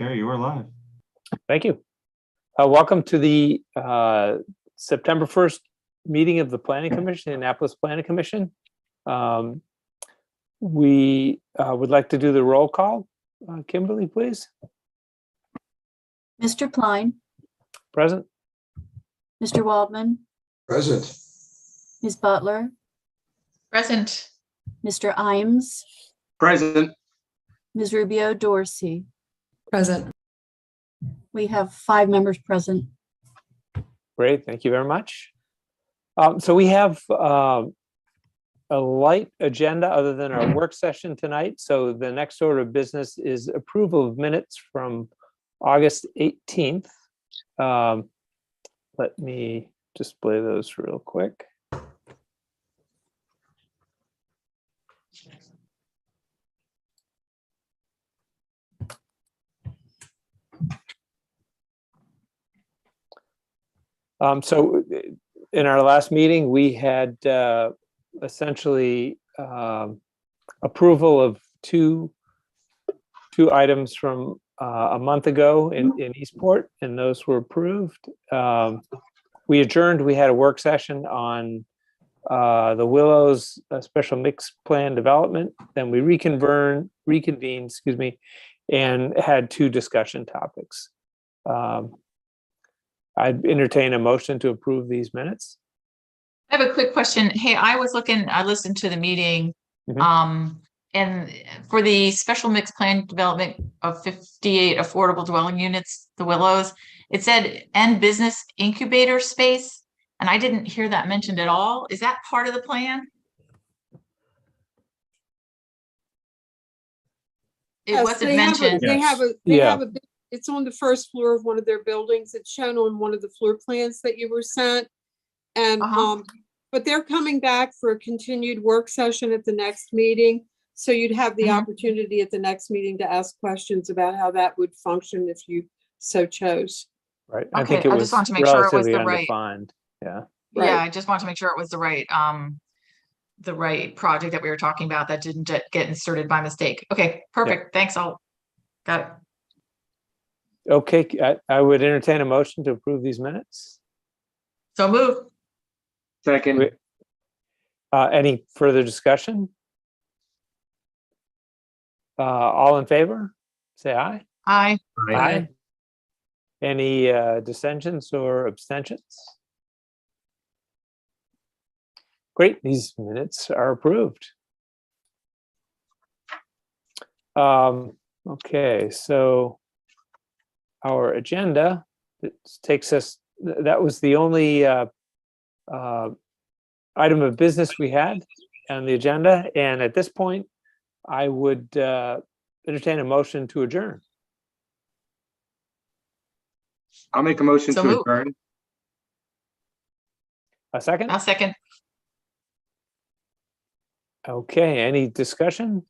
Chair, you are live. Thank you. Welcome to the September 1st meeting of the Planning Commission, the Annapolis Planning Commission. We would like to do the roll call. Kimberly, please. Mr. Klein, Present. Mr. Waldman, Present. Ms. Butler, Present. Mr. Imes, Present. Ms. Rubio Dorsey. Present. We have 5 members present. Great, thank you very much. So we have a light agenda other than our work session tonight. So the next order of business is approval of minutes from August 18th. Let me display those real quick. So in our last meeting, we had essentially approval of two items from a month ago in Eastport, and those were approved. We adjourned. We had a work session on the Willows special mix plan development. Then we reconvened, and had 2 discussion topics. I'd entertain a motion to approve these minutes. I have a quick question. Hey, I listened to the meeting, and for the special mix plan development of 58 affordable dwelling units, the Willows, it said and business incubator space, and I didn't hear that mentioned at all. Is that part of the plan? It wasn't mentioned. They have a it's on the first floor of one of their buildings. It's shown on one of the floor plans that you were sent. And but they're coming back for a continued work session at the next meeting. So you'd have the opportunity at the next meeting to ask questions about how that would function if you so chose. Right. Okay, I think it was just wanted to make sure it was relatively the right. undefined. Yeah. Right. Yeah, I just wanted to make sure it was the right project that we were talking about that didn't get inserted by mistake. Okay, perfect. Thanks. Got it. Okay, I would entertain a motion to approve these minutes. So move. Second. Any further discussion? All in favor, say aye. Aye. Aye. Any dissensions or abstentions? Great, these minutes are approved. Okay, so our agenda takes us, that was the only item of business we had on the agenda. And at this point, I would entertain a motion to adjourn. I'll make a motion So to moved. adjourn. A second? I'll second. Okay, any discussion?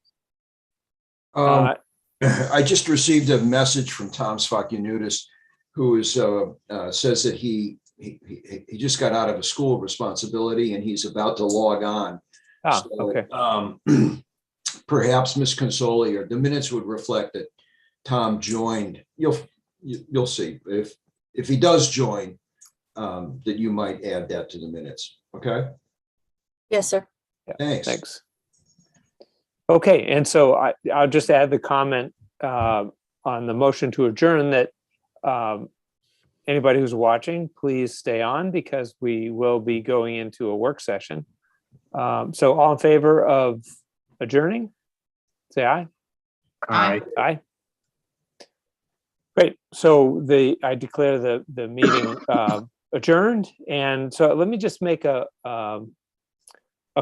I just received a message from Tom Sfakianudis, who is says that he just got out of a school responsibility and he's about to log on. Okay. Perhaps Ms. Consoli, or the minutes would reflect that Tom joined. You'll see if he does join, that you might add that to the minutes. Okay. Yes, sir. Thanks. Thanks. Okay, and so I'll just add the comment on the motion to adjourn that anybody who's watching, please stay on because we will be going into a work session. So all in favor of adjourning, say aye. Aye. Aye. Great. So I declare the meeting adjourned. And so let me just make a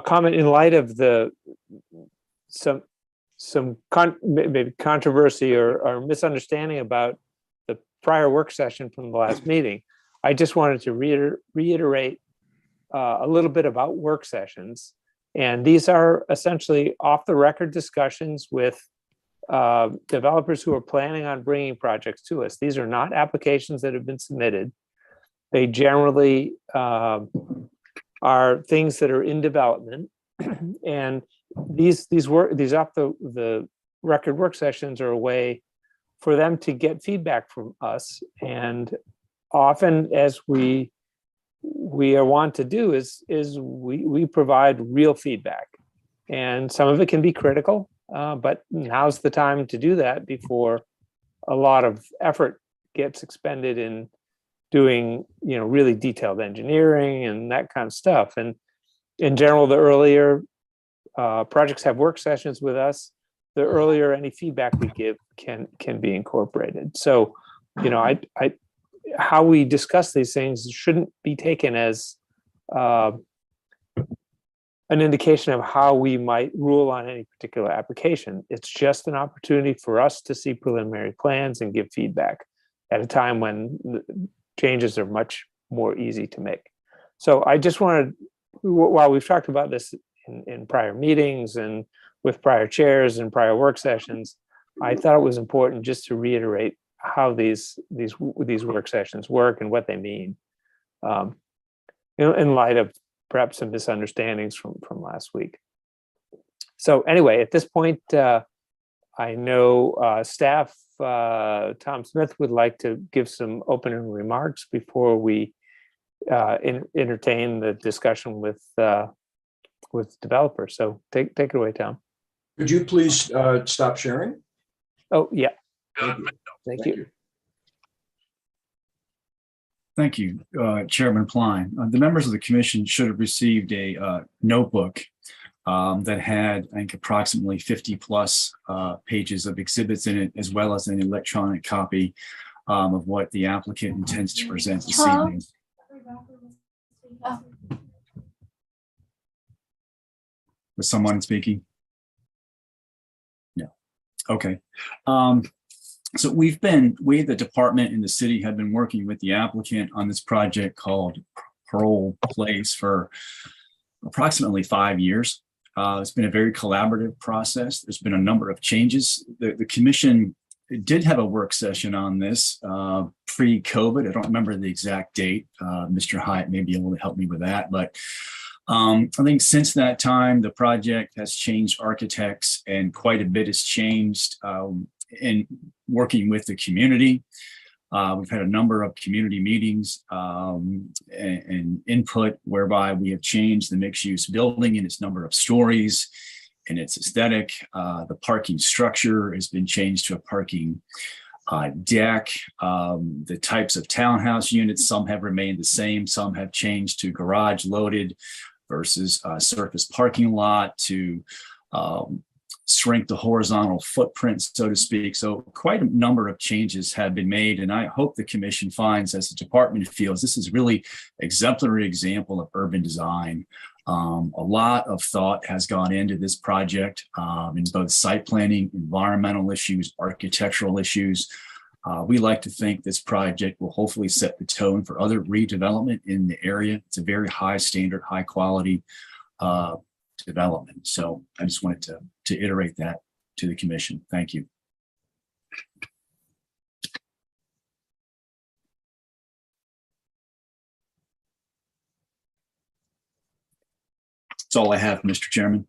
comment in light of maybe controversy or misunderstanding about the prior work session from the last meeting. I just wanted to reiterate a little bit about work sessions. And these are essentially off-the-record discussions with developers who are planning on bringing projects to us. These are not applications that have been submitted. They generally are things that are in development. And these off the record work sessions are a way for them to get feedback from us. And often, as we are wont to do, is we provide real feedback. And some of it can be critical, but now's the time to do that before a lot of effort gets expended in doing, really detailed engineering and that kind of stuff. And in general, the earlier projects have work sessions with us, the earlier any feedback we give can be incorporated. So, how we discuss these things shouldn't be taken as an indication of how we might rule on any particular application. It's just an opportunity for us to see preliminary plans and give feedback at a time when changes are much more easy to make. So I just wanted, while we've talked about this in prior meetings and with prior chairs and prior work sessions, I thought it was important just to reiterate how these work sessions work and what they mean, in light of perhaps some misunderstandings from last week. So anyway, at this point, I know staff, Tom Smith would like to give some opening remarks before we entertain the discussion with developers. So take it away, Tom. Could you please stop sharing? Oh, yeah. Thank you. Thank you. Thank you, Chairman Pline. The members of the commission should have received a notebook that had, I think, approximately 50 plus pages of exhibits in it, as well as an electronic copy of what the applicant intends to present this evening. Was someone speaking? No. Okay. So we, the department in the city, have been working with the applicant on this project called Pearl Place for approximately 5 years. It's been a very collaborative process. There's been a number of changes. The commission did have a work session on this pre-COVID. I don't remember the exact date. Mr. Hyatt may be able to help me with that. But I think since that time, the project has changed architects, and quite a bit has changed in working with the community. We've had a number of community meetings and input whereby we have changed the mixed-use building in its number of stories and its aesthetic. The parking structure has been changed to a parking deck. The types of townhouse units, some have remained the same, some have changed to garage loaded versus surface parking lot, to shrink the horizontal footprint, so to speak. So quite a number of changes have been made, and I hope the commission finds, as the department feels, this is really exemplary example of urban design. A lot of thought has gone into this project in both site planning, environmental issues, architectural issues. We like to think this project will hopefully set the tone for other redevelopment in the area. It's a very high standard, high quality development. So I just wanted to iterate that to the commission. Thank you. That's all I have, Mr. Chairman.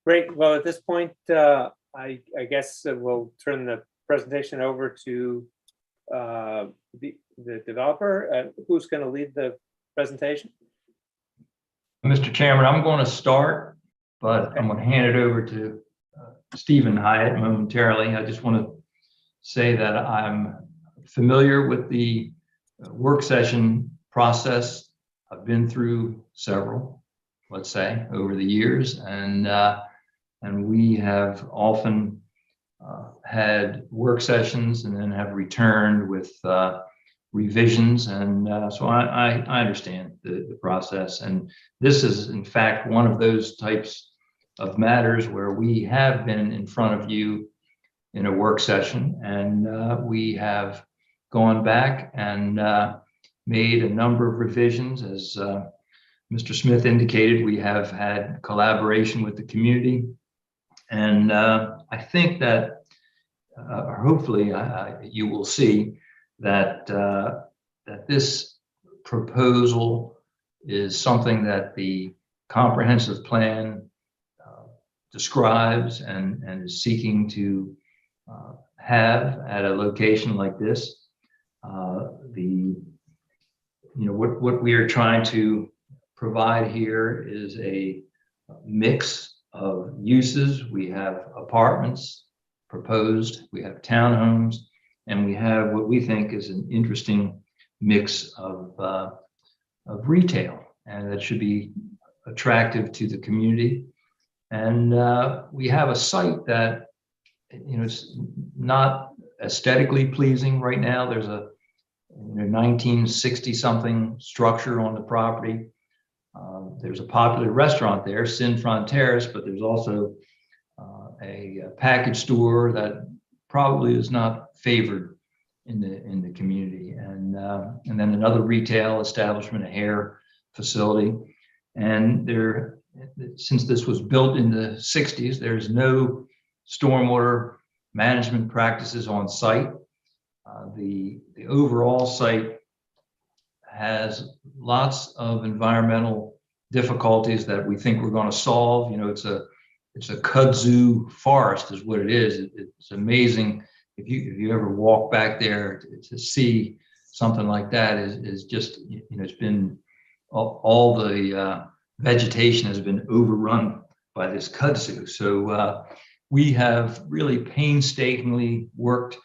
Great. Well, at this point, I guess we'll turn the presentation over to the developer. Who's going to lead the presentation? Mr. Chairman, I'm going to start, but I'm going to hand it over to Stephen Hyatt momentarily. I just want to say that I'm familiar with the work session process. I've been through several, let's say, over the years, and we have often had work sessions and then have returned with revisions, and so I understand the process. And this is, in fact, one of those types of matters where we have been in front of you in a work session, and we have gone back and made a number of revisions. As Mr. Smith indicated, we have had collaboration with the community, and I think that hopefully you will see that that this proposal is something that the comprehensive plan describes and is seeking to have at a location like this. What we are trying to provide here is a mix of uses. We have apartments proposed, we have townhomes, and we have what we think is an interesting mix of retail, and that should be attractive to the community. And we have a site that, it's not aesthetically pleasing right now. There's a 1960 something structure on the property. There's a popular restaurant there, Sin Fronteras, but there's also a package store that probably is not favored in the community, and then another retail establishment, a hair facility. And there, since this was built in the 60s, there's no stormwater management practices on site. The overall site has lots of environmental difficulties that we think we're going to solve. It's a kudzu forest is what it is. It's amazing. If you ever walk back there to see something like that is just, it's been all the vegetation has been overrun by this kudzu. So we have really painstakingly worked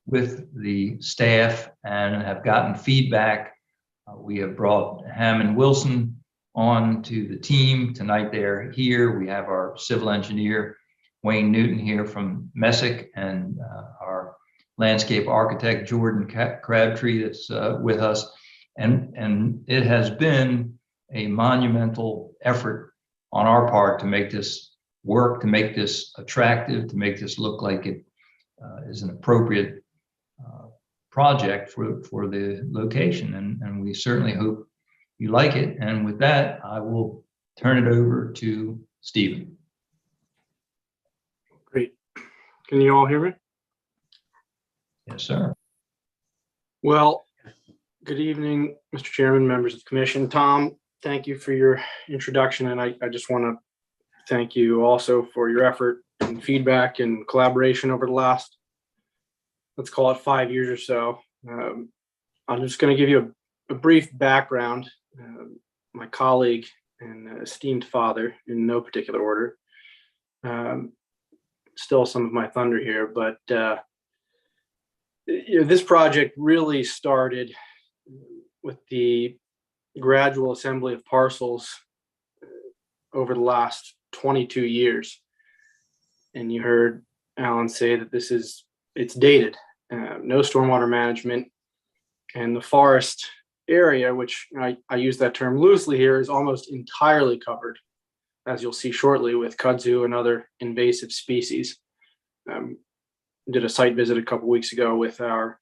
with the staff and have gotten feedback. We have brought Hammond Wilson on to the team tonight. They're here. We have our civil engineer, Wayne Newton, here from Messick, and our landscape architect, Jordan Crabtree, that's with us. And it has been a monumental effort on our part to make this work, to make this attractive, to make this look like it is an appropriate project for the location. And we certainly hope you like it. And with that, I will turn it over to Stephen. Great. Can you all hear me? Yes, sir. Well, good evening, Mr. Chairman, members of the commission. Tom, thank you for your introduction. And I just want to thank you also for your effort and feedback and collaboration over the last, let's call it 5 years or so. I'm just going to give you a brief background. My colleague and esteemed father, in no particular order, still some of my thunder here, but this project really started with the gradual assembly of parcels over the last 22 years. And you heard Alan say that it's dated, no stormwater management, and the forest area, which I use that term loosely here, is almost entirely covered, as you'll see shortly, with kudzu and other invasive species. Did a site visit a couple weeks ago with our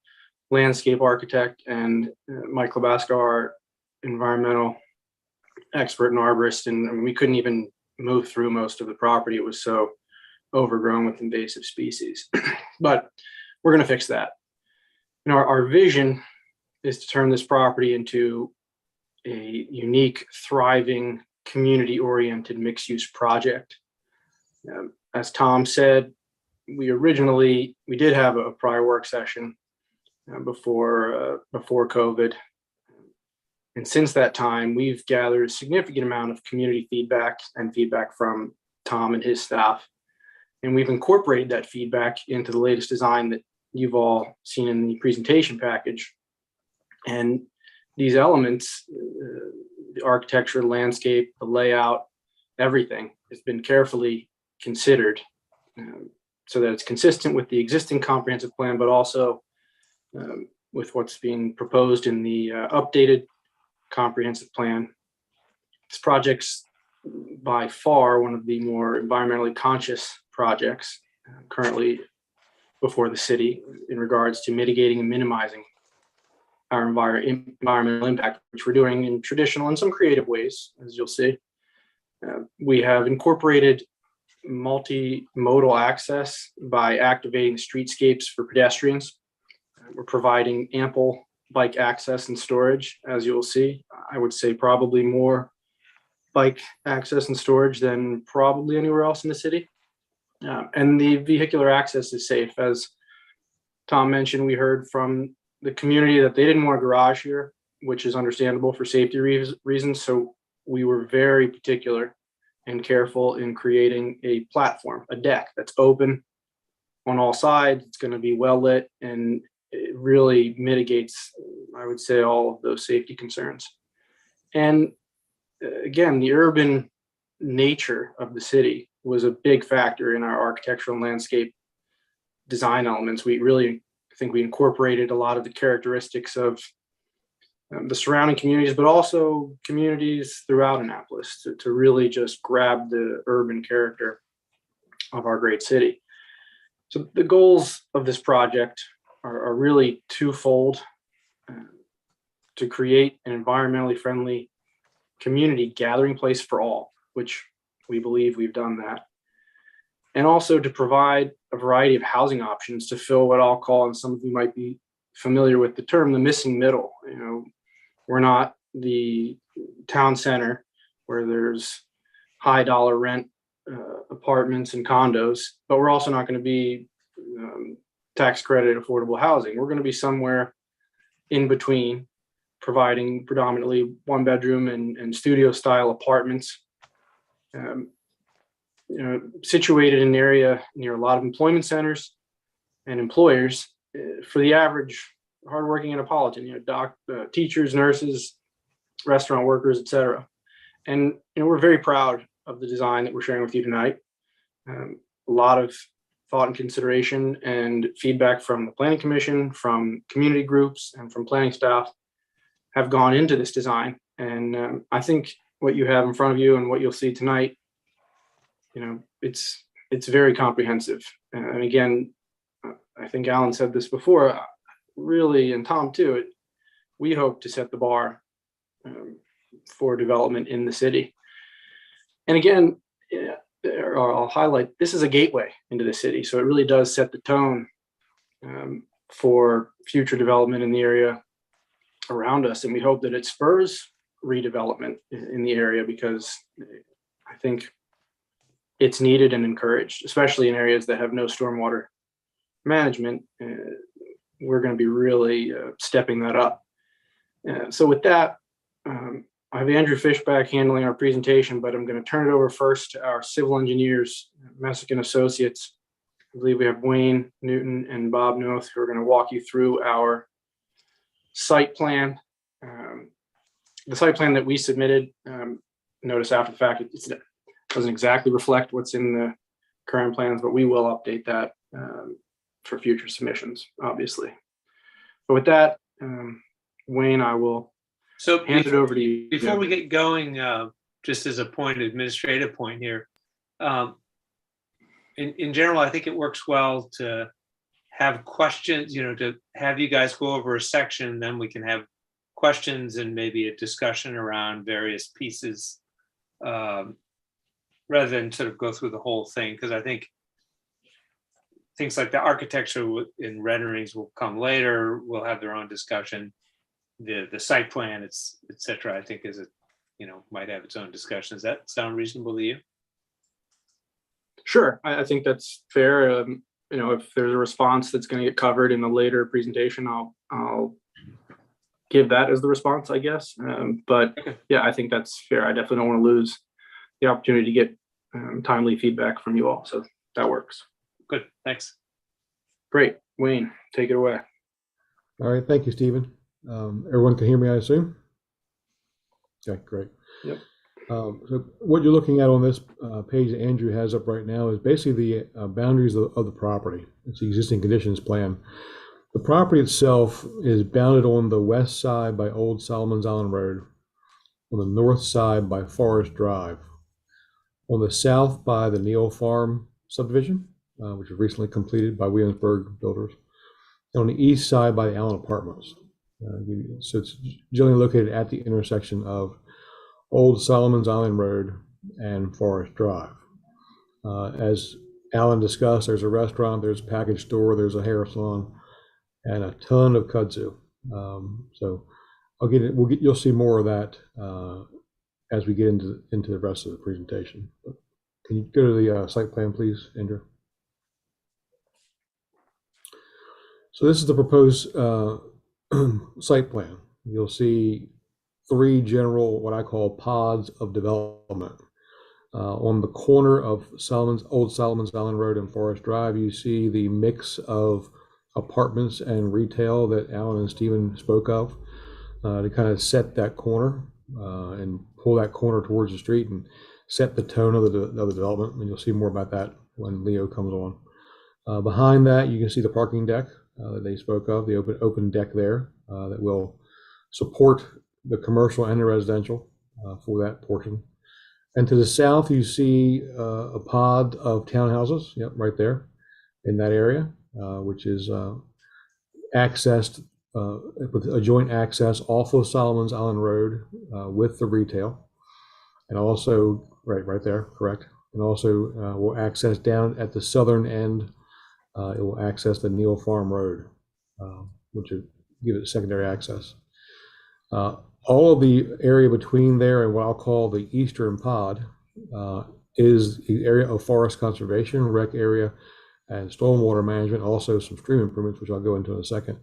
landscape architect and Mike Labasco, our environmental expert and arborist, and we couldn't even move through most of the property. It was so overgrown with invasive species. But we're going to fix that. Our vision is to turn this property into a unique, thriving, community-oriented mixed-use project. As Tom said, we did have a prior work session before COVID. And since that time, we've gathered a significant amount of community feedback and feedback from Tom and his staff. And we've incorporated that feedback into the latest design that you've all seen in the presentation package. And these elements, the architecture, the landscape, the layout, everything has been carefully considered so that it's consistent with the existing comprehensive plan, but also with what's being proposed in the updated comprehensive plan. This project's by far one of the more environmentally conscious projects currently before the city in regards to mitigating and minimizing our environmental impact, which we're doing in traditional and some creative ways, as you'll see. We have incorporated multimodal access by activating streetscapes for pedestrians. We're providing ample bike access and storage, as you'll see. I would say probably more bike access and storage than probably anywhere else in the city. And the vehicular access is safe. As Tom mentioned, we heard from the community that they didn't want a garage here, which is understandable for safety reasons. So we were very particular and careful in creating a platform, a deck that's open on all sides. It's going to be well lit, and it really mitigates, I would say, all of those safety concerns. And again, the urban nature of the city was a big factor in our architectural and landscape design elements. We really, I think we incorporated a lot of the characteristics of the surrounding communities, but also communities throughout Annapolis to really just grab the urban character of our great city. So the goals of this project are really twofold: to create an environmentally friendly community gathering place for all, which we believe we've done that, and also to provide a variety of housing options to fill what I'll call, and some of you might be familiar with the term, the missing middle. You know, we're not the town center where there's high dollar rent apartments and condos, but we're also not going to be tax credit affordable housing. We're going to be somewhere in between, providing predominantly one bedroom and studio style apartments, situated in an area near a lot of employment centers and employers for the average hardworking Annapolitan, teachers, nurses, restaurant workers, etc. And we're very proud of the design that we're sharing with you tonight. A lot of thought and consideration and feedback from the Planning Commission, from community groups, and from planning staff have gone into this design. And I think what you have in front of you and what you'll see tonight, it's very comprehensive. And again, I think Alan said this before, really, and Tom too, we hope to set the bar for development in the city. And again, I'll highlight, this is a gateway into the city. So it really does set the tone for future development in the area around us. And we hope that it spurs redevelopment in the area, because I think it's needed and encouraged, especially in areas that have no stormwater management. We're going to be really stepping that up. So with that, I have Andrew Fishback handling our presentation, but I'm going to turn it over first to our civil engineers, Messick and Associates. I believe we have Wayne Newton and Bob Noth, who are going to walk you through our site plan. The site plan that we submitted, notice after the fact, it doesn't exactly reflect what's in the current plans, but we will update that for future submissions, obviously. But with that, Wayne, I will hand it over to you. Before we get going, just as a administrative point here, in general, I think it works well to have questions, to have you guys go over a section, then we can have questions and maybe a discussion around various pieces, rather than sort of go through the whole thing. Because I think things like the architecture in renderings will come later, will have their own discussion. The site plan, et cetera, I think might have its own discussion. Does that sound reasonable to you? Sure, I think that's fair. If there's a response that's going to get covered in a later presentation, I'll give that as the response, I guess. But yeah, I think that's fair. I definitely don't want to lose the opportunity to get timely feedback from you all. So that works. Good, thanks. Great, Wayne, take it away. All right, thank you, Stephen. Everyone can hear me, I assume? Okay, great. Yep. So what you're looking at on this page that Andrew has up right now is basically the boundaries of the property. It's the existing conditions plan. The property itself is bounded on the west side by Old Solomon's Island Road, on the north side by Forest Drive, on the south by the Neal Farm subdivision, which was recently completed by Williamsburg Builders, and on the east side by the Allen Apartments. So it's generally located at the intersection of Old Solomon's Island Road and Forest Drive. As Alan discussed, there's a restaurant, there's a package store, there's a hair salon, and a ton of kudzu. So you'll see more of that as we get into the rest of the presentation. Can you go to the site plan, please, Andrew? So this is the proposed site plan. You'll see 3 general, what I call pods of development. On the corner of Old Solomon's Island Road and Forest Drive, you see the mix of apartments and retail that Alan and Stephen spoke of to kind of set that corner and pull that corner towards the street and set the tone of the development. And you'll see more about that when Leo comes on. Behind that, you can see the parking deck that they spoke of, the open deck there that will support the commercial and the residential for that portion. And to the south, you see a pod of townhouses, yep, right there in that area, which is accessed with a joint access off of Solomon's Island Road with the retail. And also, right there, correct. And also will access down at the southern end. It will access the Neal Farm Road, which will give it secondary access. All of the area between there and what I'll call the eastern pod is the area of forest conservation, rec area, and stormwater management, also some stream improvements, which I'll go into in a second,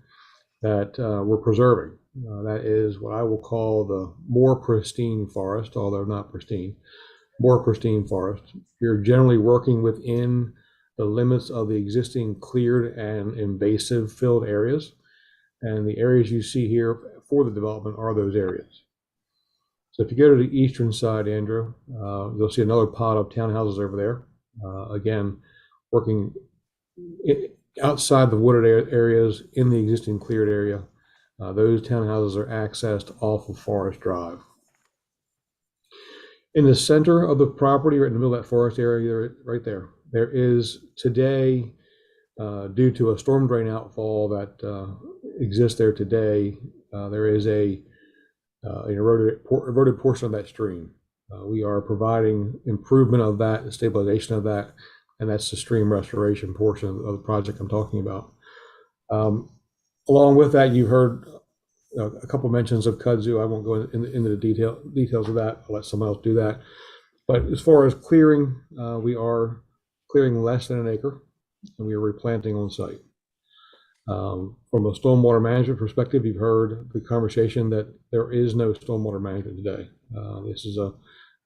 that we're preserving. That is what I will call the more pristine forest, although not pristine, more pristine forest. You're generally working within the limits of the existing cleared and invasive filled areas. And the areas you see here for the development are those areas. So if you go to the eastern side, Andrew, you'll see another pod of townhouses over there. Again, working outside the wooded areas in the existing cleared area. Those townhouses are accessed off of Forest Drive. In the center of the property, right in the middle of that forest area, right there, there is today, due to a storm drain outfall that exists there today, there is an eroded portion of that stream. We are providing improvement of that, stabilization of that, and that's the stream restoration portion of the project I'm talking about. Along with that, you've heard a couple mentions of kudzu. I won't go into the details of that. I'll let someone else do that. But as far as clearing, we are clearing less than an acre, and we are replanting on site. From a stormwater management perspective, you've heard the conversation that there is no stormwater management today. This is a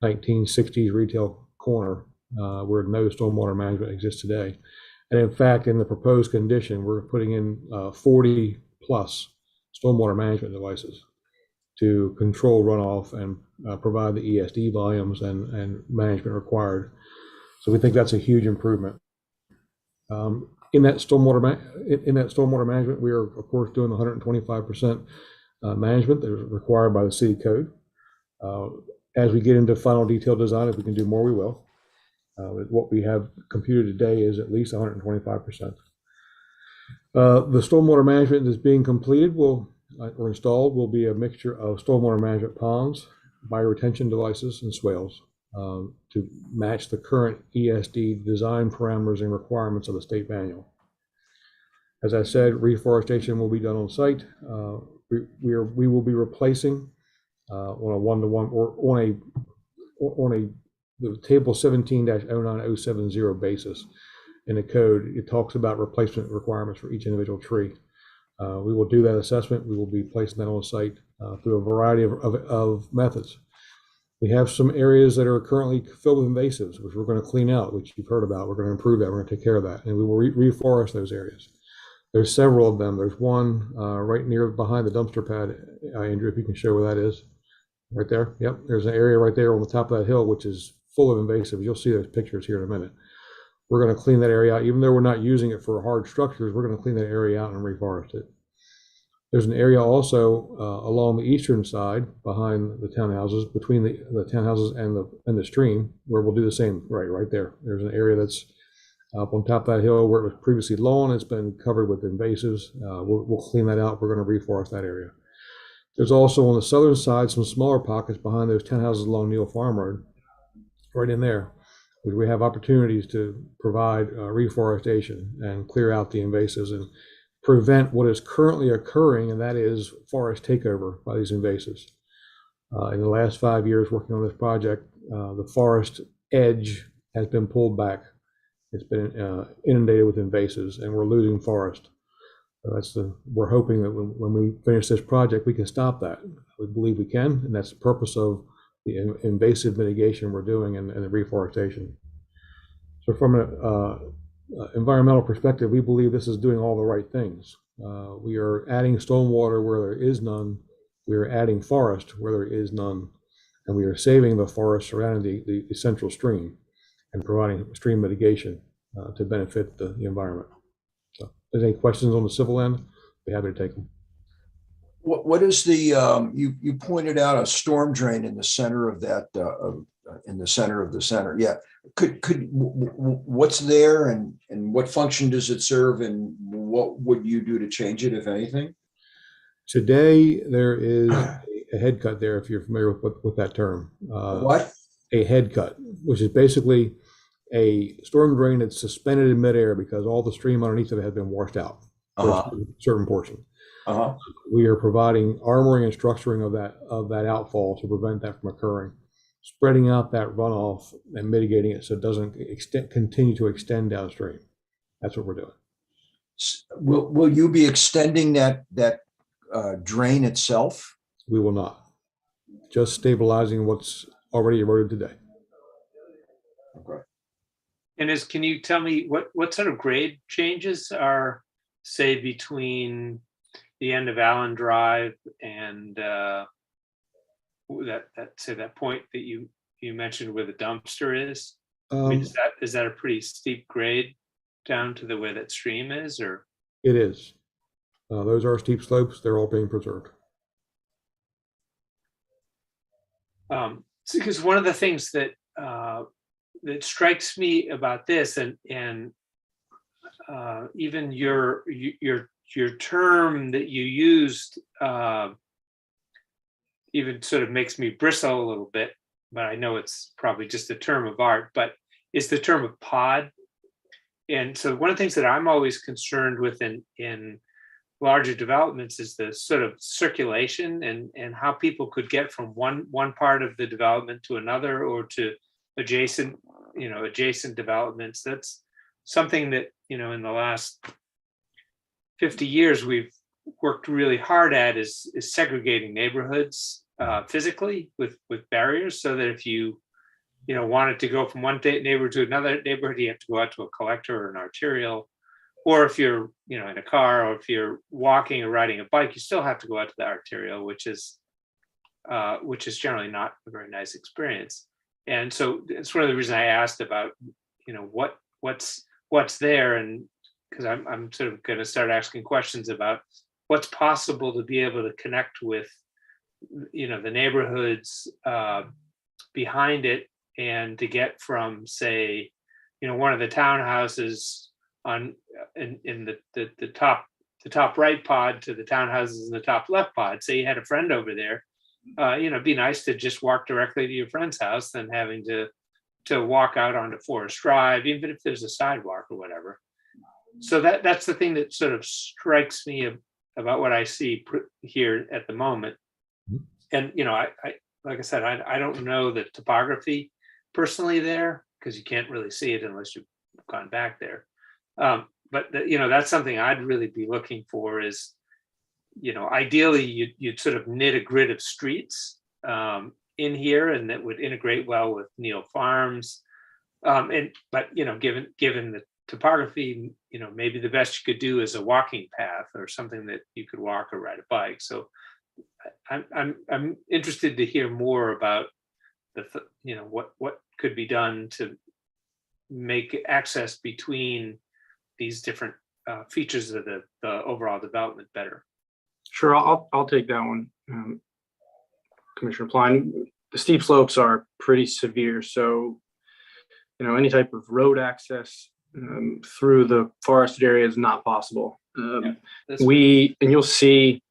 1960s retail corner where no stormwater management exists today. And in fact, in the proposed condition, we're putting in 40 plus stormwater management devices to control runoff and provide the ESD volumes and management required. So we think that's a huge improvement. In that stormwater management, we are of course doing 125% management that is required by the city code. As we get into final detailed design, if we can do more, we will. What we have computed today is at least 125%. The stormwater management that's being completed or installed will be a mixture of stormwater management ponds, bioretention devices, and swales to match the current ESD design parameters and requirements of the state manual. As I said, reforestation will be done on site. We will be replacing on a one-to-one or on the table 17-09070 basis in the code. It talks about replacement requirements for each individual tree. We will do that assessment. We will be placing that on site through a variety of methods. We have some areas that are currently filled with invasives, which we're going to clean out, which you've heard about. We're going to improve that. We're going to take care of that, and we will reforest those areas. There's several of them. There's one right near behind the dumpster pad, Andrew, if you can show where that is. Right there. Yep. There's an area right there on the top of that hill, which is full of invasives. You'll see those pictures here in a minute. We're going to clean that area out. Even though we're not using it for hard structures, we're going to clean that area out and reforest it. There's an area also along the eastern side behind the townhouses, between the townhouses and the stream, where we'll do the same. Right there. There's an area that's up on top of that hill where it was previously lawn. It's been covered with invasives. We'll clean that out. We're going to reforest that area. There's also on the southern side some smaller pockets behind those townhouses along Neal Farm Road, right in there, where we have opportunities to provide reforestation and clear out the invasives and prevent what is currently occurring, and that is forest takeover by these invasives. In the last 5 years working on this project, the forest edge has been pulled back. It's been inundated with invasives, and we're losing forest. We're hoping that when we finish this project, we can stop that. We believe we can, and that's the purpose of the invasive mitigation we're doing and the reforestation. So from an environmental perspective, we believe this is doing all the right things. We are adding stormwater where there is none. We are adding forest where there is none. And we are saving the forest surrounding the central stream and providing stream mitigation to benefit the environment. So if there's any questions on the civil end, I'd be happy to take them. What is the, you pointed out a storm drain in the center of that, in the center of the center. Yeah. What's there and what function does it serve and what would you do to change it, if anything? Today, there is a head cut there, if you're familiar with that term. What? A head cut, which is basically a storm drain that's suspended in midair because all the stream underneath of it has been washed out for a certain portion. We are providing armoring and structuring of that outfall to prevent that from occurring, spreading out that runoff and mitigating it so it doesn't continue to extend downstream. That's what we're doing. Will you be extending that drain itself? We will not. Just stabilizing what's already eroded today. Okay. And can you tell me what sort of grade changes are, say, between the end of Allen Drive and that point that you mentioned where the dumpster is? I mean, is that a pretty steep grade down to the way that stream is, or? It is. Those are steep slopes. They're all being preserved. Because one of the things that that strikes me about this, and even your term that you used, even sort of makes me bristle a little bit. But I know it's probably just a term of art. But it's the term of pod. And so one of the things that I'm always concerned with in larger developments is the sort of circulation and how people could get from one part of the development to another or to adjacent developments. That's something that, in the last 50 years we've worked really hard at is segregating neighborhoods physically with barriers, so that if you wanted to go from one neighborhood to another neighborhood, you have to go out to a collector or an arterial. Or if you're, in a car, or if you're walking or riding a bike, you still have to go out to the arterial, which is generally not a very nice experience. And so it's one of the reasons I asked about, what's there, and because I'm sort of going to start asking questions about what's possible to be able to connect with, the neighborhoods behind it, and to get from, say, one of the townhouses in the top right pod to the townhouses in the top left pod. Say you had a friend over there, it'd be nice to just walk directly to your friend's house than having to walk out onto Forest Drive, even if there's a sidewalk or whatever. So that's the thing that sort of strikes me about what I see here at the moment. And I like I said, I don't know the topography personally there, because you can't really see it unless you've gone back there. But that's something I'd really be looking for is, ideally you'd sort of knit a grid of streets in here, and that would integrate well with Neal Farms. But given the topography, maybe the best you could do is a walking path or something that you could walk or ride a bike. So I'm interested to hear more about what could be done to make access between these different features of the overall development better. Sure, I'll take that one, Commissioner Pline. The steep slopes are pretty severe, so any type of road access through the forested area is not possible. And you'll see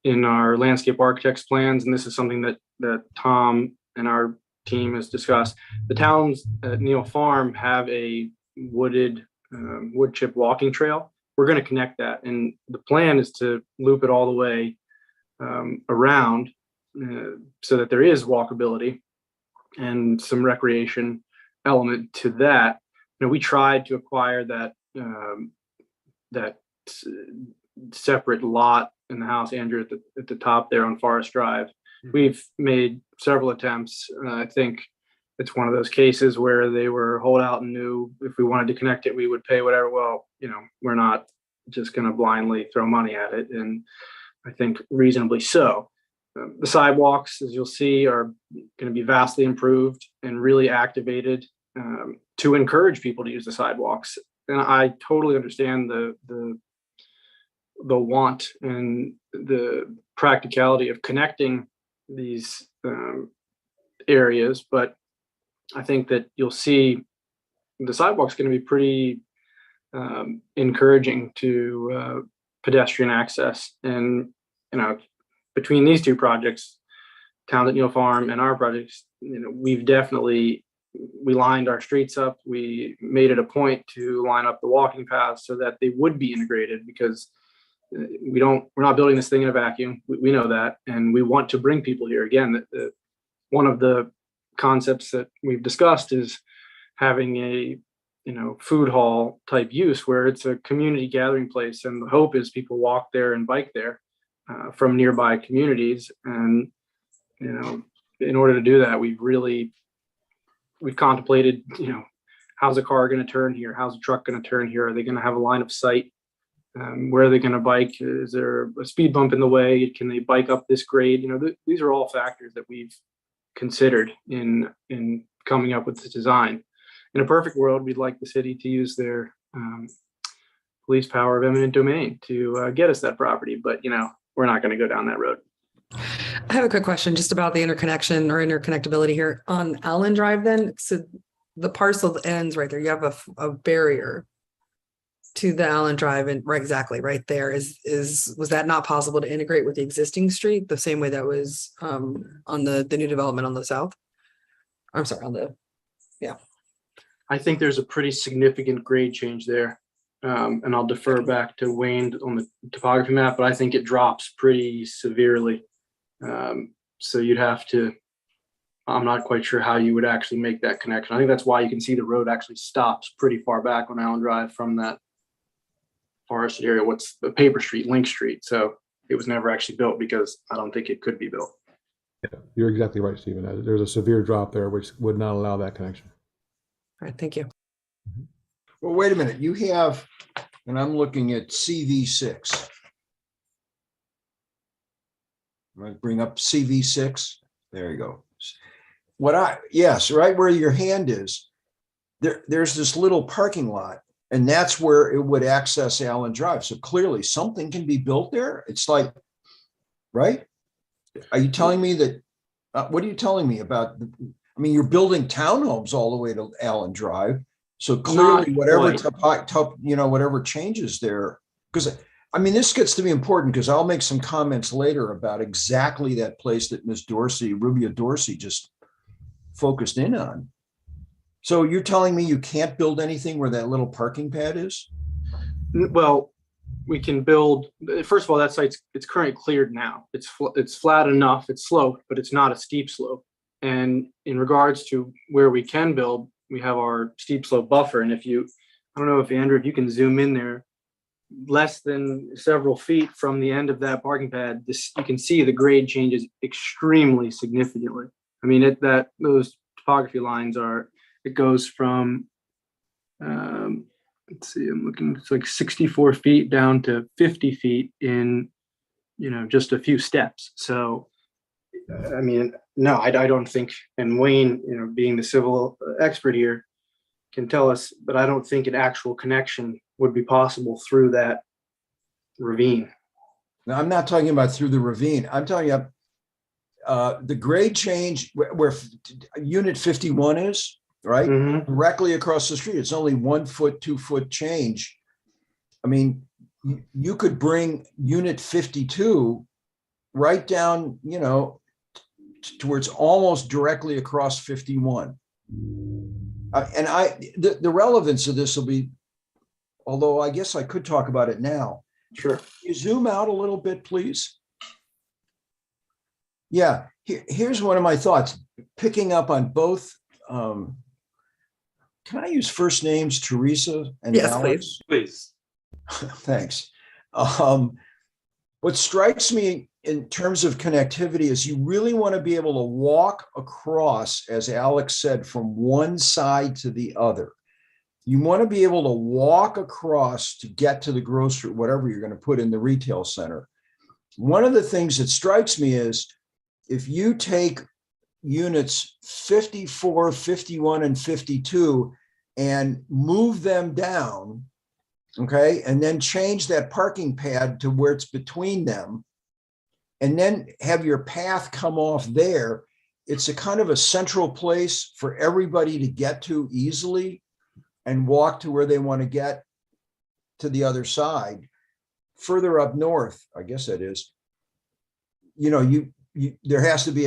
in our landscape architect's plans, and this is something that Tom and our team has discussed. The towns at Neal Farm have a wooded wood chip walking trail we're going to connect that. And the plan is to loop it all the way around so that there is walkability and some recreation element to that. You know, we tried to acquire that separate lot in the house, Andrew, at the top there on Forest Drive. We've made several attempts. I think it's one of those cases where they were holdout and knew if we wanted to connect it, we would pay whatever. Well, you know, we're not just going to blindly throw money at it. And I think reasonably so. The sidewalks, as you'll see, are going to be vastly improved and really activated to encourage people to use the sidewalks. And I totally understand the want and the practicality of connecting these areas, but I think that you'll see the sidewalk's going to be pretty encouraging to pedestrian access. And, you know, between these two projects, Towns at Neal Farm and our projects, you know, we lined our streets up. We made it a point to line up the walking paths so that they would be integrated, because we're not building this thing in a vacuum. We know that, and we want to bring people here. Again, one of the concepts that we've discussed is having a, you know, food hall type use where it's a community gathering place, and the hope is people walk there and bike there from nearby communities. And, you know, in order to do that, we've contemplated, you know, how's a car going to turn here? How's a truck going to turn here? Are they going to have a line of sight? Where are they going to bike? Is there a speed bump in the way? Can they bike up this grade? You know, these are all factors that we've considered in coming up with this design. In a perfect world, we'd like the city to use their police power of eminent domain to get us that property, but, you know, we're not going to go down that road. I have a quick question just about the interconnection or interconnectability here on Allen Drive then. So the parcel ends right there. You have a barrier to the Allen Drive, and right there. Was that not possible to integrate with the existing street the same way that was on the new development on the south? I'm sorry, I think there's a pretty significant grade change there. And I'll defer back to Wayne on the topography map, but I think it drops pretty severely. So you'd have to, I'm not quite sure how you would actually make that connection. I think that's why you can see the road actually stops pretty far back on Allen Drive from that forested area. What's the paper street, Link Street. So it was never actually built because I don't think it could be built. Yeah, you're exactly right, Stephen. There's a severe drop there, which would not allow that connection. All right, thank you. Well, wait a minute. You have, and I'm looking at CV6. I'm going to bring up CV6. There you go. Yes, right where your hand is, there's this little parking lot, and that's where it would access Allen Drive. So clearly something can be built there. It's like, right? Are you telling me that, what are you telling me about? I mean, you're building townhomes all the way to Allen Drive. So clearly whatever changes there, because I mean, this gets to be important because I'll make some comments later about exactly that place that Ms. Rubio Dorsey just focused in on. So you're telling me you can't build anything where that little parking pad is? Well, we can build, first of all, that site's, it's currently cleared now. It's flat enough, it's sloped, but it's not a steep slope. And in regards to where we can build, we have our steep slope buffer. And if you, I don't know if Andrew, if you can zoom in there, less than several feet from the end of that parking pad, you can see the grade changes extremely significantly. I mean, those topography lines it goes from, let's see, I'm looking, it's like 64 feet down to 50 feet in, just a few steps. So, I mean, no, I don't think, and Wayne, being the civil expert here, can tell us, but I don't think an actual connection would be possible through that ravine. Now, I'm not talking about through the ravine. I'm talking about the grade change where unit 51 is, right? Mm-hmm. Directly across the street. It's only 1 foot, 2 foot change. I mean, you could bring unit 52 right down, towards almost directly across 51. And the relevance of this will be although I guess I could talk about it now. Sure. You zoom out a little bit, please. Yeah, here's one of my thoughts, picking up on both. Can I use first names, Teresa and Yes, Alex? Please. Thanks. What strikes me in terms of connectivity is you really want to be able to walk across, as Alex said, from one side to the other. You want to be able to walk across to get to the grocery, whatever you're going to put in the retail center. One of the things that strikes me is if you take units 54, 51, and 52 and move them down, okay, and then change that parking pad to where it's between them, and then have your path come off there, it's a kind of a central place for everybody to get to easily and walk to where they want to get to the other side. Further up north, I guess that is, you know, there has to be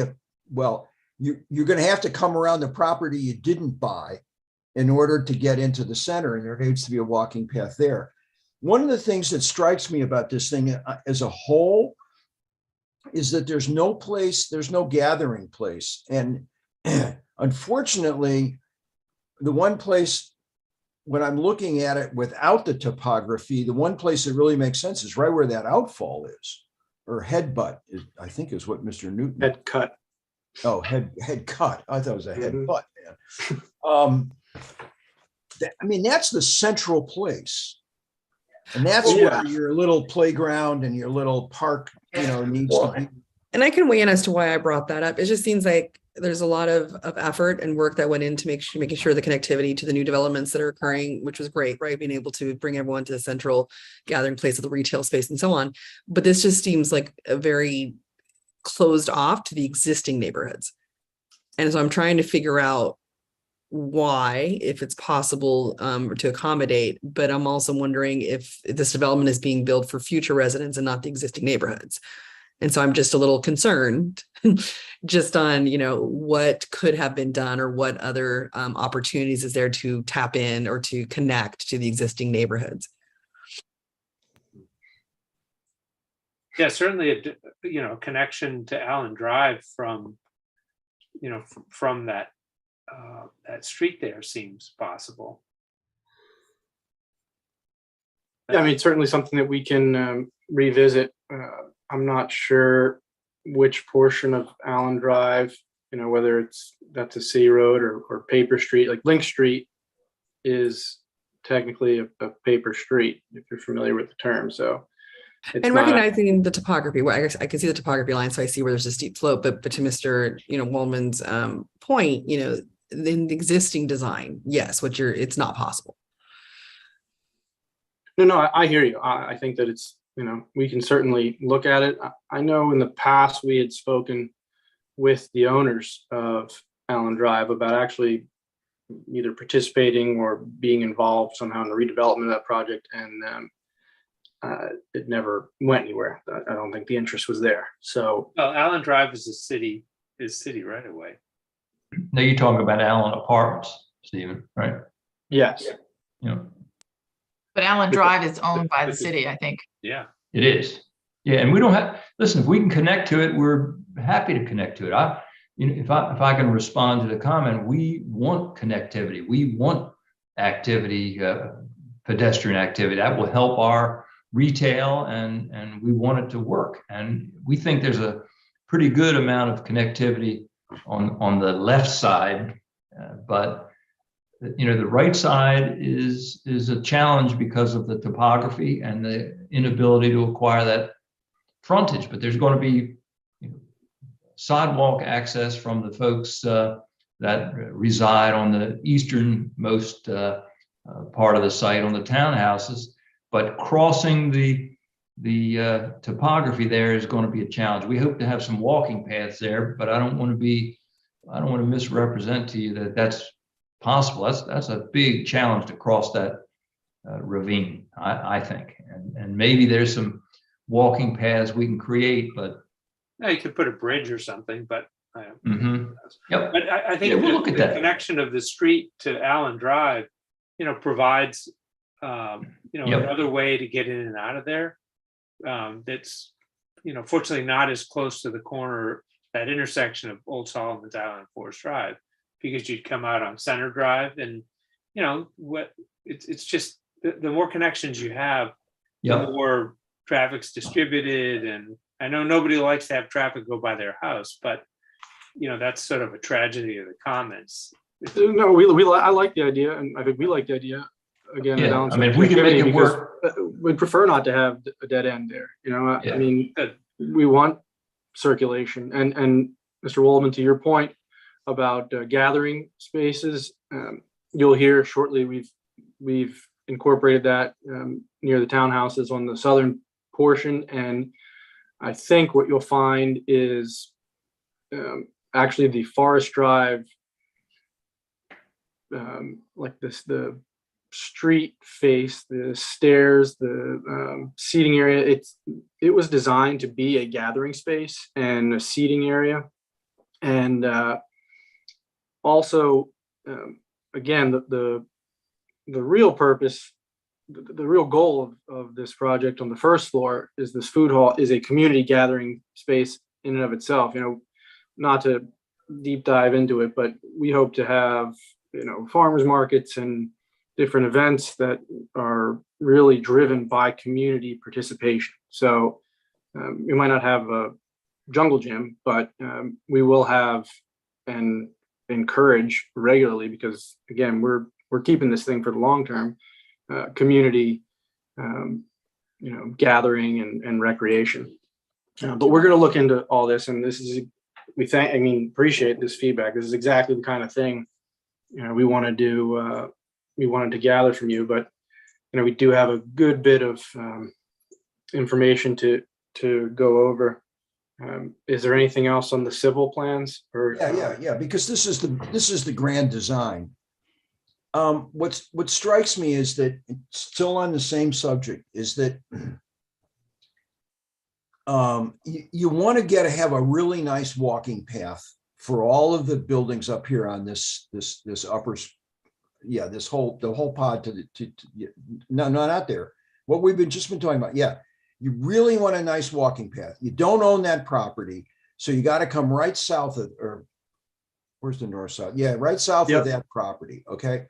you're going to have to come around the property you didn't buy in order to get into the center, and there needs to be a walking path there. One of the things that strikes me about this thing as a whole is that there's no gathering place. And unfortunately, the one place, when I'm looking at it without the topography, the one place that really makes sense is right where that outfall is, or headbutt, I think is what Mr. Newton. Head cut. Oh, head cut. I thought it was a headbutt, man. I mean, that's the central place. And that's where your little playground and your little park, needs to be. And I can weigh in as to why I brought that up. It just seems like there's a lot of effort and work that went into making sure the connectivity to the new developments that are occurring, which was great, right? Being able to bring everyone to the central gathering place of the retail space and so on. But this just seems like a very closed off to the existing neighborhoods. And so I'm trying to figure out why, if it's possible to accommodate, but I'm also wondering if this development is being built for future residents and not the existing neighborhoods. And so I'm just a little concerned just on, what could have been done or what other opportunities is there to tap in or to connect to the existing neighborhoods. Yeah, certainly a connection to Allen Drive from that that street there seems possible. Yeah, I mean, certainly something that we can revisit. I'm not sure which portion of Allen Drive, whether that's a city road or paper street. Like Link Street is technically a paper street, if you're familiar with the term. So, and recognizing the topography, where I guess I can see the topography line, so I see where there's a steep slope. But to Mr. Woolman's point, in the existing design, yes, it's not possible. No, I hear you. I think that it's, we can certainly look at it. I know in the past we had spoken with the owners of Allen Drive about actually either participating or being involved somehow in the redevelopment of that project, and it never went anywhere. I don't think the interest was there. So, well, Allen Drive is city right away. Now you're talking about Allen Apartments, Stephen, right? Yes. But Allen Drive is owned by the city, I think. Yeah. It is. Yeah, and we don't have, listen, if we can connect to it, we're happy to connect to it. If I can respond to the comment, we want connectivity. We want activity, pedestrian activity. That will help our retail, and we want it to work. And we think there's a pretty good amount of connectivity on the left side, but the right side is a challenge because of the topography and the inability to acquire that frontage. But there's going to be sidewalk access from the folks that reside on the easternmost part of the site on the townhouses. But crossing the topography there is going to be a challenge. We hope to have some walking paths there, but I don't want to misrepresent to you that that's possible. That's a big challenge to cross that ravine, I think. And maybe there's some walking paths we can create, but yeah, you could put a bridge or something, but Yep. But I think we'll look at the that. connection of the street to Allen Drive, provides Yep. another way to get in and out of there. That's, fortunately not as close to the corner, that intersection of Old Solomon's Island and Forest Drive, because you'd come out on Center Drive and, it's just the more connections you have, the more traffic's distributed. And I know nobody likes to have traffic go by their house, but that's sort of a tragedy of the commons. No, I like the idea, and I think we like the idea. Again, Yeah, balance I mean, of if we can make connectivity, it work. because we'd prefer not to have a dead end there. Yeah. I mean, we want circulation, and Mr. Waldman, to your point about gathering spaces, you'll hear shortly we've incorporated that near the townhouses on the southern portion, and I think what you'll find is actually the Forest Drive, like the street face, the stairs, the seating area. It was designed to be a gathering space and a seating area, and also again the real purpose, the real goal of this project on the first floor is this food hall is a community gathering space in and of itself. Not to deep dive into it, but we hope to have farmers markets and different events that are really driven by community participation. So we might not have a jungle gym, but we will have and encourage regularly, because again, we're keeping this thing for the long term, community gathering and recreation. But we're going to look into all this, and this is, appreciate this feedback. This is exactly the kind of thing we want to do. We wanted to gather from you, but we do have a good bit of information to go over. Is there anything else on the civil plans? Or Yeah. Because this is the grand design. What strikes me is that, still on the same subject, is that you want to have a really nice walking path for all of the buildings up here on this upper, the whole pod no, not there. What we've just been talking about. Yeah, you really want a nice walking path. You don't own that property, so you got to come right south of, or where's the north south? Yeah, right south of that property. Okay.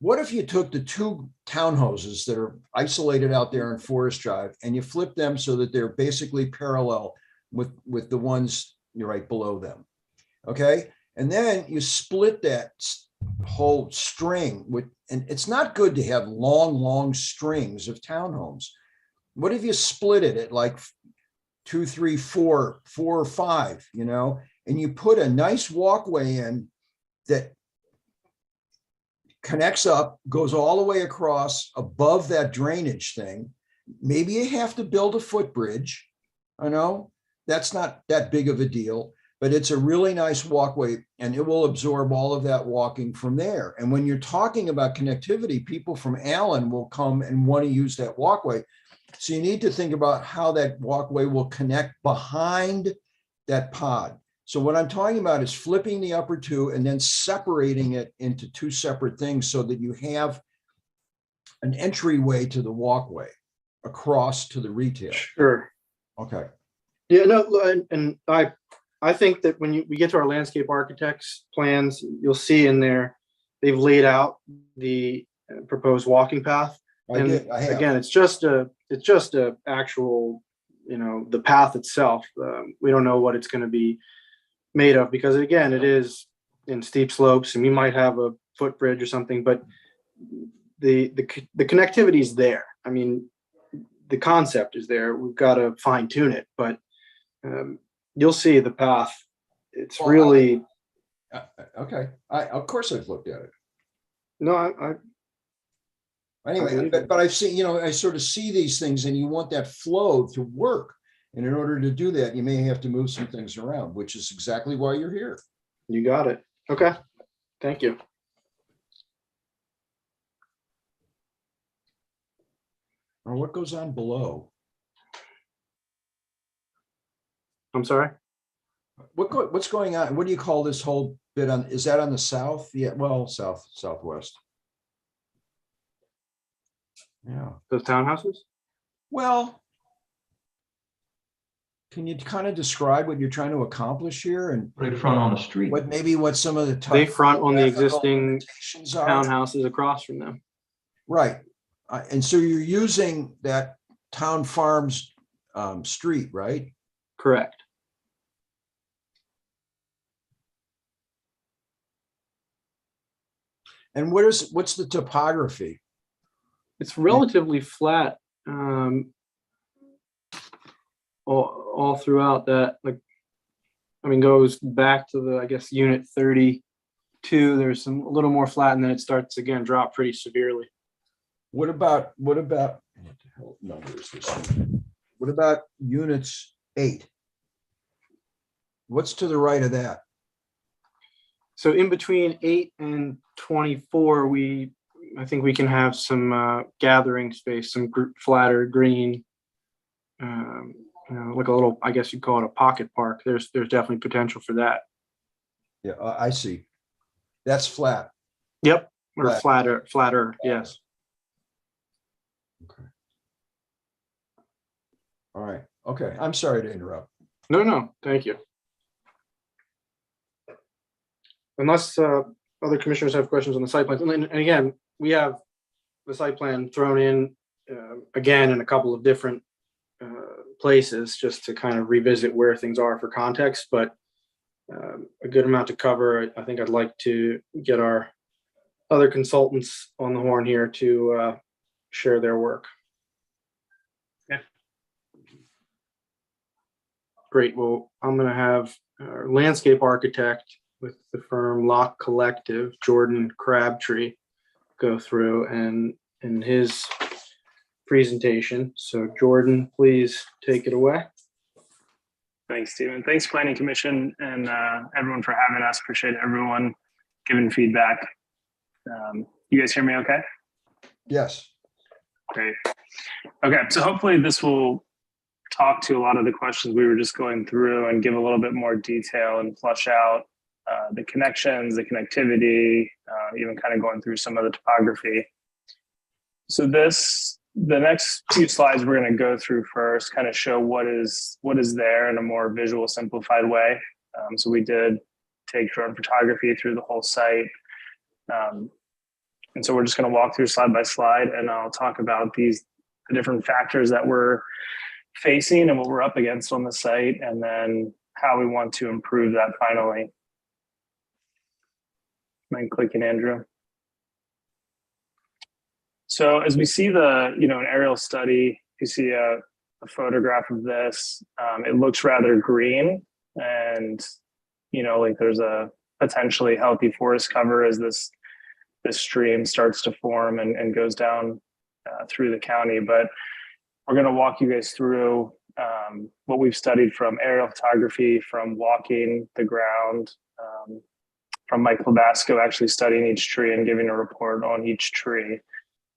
What if you took the two townhouses that are isolated out there in Forest Drive and you flip them so that they're basically parallel with the ones you're right below them? Okay. And then you split that whole string and it's not good to have long strings of townhomes. What if you split it at like 2, 3, 4 or 5, and you put a nice walkway in that connects up, goes all the way across above that drainage thing. Maybe you have to build a footbridge. I know that's not that big of a deal, but it's a really nice walkway and it will absorb all of that walking from there. And when you're talking about connectivity, people from Allen will come and want to use that walkway. So you need to think about how that walkway will connect behind that pod. So what I'm talking about is flipping the upper two and then separating it into two separate things so that you have an entryway to the walkway across to the retail. Sure. Okay. Yeah, no, and I think that when we get to our landscape architects plans, you'll see in there, they've laid out the proposed walking path. I have. Again, it's just a actual, the path itself. We don't know what it's going to be made of, because again, it is in steep slopes and we might have a footbridge or something, but the connectivity is there. I mean, the concept is there. We've got to fine tune it, but you'll see the path. It's really okay. Of course I've looked at it. No, anyway, but I've seen, I sort of see these things and you want that flow to work. And in order to do that, you may have to move some things around, which is exactly why you're here. You got it. Okay. Thank you. Or what goes on below? I'm sorry? What's going on? What do you call this whole bit on? Is that on the south? Yeah, well, southwest. Yeah. Those townhouses? Well, can you kind of describe what you're trying to accomplish here and Right front on the street. what some of the They front on the typographical existing limitations are? townhouses across from them. Right. And so you're using that Town Farms street, right? Correct. And what's the topography? It's relatively flat all throughout that. Like, I mean, goes back to the, I guess, unit 32. There's a little more flat, and then it starts again drop pretty severely. What about what the hell number is this one? What about units 8? What's to the right of that? So in between 8 and 24, I think we can have some gathering space, some flatter green, like a little, I guess you'd call it a pocket park. There's definitely potential for that. Yeah, I see. That's flat. Yep, or Flat. flatter, yes. Okay. All right. Okay. I'm sorry to interrupt. No, thank you. Unless other commissioners have questions on the site plan. And again, we have the site plan thrown in again in a couple of different places just to kind of revisit where things are for context, but a good amount to cover. I think I'd like to get our other consultants on the horn here to share their work. Yeah. Great. Well, I'm going to have our landscape architect with the firm Lock Collective, Jordan Crabtree, go through and in his presentation. So Jordan, please take it away. Thanks, Stephen. Thanks, Planning Commission, and everyone for having us. Appreciate everyone giving feedback. You guys hear me okay? Yes. Great. Okay, so hopefully this will talk to a lot of the questions we were just going through and give a little bit more detail and flush out the connections, the connectivity, even kind of going through some of the topography. So the next few slides we're going to go through first kind of show what is there in a more visual, simplified way. So we did take drone photography through the whole site. And so we're just going to walk through slide by slide, and I'll talk about the different factors that we're facing and what we're up against on the site, and then how we want to improve that finally. Mind clicking, Andrew? So as we see an aerial study, you see a photograph of this, it looks rather green, and, like there's a potentially healthy forest cover as this stream starts to form and goes down through the county. But we're going to walk you guys through what we've studied from aerial photography, from walking the ground, from Mike Labasco actually studying each tree and giving a report on each tree.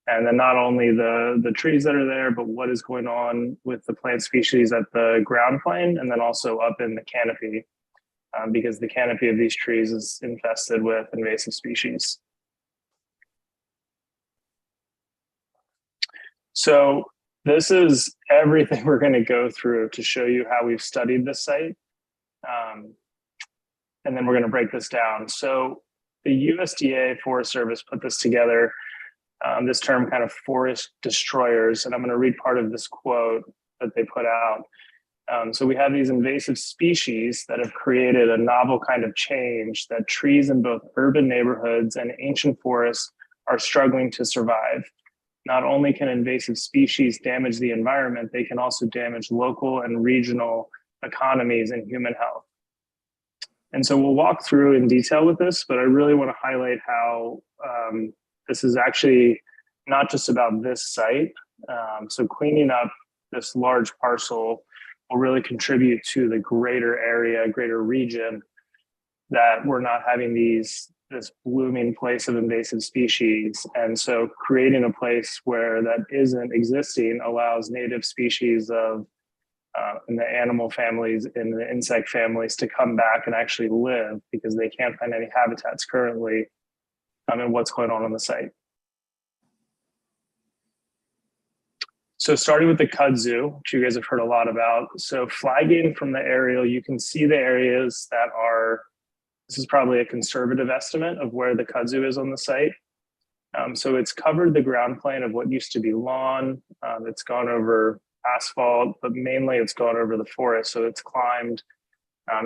And then not only the trees that are there, but what is going on with the plant species at the ground plane, and then also up in the canopy, because the canopy of these trees is infested with invasive species. So this is everything we're going to go through to show you how we've studied this site. And then we're going to break this down. So the USDA Forest Service put this together, this term kind of forest destroyers. And I'm going to read part of this quote that they put out. So we have these invasive species that have created a novel kind of change that trees in both urban neighborhoods and ancient forests are struggling to survive. Not only can invasive species damage the environment, they can also damage local and regional economies and human health. And so we'll walk through in detail with this, but I really want to highlight how this is actually not just about this site. So cleaning up this large parcel will really contribute to the greater area, greater region, that we're not having this blooming place of invasive species. And so creating a place where that isn't existing allows native species of in the animal families, in the insect families, to come back and actually live, because they can't find any habitats currently and what's going on the site. So starting with the kudzu, which you guys have heard a lot about. So flagging from the aerial, you can see the areas that are, this is probably a conservative estimate of where the kudzu is on the site. So it's covered the ground plane of what used to be lawn. It's gone over asphalt, but mainly it's gone over the forest. So it's climbed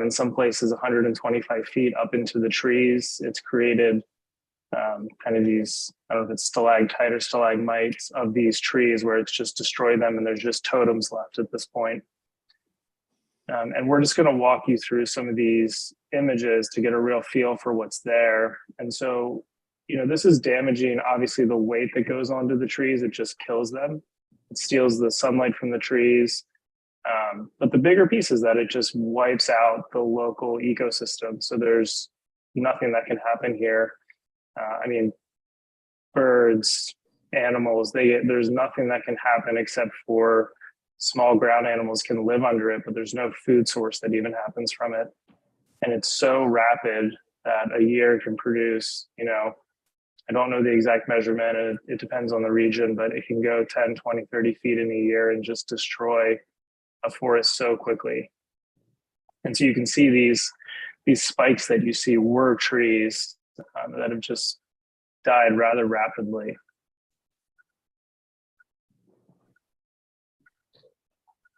in some places 125 feet up into the trees. It's created kind of these, I don't know if it's stalactite or stalagmites of these trees where it's just destroyed them and there's just totems left at this point. And we're just going to walk you through some of these images to get a real feel for what's there. And so, you know, this is damaging, obviously, the weight that goes onto the trees. It just kills them. It steals the sunlight from the trees. But the bigger piece is that it just wipes out the local ecosystem. So there's nothing that can happen here. I mean, birds, animals, there's nothing that can happen except for small ground animals can live under it, but there's no food source that even happens from it. And it's so rapid that a year can produce, you know, I don't know the exact measurement, and it depends on the region, but it can go 10, 20, 30 feet in a year and just destroy a forest so quickly. And so you can see these spikes that you see were trees that have just died rather rapidly.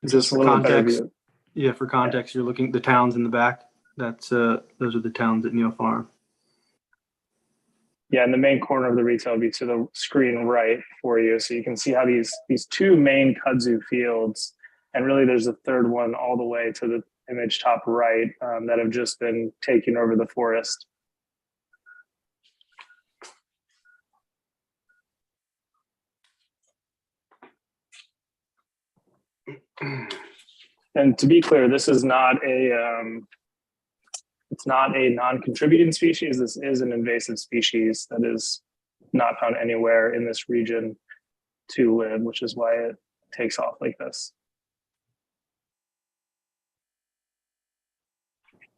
Just a for little better context, view. yeah, for context, you're looking, the towns in the back, that's those are the towns at Neal Farm. Yeah, in the main corner of the retail will be to the screen right for you. So you can see how these two main kudzu fields, and really there's a third one all the way to the image top right that have just been taking over the forest. And to be clear, this is not it's not a non-contributing species. This is an invasive species that is not found anywhere in this region to live, which is why it takes off like this.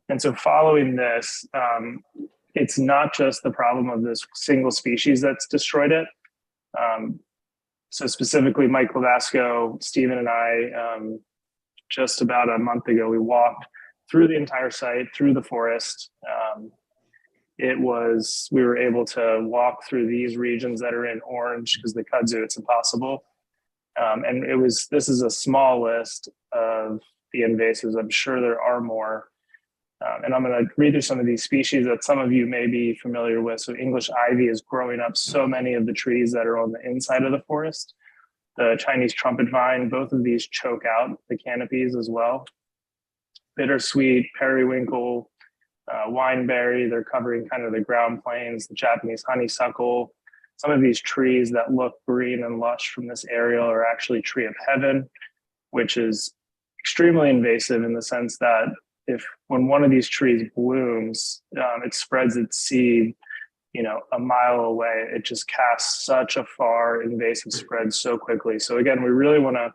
And so following this, it's not just the problem of this single species that's destroyed it. So specifically, Mike Lavasco, Stephen, and I, just about a month ago, we walked through the entire site, through the forest. We were able to walk through these regions that are in orange because the kudzu, it's impossible. And this is a small list of the invasives. I'm sure there are more. And I'm going to read through some of these species that some of you may be familiar with. So English ivy is growing up so many of the trees that are on the inside of the forest. The Chinese trumpet vine, both of these choke out the canopies as well. Bittersweet, periwinkle, wineberry, they're covering kind of the ground planes, the Japanese honeysuckle. Some of these trees that look green and lush from this aerial are actually tree of heaven, which is extremely invasive in the sense that when one of these trees blooms, it spreads its seed, you know, a mile away. It just casts such a far invasive spread so quickly. So again, we really want to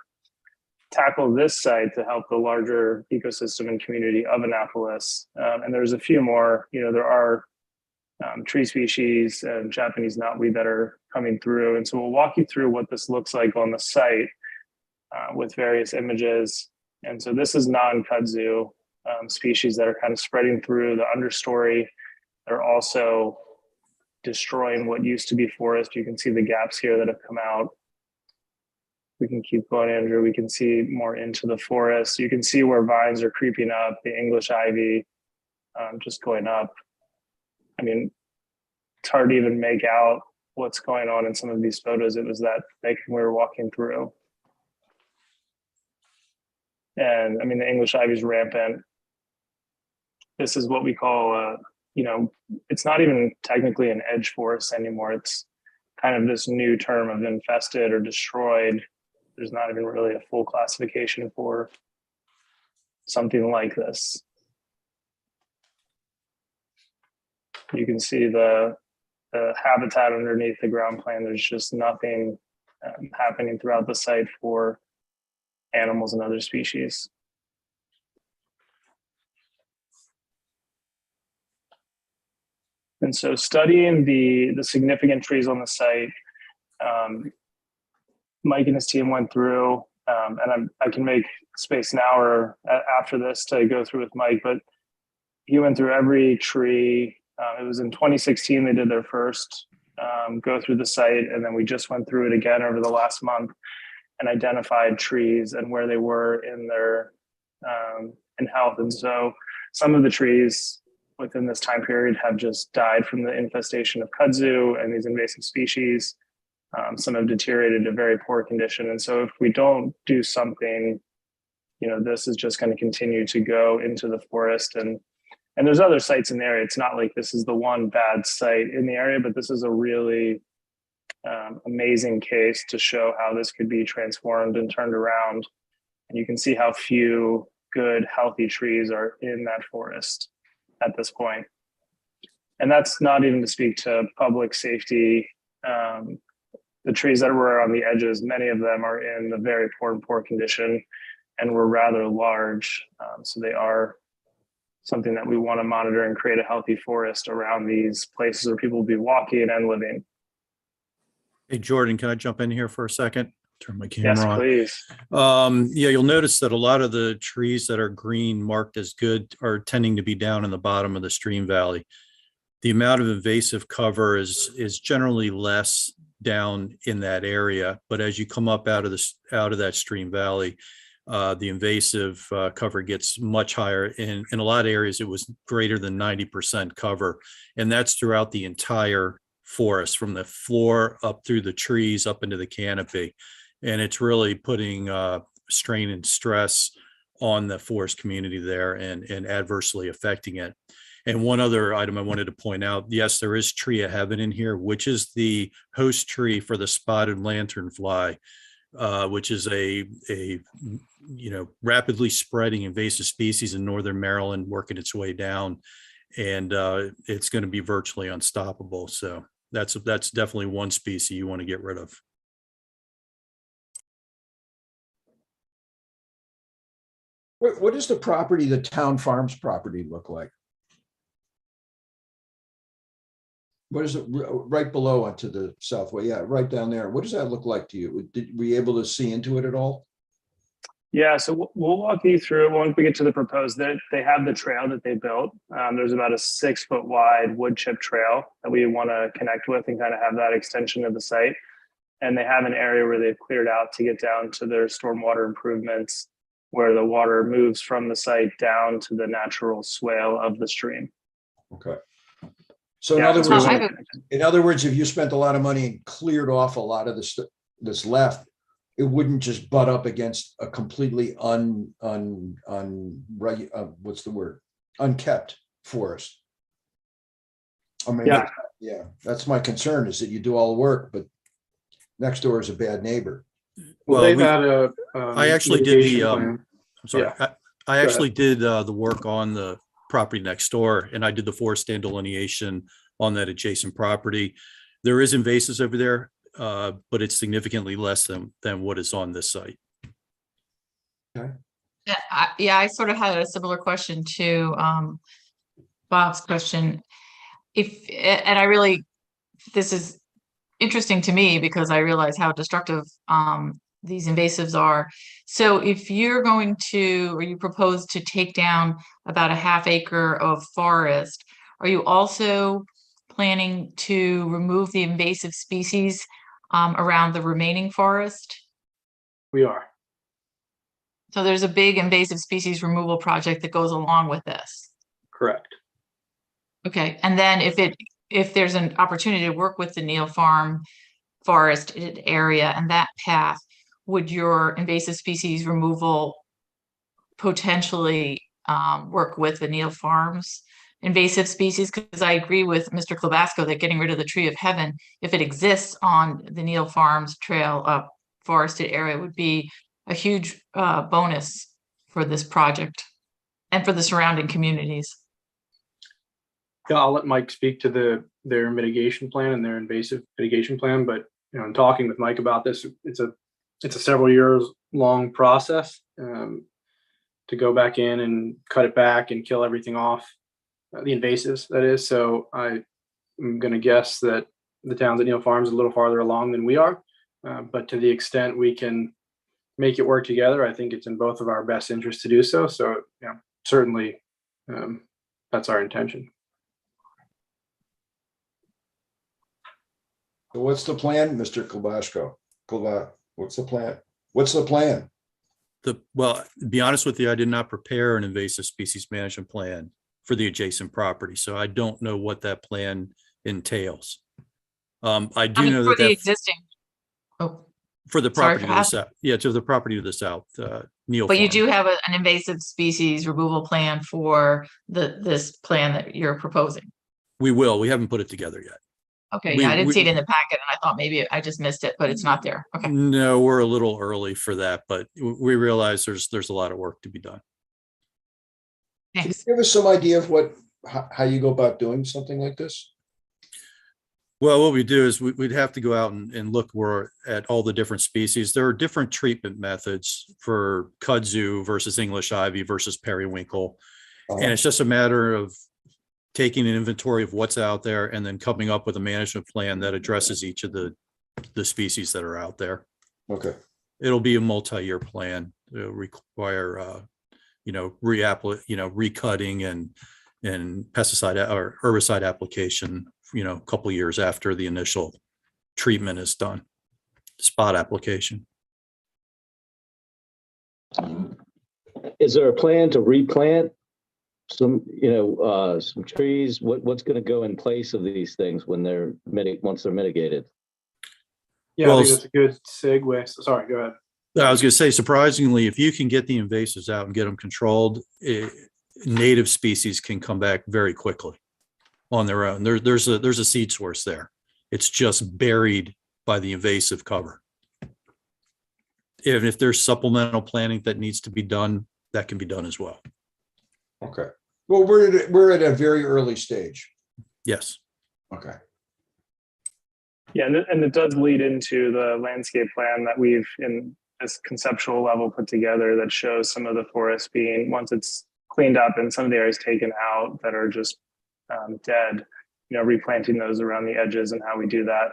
tackle this site to help the larger ecosystem and community of Annapolis. And there's a few more, you know, there are tree species and Japanese knotweed that are coming through. And so we'll walk you through what this looks like on the site with various images. And so this is non-kudzu species that are kind of spreading through the understory. They're also destroying what used to be forest. You can see the gaps here that have come out. We can keep going, Andrew. We can see more into the forest. You can see where vines are creeping up, the English ivy just going up. I mean, it's hard to even make out what's going on in some of these photos. It was that thick we were walking through. And I mean, the English ivy is rampant. This is what we call, you know, it's not even technically an edge forest anymore. It's kind of this new term of infested or destroyed. There's not even really a full classification for something like this. You can see the habitat underneath the ground plane. There's just nothing happening throughout the site for animals and other species. And so studying the significant trees on the site, Mike and his team went through, and I can make space now or after this to go through with Mike, but he went through every tree. It was in 2016 they did their first go through the site, and then we just went through it again over the last month and identified trees and where they were in their in health. And so some of the trees within this time period have just died from the infestation of kudzu and these invasive species. Some have deteriorated to very poor condition. And so if we don't do something, this is just going to continue to go into the forest. And there's other sites in the area. It's not like this is the one bad site in the area, but this is a really amazing case to show how this could be transformed and turned around. And you can see how few good, healthy trees are in that forest at this point. And that's not even to speak to public safety. The trees that were on the edges, many of them are in the very poor condition and were rather large. So they are something that we want to monitor and create a healthy forest around these places where people will be walking and living. Hey, Jordan, can I jump in here for a second? Turn my camera Yes, on. please. Yeah, you'll notice that a lot of the trees that are green marked as good are tending to be down in the bottom of the stream valley. The amount of invasive cover is generally less down in that area, but as you come up out of that stream valley, the invasive cover gets much higher. In a lot of areas, it was greater than 90% cover, and that's throughout the entire forest, from the floor up through the trees up into the canopy. And it's really putting strain and stress on the forest community there and adversely affecting it. And one other item I wanted to point out, yes, there is tree of heaven in here, which is the host tree for the spotted lanternfly, which is a rapidly spreading invasive species in northern Maryland, working its way down, and it's going to be virtually unstoppable. So that's definitely one species you want to get rid of. What does the property, the town farms property look like? What is it right below onto the southway? Yeah, right down there. What does that look like to you? Were you able to see into it at all? Yeah, so we'll walk you through once we get to the proposed. They have the trail that they built. There's about a 6-foot wide wood chip trail that we want to connect with and kind of have that extension of the site. And they have an area where they've cleared out to get down to their stormwater improvements, where the water moves from the site down to the natural swale of the stream. Okay. So Yeah, in other words, if you spent a lot of money and cleared off a lot of this left, it wouldn't just butt up against a completely unkept forest. I mean, yeah, that's my concern, is that you do all the work, but next door is a bad neighbor. Well, they've had a. I actually did the. I'm sorry. Yeah. I actually did the work on the property next door, and I did the forest stand delineation on that adjacent property. There is invasives over there, but it's significantly less than what is on this site. Okay. Yeah, I sort of had a similar question to Bob's question. This is interesting to me because I realize how destructive these invasives are. So if you're going to, or you propose to take down about a ½ acre of forest, are you also planning to remove the invasive species around the remaining forest? We are. So there's a big invasive species removal project that goes along with this. Correct. Okay, and then if there's an opportunity to work with the Neal Farm forest area and that path, would your invasive species removal potentially work with the Neal Farms invasive species? Because I agree with Mr. Klobasco that getting rid of the tree of heaven, if it exists on the Neal Farms trail up forested area, would be a huge bonus for this project and for the surrounding communities. Yeah, I'll let Mike speak to their mitigation plan and their invasive mitigation plan. But in talking with Mike about this, it's a several years long process to go back in and cut it back and kill everything off, the invasives, that is. So I'm going to guess that the towns at Neal Farms is a little farther along than we are. But to the extent we can make it work together, I think it's in both of our best interests to do so. So, certainly that's our intention. So what's the plan, Mr. Klobashko? What's the plan? What's the plan? Well, to be honest with you, I did not prepare an invasive species management plan for the adjacent property, so I don't know what that plan entails. I do know for the that existing. Oh, for the sorry property for to the asking. south, yeah, to the property to the south, Neil. But you Farm. do have an invasive species removal plan for this plan that you're proposing. We will. We haven't put it together yet. Okay, We- yeah, I didn't we- see it in the packet, and I thought maybe I just missed it, but it's not there. Okay. No, we're a little early for that, but we realize there's a lot of work to be done. Can you Thanks. give us some idea of how you go about doing something like this? Well, what we do is we'd have to go out and look at all the different species. There are different treatment methods for kudzu versus English ivy versus periwinkle. And it's just a matter of taking an inventory of what's out there and then coming up with a management plan that addresses each of the species that are out there. Okay. It'll be a multi-year plan. It'll require, recutting and pesticide or herbicide application, a couple of years after the initial treatment is done, spot application. Is there a plan to replant some trees? What's going to go in place of these things when once they're mitigated? Yeah, Well, I think that's a good segue. So, sorry, go ahead. I was going to say, surprisingly, if you can get the invasives out and get them controlled, native species can come back very quickly on their own. There's a seed source there. It's just buried by the invasive cover. Even if there's supplemental planting that needs to be done, that can be done as well. Okay. Well, we're at a very early stage. Yes. Okay. Yeah, and it does lead into the landscape plan that we've in this conceptual level put together that shows some of the forest being, once it's cleaned up and some of the areas taken out that are just dead, replanting those around the edges and how we do that.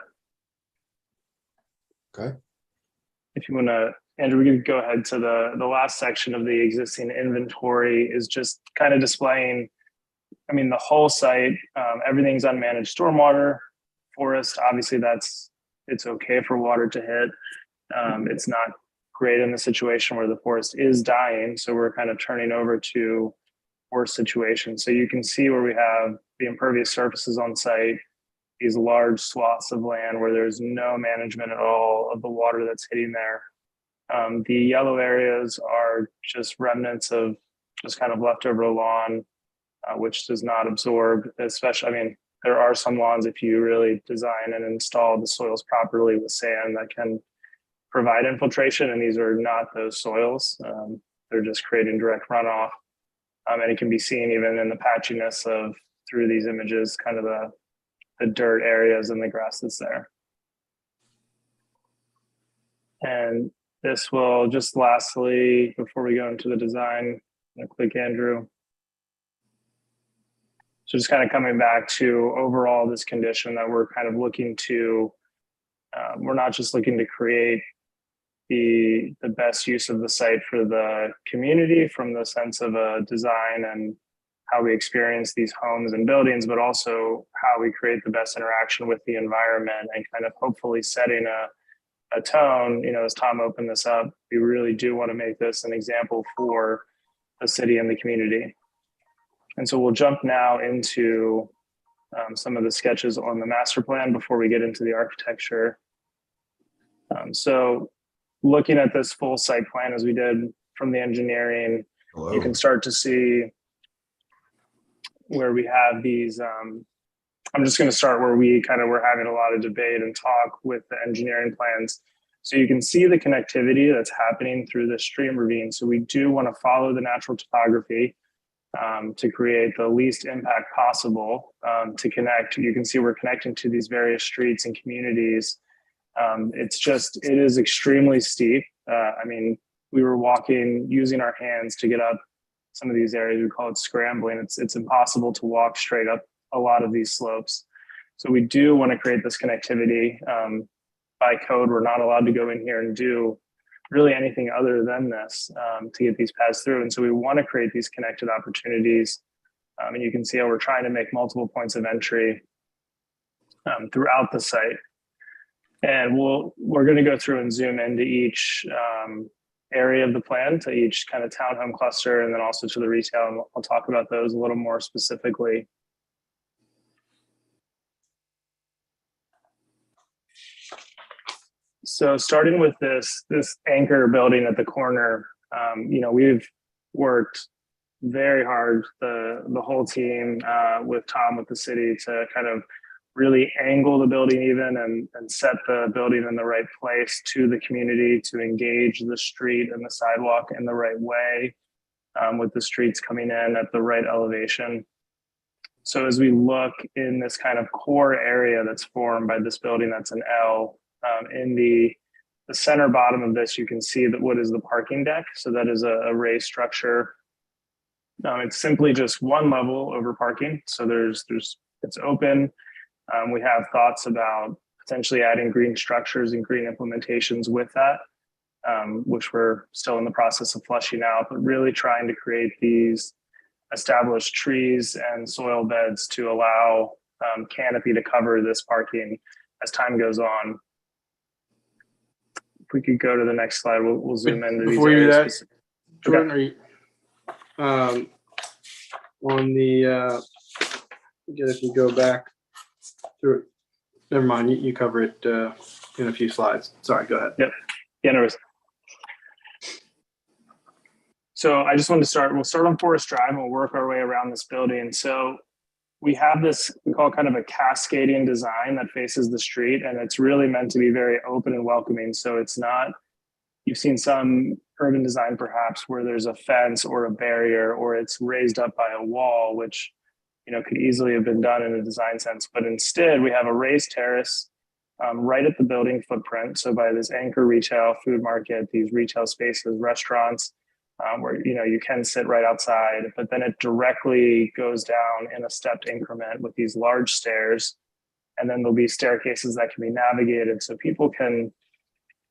Okay. If you want to, Andrew, we could go ahead to the last section of the existing inventory is just kind of displaying, the whole site, everything's unmanaged stormwater, forest, obviously it's okay for water to hit. It's not great in the situation where the forest is dying. So we're kind of turning over to worse situations. So you can see where we have the impervious surfaces on site, these large swaths of land where there's no management at all of the water that's hitting there. The yellow areas are just remnants of just kind of leftover lawn, which does not absorb, especially, there are some lawns, if you really design and install the soils properly with sand, that can provide infiltration, and these are not those soils. They're just creating direct runoff. And it can be seen even in the patchiness of through these images, kind of the dirt areas and the grass that's there. And this will just lastly, before we go into the design, I'll click Andrew. So just kind of coming back to overall this condition that we're kind of looking to, we're not just looking to create the best use of the site for the community from the sense of a design and how we experience these homes and buildings, but also how we create the best interaction with the environment and kind of hopefully setting a tone. As Tom opened this up, we really do want to make this an example for the city and the community. And so we'll jump now into some of the sketches on the master plan before we get into the architecture. So looking at this full site plan as we did from the engineering, you can start to see where we have these, I'm just going to start where we kind of were having a lot of debate and talk with the engineering plans. So you can see the connectivity that's happening through the stream ravine. So we do want to follow the natural topography to create the least impact possible to connect. You can see we're connecting to these various streets and communities. It is extremely steep. We were walking, using our hands to get up some of these areas. We call it scrambling. It's impossible to walk straight up a lot of these slopes. So we do want to create this connectivity. by code, we're not allowed to go in here and do really anything other than this to get these paths through. And so we want to create these connected opportunities. And you can see how we're trying to make multiple points of entry throughout the site. And we're going to go through and zoom into each area of the plan, to each kind of townhome cluster, and then also to the retail. And I'll talk about those a little more specifically. So starting with this anchor building at the corner, we've worked very hard, the whole team with Tom, with the city, to kind of really angle the building even and set the building in the right place to the community, to engage the street and the sidewalk in the right way, with the streets coming in at the right elevation. So as we look in this kind of core area that's formed by this building, that's an L, in the center bottom of this, you can see that what is the parking deck. So that is a raised structure. It's simply just one level over parking. So it's open. We have thoughts about potentially adding green structures and green implementations with that, which we're still in the process of fleshing out, but really trying to create these established trees and soil beds to allow canopy to cover this parking as time goes on. If we could go to the next slide, we'll zoom into these Before you do that, areas. Jordan, are you on the if you go back through it, never mind, you cover it in a few slides. Sorry, go ahead. Yep. Yeah, no worries. So I just wanted to start, we'll start on Forest Drive and we'll work our way around this building. So we have this, we call kind of a cascading design that faces the street, and it's really meant to be very open and welcoming. So it's not, you've seen some urban design perhaps where there's a fence or a barrier, or it's raised up by a wall, which, could easily have been done in a design sense. But instead we have a raised terrace right at the building footprint. So by this anchor retail, food market, these retail spaces, restaurants, where you can sit right outside, but then it directly goes down in a stepped increment with these large stairs, and then there'll be staircases that can be navigated, so people can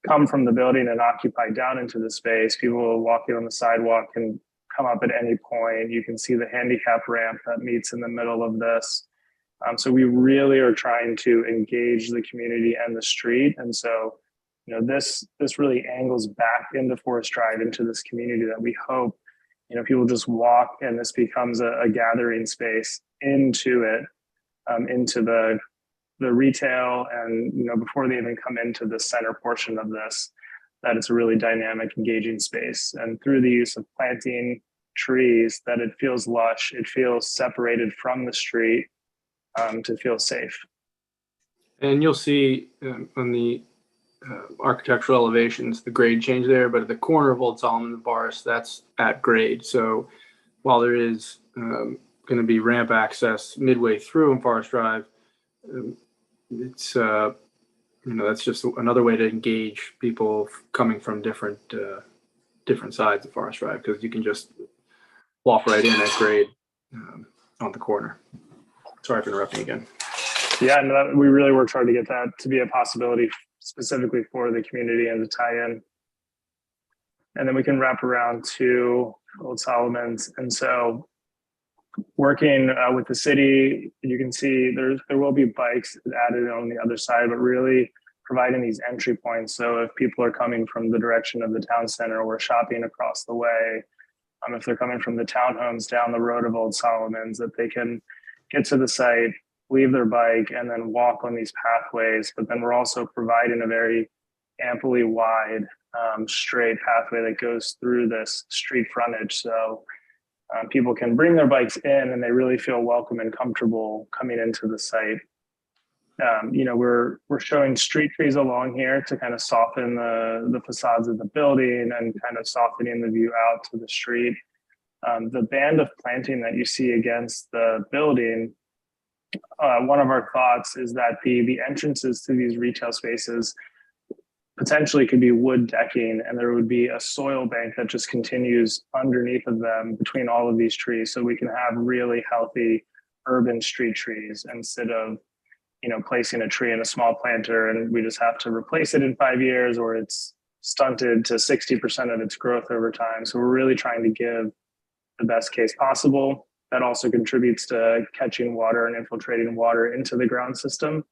come from the building and occupy down into the space. People walking on the sidewalk can come up at any point. You can see the handicap ramp that meets in the middle of this. So we really are trying to engage the community and the street, and so this really angles back into Forest Drive, into this community that we hope, people just walk and this becomes a gathering space into it, into the retail, and, before they even come into the center portion of this, that it's a really dynamic, engaging space. And through the use of planting trees, that it feels lush, it feels separated from the street, to feel safe. And you'll see on the architectural elevations, the grade change there, but at the corner of Old Solomon and Boris, that's at grade. So while there is going to be ramp access midway through in Forest Drive, it's that's just another way to engage people coming from different sides of Forest Drive, because you can just walk right in at grade on the corner. Sorry for interrupting again. Yeah, no, we really worked hard to get that to be a possibility specifically for the community and to tie in. And then we can wrap around to Old Solomon's. And so working with the city, you can see there will be bikes added on the other side, but really providing these entry points. So if people are coming from the direction of the town center or shopping across the way, if they're coming from the townhomes down the road of Old Solomon's, that they can get to the site, leave their bike, and then walk on these pathways. But then we're also providing a very amply wide straight pathway that goes through this street frontage. So people can bring their bikes in and they really feel welcome and comfortable coming into the site. We're showing street trees along here to kind of soften the facades of the building and kind of softening the view out to the street. The band of planting that you see against the building, one of our thoughts is that the entrances to these retail spaces potentially could be wood decking, and there would be a soil bank that just continues underneath of them between all of these trees, so we can have really healthy urban street trees instead of placing a tree in a small planter and we just have to replace it in 5 years, or it's stunted to 60% of its growth over time. So we're really trying to give the best case possible. That also contributes to catching water and infiltrating water into the ground system,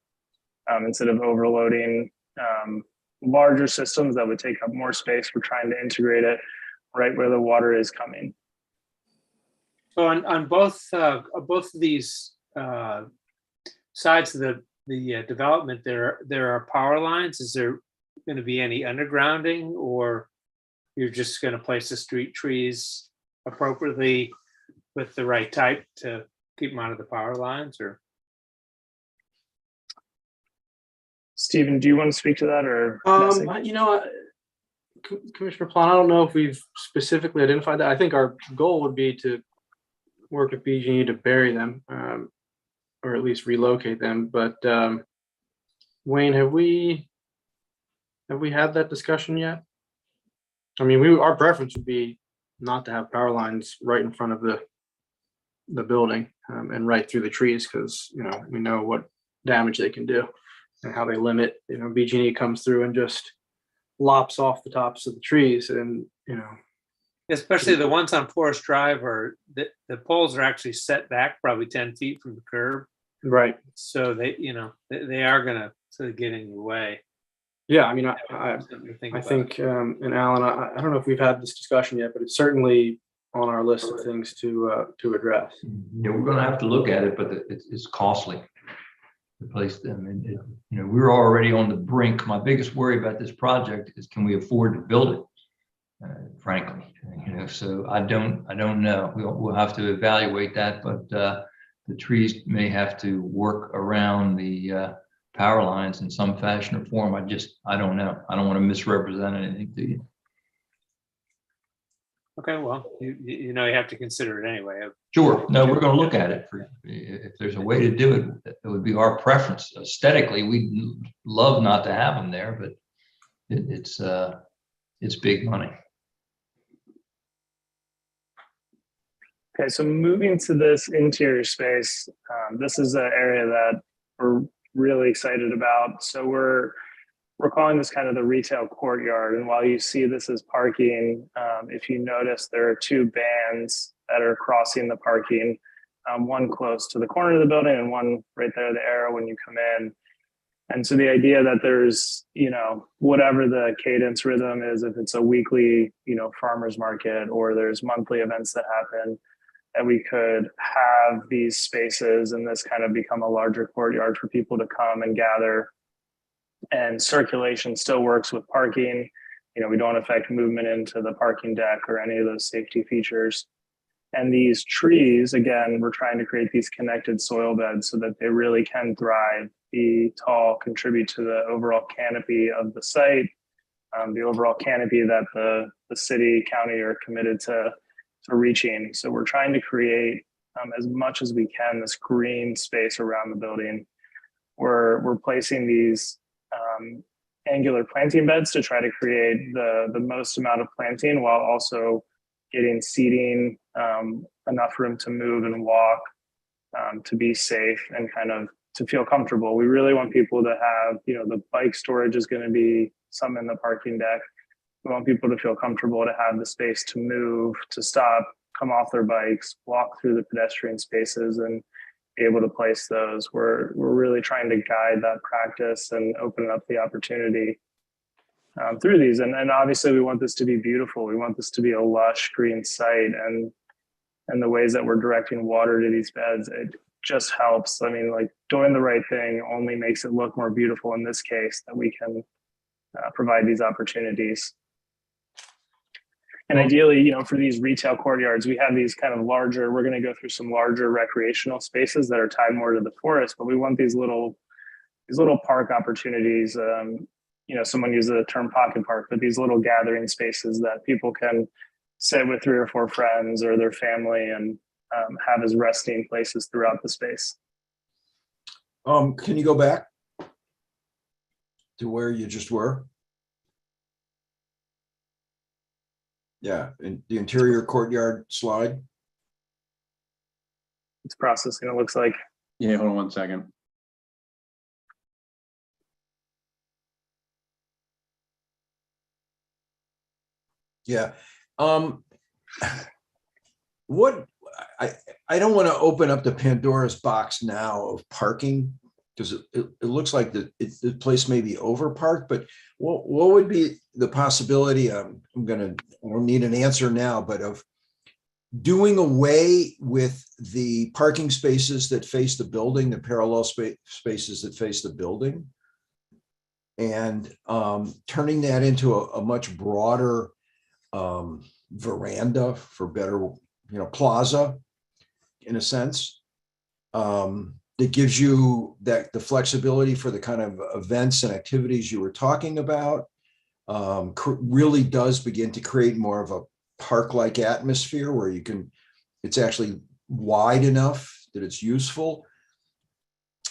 instead of overloading larger systems that would take up more space. We're trying to integrate it right where the water is coming. So on both of these sides of the development, there are power lines. Is there going to be any undergrounding, or you're just going to place the street trees appropriately with the right type to keep them out of the power lines? Or Stephen, do you want to speak to that, or Commissioner Plon, I don't know if we've specifically identified that. I think our goal would be to work with BG&E to bury them, or at least relocate them. But Wayne, have we had that discussion yet? I mean, our preference would be not to have power lines right in front of the building and right through the trees, because we know what damage they can do and how they limit. BG&E comes through and just lops off the tops of the trees, and especially the ones on Forest Drive, or the poles are actually set back probably 10 feet from the curb. Right. So they are going to sort of get in your way. Yeah, I mean, I think, and Alan, I don't know if we've had this discussion yet, but it's certainly on our list of things to address. Yeah, we're going to have to look at it, but it's costly to place them. And we're already on the brink. My biggest worry about this project is, can we afford to build it? Frankly, so I don't know. We'll have to evaluate that, but the trees may have to work around the power lines in some fashion or form. I don't know. I don't want to misrepresent anything to you. Okay, well, you have to consider it anyway. Sure. No, we're going to look at it. If there's a way to do it, it would be our preference. Aesthetically, we'd love not to have them there, but it's big money. Okay, so moving to this interior space, this is an area that we're really excited about. So we're calling this kind of the retail courtyard. And while you see this as parking, if you notice, there are two bands that are crossing the parking, one close to the corner of the building and one right there, the arrow when you come in. And so the idea that there's, whatever the cadence rhythm is, if it's a weekly, farmer's market, or there's monthly events that happen, that we could have these spaces and this kind of become a larger courtyard for people to come and gather. And circulation still works with parking. We don't affect movement into the parking deck or any of those safety features. And these trees, again, we're trying to create these connected soil beds so that they really can thrive, be tall, contribute to the overall canopy of the site, the overall canopy that the city, county are committed to reaching. So we're trying to create as much as we can this green space around the building. We're placing these angular planting beds to try to create the most amount of planting while also getting seating, enough room to move and walk, to be safe and kind of to feel comfortable. We really want people to have, the bike storage is going to be some in the parking deck. We want people to feel comfortable to have the space to move, to stop, come off their bikes, walk through the pedestrian spaces and be able to place those. We're really trying to guide that practice and open up the opportunity through these. And obviously we want this to be beautiful. We want this to be a lush green site, and the ways that we're directing water to these beds, it just helps. I mean, like, doing the right thing only makes it look more beautiful in this case, that we can provide these opportunities. And ideally, for these retail courtyards, we have these kind of larger, we're going to go through some larger recreational spaces that are tied more to the forest, but we want these little park opportunities. Someone uses the term pocket park, but these little gathering spaces that people can sit with 3 or 4 friends or their family and have as resting places throughout the space. Can you go back to where you just were? Yeah, in the interior courtyard slide. It's processing, it looks like. Yeah, hold on one second. Yeah. What I don't want to open up the Pandora's box now of parking because it looks like the place may be overparked, but what would be the possibility? I don't need an answer now, but of doing away with the parking spaces that face the building, the parallel spaces that face the building, and turning that into a much broader veranda for better, plaza in a sense, that gives you the flexibility for the kind of events and activities you were talking about, really does begin to create more of a park-like atmosphere where it's actually wide enough that it's useful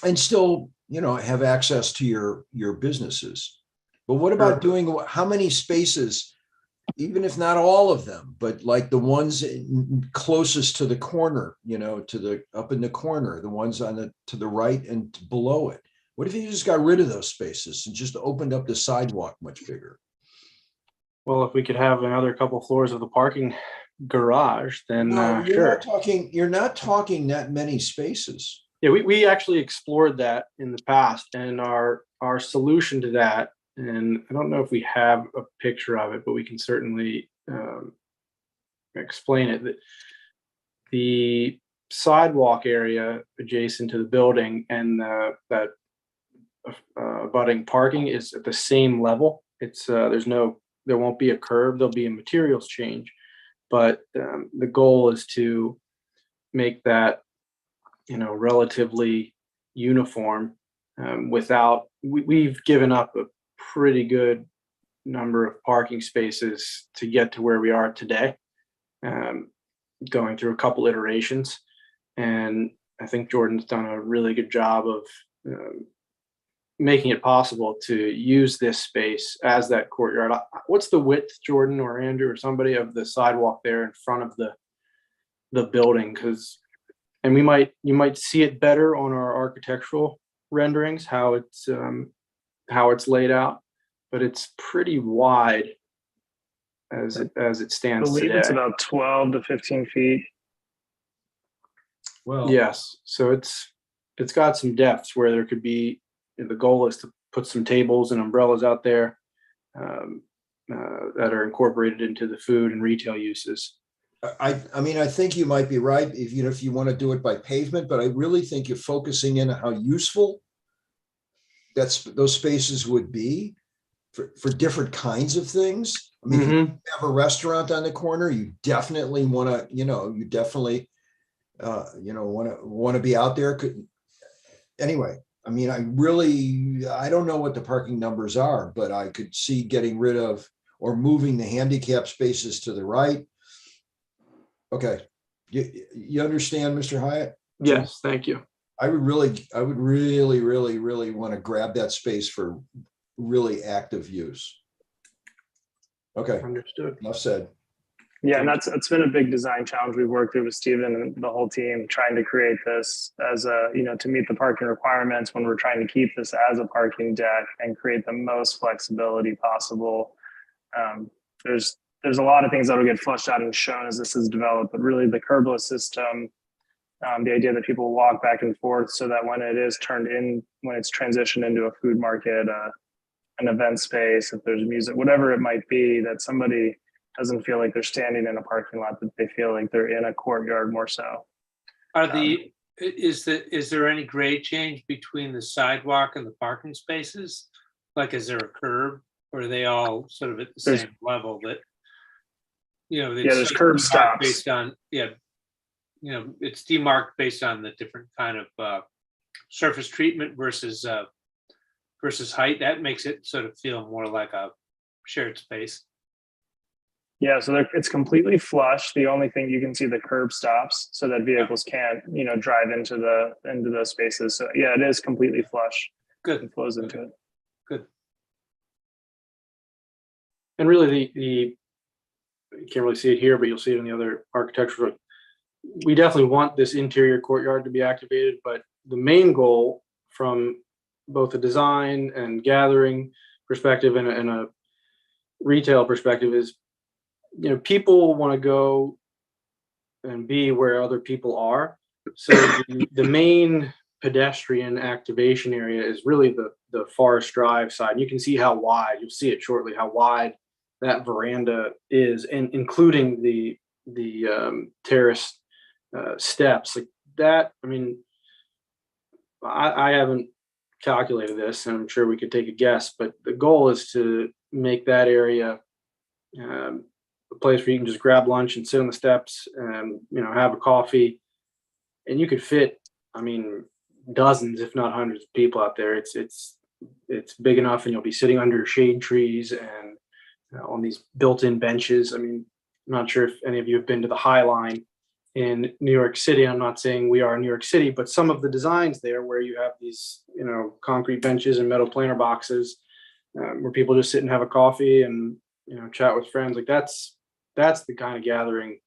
and still, have access to your businesses. But what about how many spaces, even if not all of them, but like the ones closest to the corner, up in the corner, the ones to the right and below it? What if you just got rid of those spaces and just opened up the sidewalk much bigger? Well, if we could have another couple floors of the parking garage, then No, sure. You're not talking that many spaces. Yeah, we actually explored that in the past, and our solution to that, and I don't know if we have a picture of it, but we can certainly explain it. That the sidewalk area adjacent to the building and that abutting parking is at the same level. It's there won't be a curb. There'll be a materials change, but the goal is to make that relatively uniform without. We've given up a pretty good number of parking spaces to get to where we are today, going through a couple iterations, and I think Jordan's done a really good job of making it possible to use this space as that courtyard. What's the width, Jordan or Andrew or somebody, of the sidewalk there in front of the building? And you might see it better on our architectural renderings, how it's laid out, but it's pretty wide as it stands I believe today. it's about 12 to 15 feet. Well, yes. So it's got some depths where there could be. The goal is to put some tables and umbrellas out there that are incorporated into the food and retail uses. I think you might be right if you want to do it by pavement, but I really think you're focusing in on how useful those spaces would be for different kinds of things. I mean, if you have a restaurant on the corner, you definitely want to, want to be out there. Anyway, I don't know what the parking numbers are, but I could see getting rid of or moving the handicap spaces to the right. Okay. You understand, Mr. Hyatt? Yes, thank you. I would really, really want to grab that space for really active use. Okay. Understood. Enough said. Yeah, and it's been a big design challenge we've worked through with Stephen and the whole team, trying to create this as to meet the parking requirements when we're trying to keep this as a parking deck and create the most flexibility possible. There's a lot of things that will get flushed out and shown as this is developed, but really the curbless system, the idea that people walk back and forth so that when it's transitioned into a food market, an event space, if there's music, whatever it might be, that somebody doesn't feel like they're standing in a parking lot, that they feel like they're in a courtyard more so. Is there any grade change between the sidewalk and the parking spaces? Like, is there a curb, or are they all sort of at the same level that, there's curb stops based on, it's demarked based on the different kind of surface treatment versus height. That makes it sort of feel more like a shared space. Yeah, so it's completely flush. The only thing you can see the curb stops so that vehicles can't, drive into the spaces. So yeah, it is completely flush. Good. It flows into it. Good. And really you can't really see it here, but you'll see it in the other architectural. We definitely want this interior courtyard to be activated, but the main goal from both a design and gathering perspective and a retail perspective is people want to go and be where other people are. So the main pedestrian activation area is really the Forest Drive side. You can see how wide, you'll see it shortly, how wide that veranda is, and including the terrace steps like that. I mean, I haven't calculated this, and I'm sure we could take a guess, but the goal is to make that area a place where you can just grab lunch and sit on the steps and have a coffee, and you could fit, I mean, dozens, if not hundreds of people out there. It's big enough, and you'll be sitting under shade trees and on these built-in benches. I mean, I'm not sure if any of you have been to the High Line in New York City. I'm not saying we are in New York City, but some of the designs there where you have these, concrete benches and metal planter boxes where people just sit and have a coffee and, chat with friends. Like that's the kind of gathering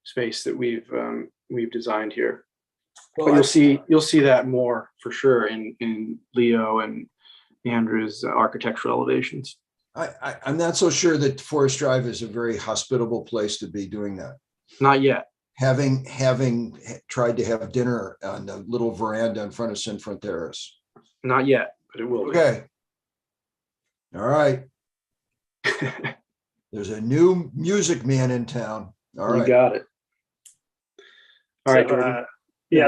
space that we've designed here. Well, but you'll see that more for sure in Leo and Andrew's architectural elevations. I'm not so sure that Forest Drive is a very hospitable place to be doing that. Not yet. Having tried to have dinner on the little veranda in front of Sinfront Terrace. Not yet, but it will be. Okay. All right. There's a new music man in town. All right. You got it. All right, Jordan.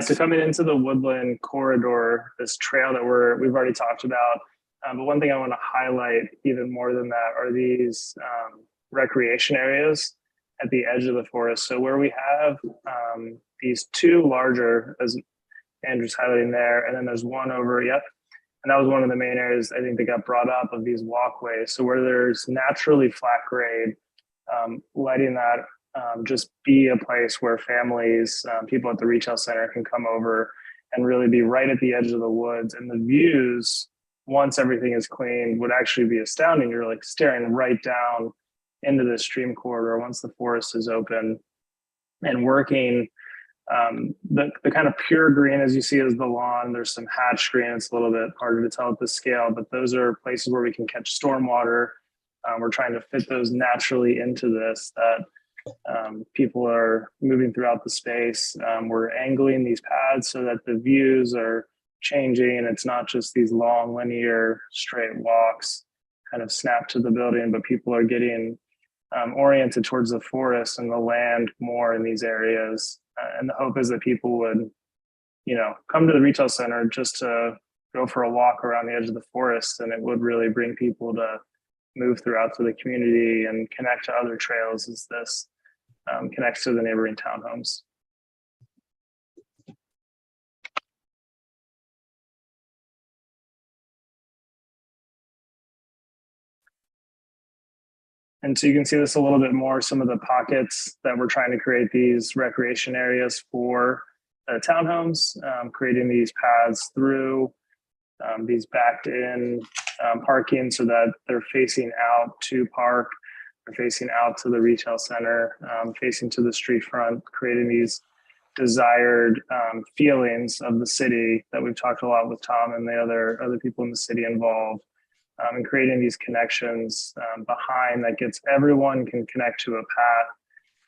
So coming into the Woodland corridor, this trail that we've already talked about. But one thing I want to highlight even more than that are these recreation areas at the edge of the forest. So where we have these two larger, as Andrew's highlighting there, and then there's one over, and that was one of the main areas I think that got brought up of these walkways. So where there's naturally flat grade, letting that just be a place where families, people at the retail center can come over and really be right at the edge of the woods. And the views, once everything is cleaned, would actually be astounding. You're like staring right down into the stream corridor once the forest is open and working. The kind of pure green as you see is the lawn. There's some hatch green. It's a little bit harder to tell at the scale, but those are places where we can catch stormwater. We're trying to fit those naturally into this, that people are moving throughout the space. We're angling these paths so that the views are changing, and it's not just these long linear straight walks kind of snap to the building, but people are getting oriented towards the forest and the land more in these areas. And the hope is that people would, come to the retail center just to go for a walk around the edge of the forest, and it would really bring people to move throughout to the community and connect to other trails as this connects to the neighboring townhomes. And so you can see this a little bit more, some of the pockets that we're trying to create these recreation areas for townhomes, creating these paths through these backed in parking so that they're facing out to park, they're facing out to the retail center, facing to the street front, creating these desired feelings of the city that we've talked a lot with Tom and the other people in the city involved. And creating these connections behind that gets everyone can connect to a path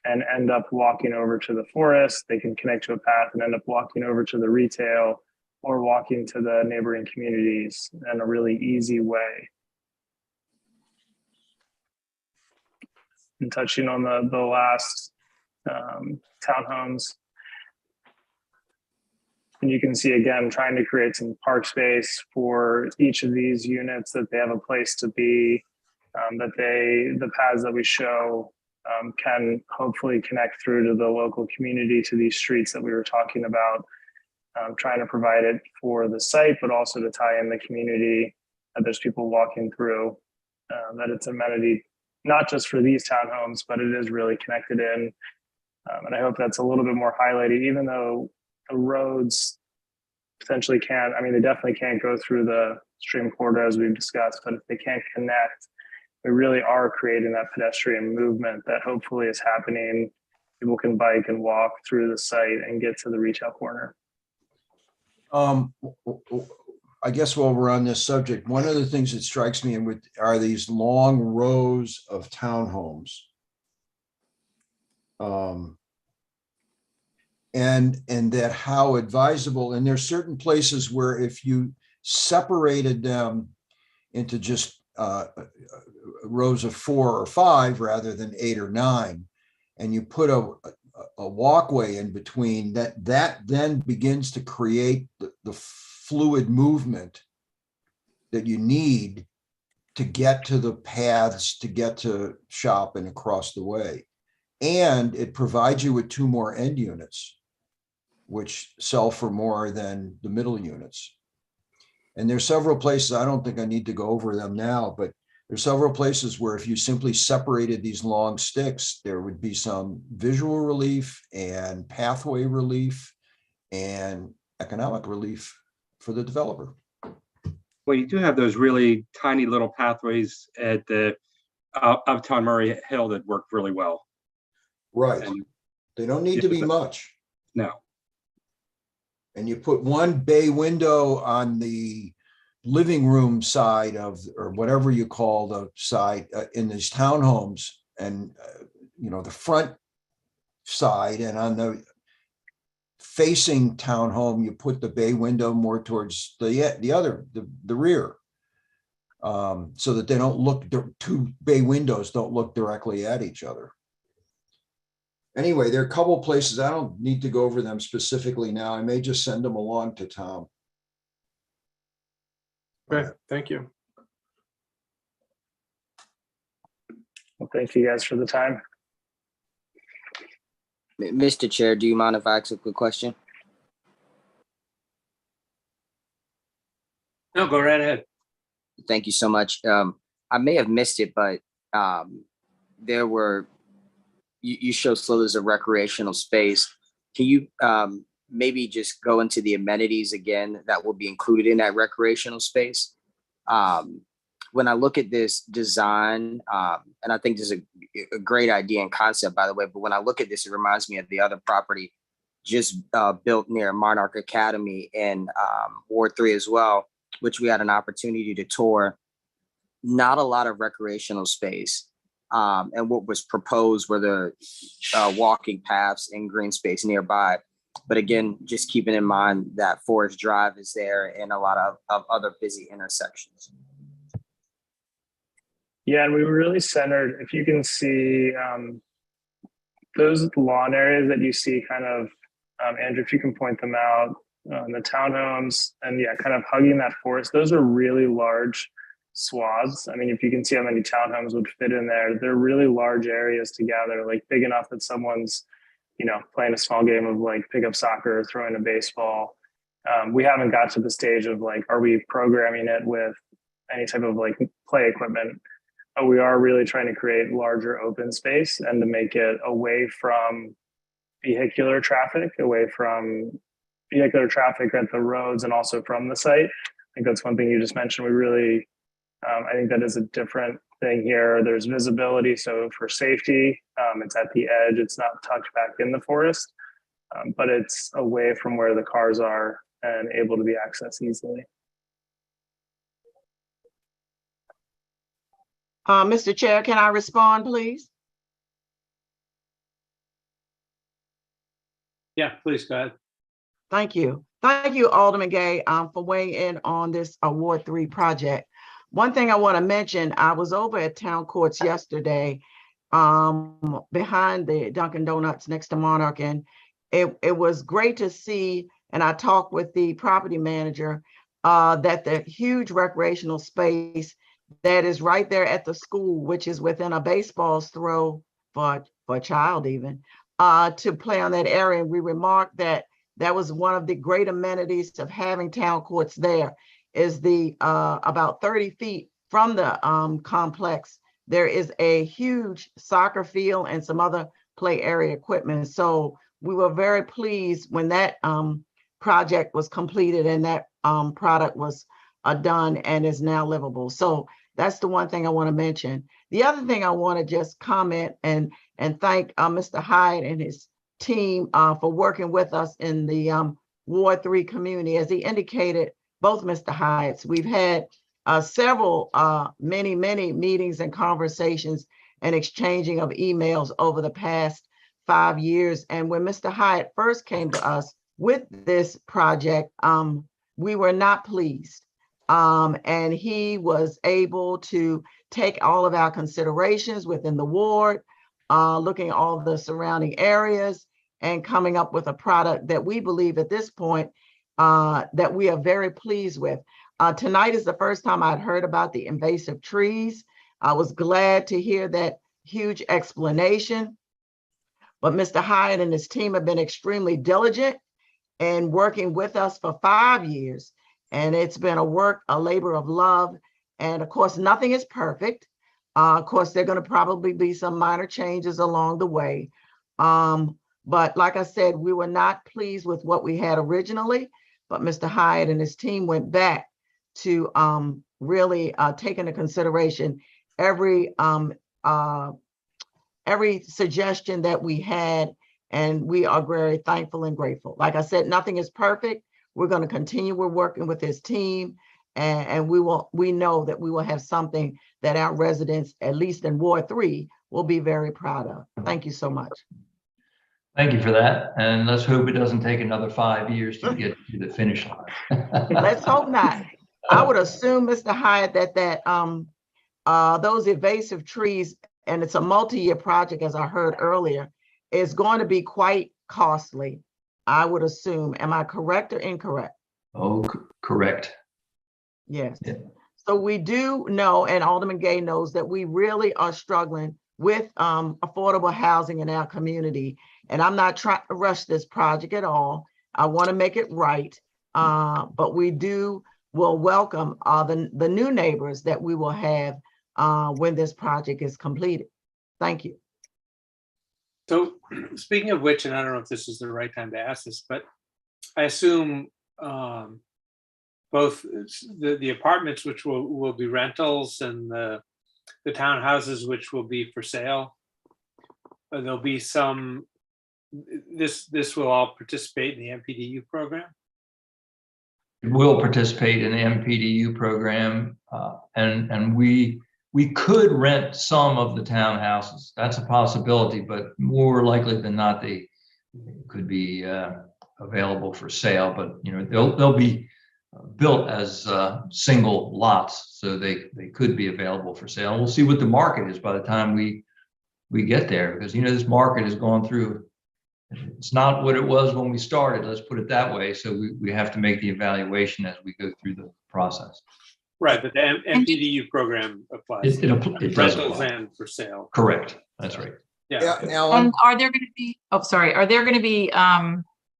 and end up walking over to the forest. They can connect to a path and end up walking over to the retail or walking to the neighboring communities in a really easy way. And touching on the last townhomes. And you can see, again, trying to create some park space for each of these units, that they have a place to be, that the paths that we show can hopefully connect through to the local community, to these streets that we were talking about, trying to provide it for the site, but also to tie in the community, that there's people walking through, that it's amenity, not just for these townhomes, but it is really connected in. And I hope that's a little bit more highlighted, even though the roads potentially can't, they definitely can't go through the stream corridor as we've discussed, but if they can't connect, we really are creating that pedestrian movement that hopefully is happening. People can bike and walk through the site and get to the retail corner. I guess while we're on this subject, one of the things that strikes me are these long rows of townhomes And that how advisable, and there's certain places where if you separated them into just rows of 4 or 5 rather than 8 or 9, and you put a walkway in between, that then begins to create the fluid movement that you need to get to the paths, to get to shop and across the way. And it provides you with 2 more end units, which sell for more than the middle units. And there's several places, I don't think I need to go over them now, but there's several places where if you simply separated these long sticks, there would be some visual relief and pathway relief and economic relief for the developer. Well, you do have those really tiny little pathways at the Uptown Murray Hill that work really well. Right. And they don't need to be much. No. And you put one bay window on the living room side of, or whatever you call the side in these townhomes, and the front side, and on the facing townhome, you put the bay window more towards the rear, so that they don't look, 2 bay windows don't look directly at each other. Anyway, there are a couple places, I don't need to go over them specifically now. I may just send them along to Tom. Okay, thank you. Well, thank you guys for the time. Mr. Chair, do you mind if I ask a quick question? No, go right ahead. Thank you so much. I may have missed it, but there were, you show Slow as a recreational space. Can you maybe just go into the amenities again that will be included in that recreational space? When I look at this design, and I think this is a great idea and concept, by the way, but when I look at this, it reminds me of the other property just built near Monarch Academy in Ward 3 as well, which we had an opportunity to tour. Not a lot of recreational space. And what was proposed were the walking paths and green space nearby. But again, just keeping in mind that Forest Drive is there and a lot of other busy intersections. Yeah, and we were really centered, if you can see those lawn areas that you see kind of, Andrew, if you can point them out, the townhomes, and yeah, kind of hugging that forest, those are really large swaths. I mean, if you can see how many townhomes would fit in there, they're really large areas together, like big enough that someone's, playing a small game of like pickup soccer or throwing a baseball. We haven't got to the stage of like, are we programming it with any type of like play equipment? But we are really trying to create larger open space and to make it away from vehicular traffic at the roads and also from the site. I think that's one thing you just mentioned. We really, I think that is a different thing here. There's visibility. So for safety, it's at the edge. It's not tucked back in the forest, but it's away from where the cars are and able to be accessed easily. Mr. Chair, can I respond, please? Yeah, please go ahead. Thank you. Thank you, Alderman Gay, for weighing in on this Ward 3 project. One thing I want to mention, I was over at Town Courts yesterday, behind the Dunkin' Donuts next to Monarch, and it was great to see, and I talked with the property manager, that the huge recreational space that is right there at the school, which is within a baseball's throw for a child even, to play on that area. And we remarked that that was one of the great amenities of having Town Courts there, is the about 30 feet from the complex, there is a huge soccer field and some other play area equipment. So we were very pleased when that project was completed and that product was done and is now livable. So that's the one thing I want to mention. The other thing I want to just comment and thank Mr. Hyde and his team for working with us in the Ward 3 community. As he indicated, both Mr. Hydes, we've had several, many meetings and conversations and exchanging of emails over the past 5 years. And when Mr. Hyatt first came to us with this project, we were not pleased. And he was able to take all of our considerations within the ward, looking at all the surrounding areas and coming up with a product that we believe at this point that we are very pleased with. Tonight is the first time I'd heard about the invasive trees. I was glad to hear that huge explanation. But Mr. Hyatt and his team have been extremely diligent in working with us for 5 years. And it's been a labor of love. And of course, nothing is perfect. Of course, there are going to probably be some minor changes along the way. But like I said, we were not pleased with what we had originally, but Mr. Hyatt and his team went back to really take into consideration every suggestion that we had, and we are very thankful and grateful. Like I said, nothing is perfect. We're going to continue working with his team, and we know that we will have something that our residents, at least in Ward 3, will be very proud of. Thank you so much. Thank you for that. And let's hope it doesn't take another 5 years to get to the finish line. Let's hope not. I would assume, Mr. Hyatt, that those invasive trees, and it's a multi-year project, as I heard earlier, is going to be quite costly, I would assume. Am I correct or incorrect? Oh, correct. Yes. Yeah. So we do know, and Alderman Gay knows, that we really are struggling with affordable housing in our community. And I'm not trying to rush this project at all. I want to make it right. But we will welcome the new neighbors that we will have when this project is completed. Thank you. So speaking of which, and I don't know if this is the right time to ask this, but I assume both the apartments, which will be rentals, and the townhouses, which will be for sale, there'll be some, this will all participate in the MPDU program? It will participate in the MPDU program, and we could rent some of the townhouses. That's a possibility, but more likely than not, they could be available for sale. But they'll be built as single lots, so they could be available for sale. And we'll see what the market is by the time we get there, because this market has gone through. It's not what it was when we started. Let's put it that way. So we have to make the evaluation as we go through the process. Right, but the MPDU program applies. It does rentals apply. And for sale. Correct. That's right. Yeah. And are there going to be? Oh, sorry. Are there going to be?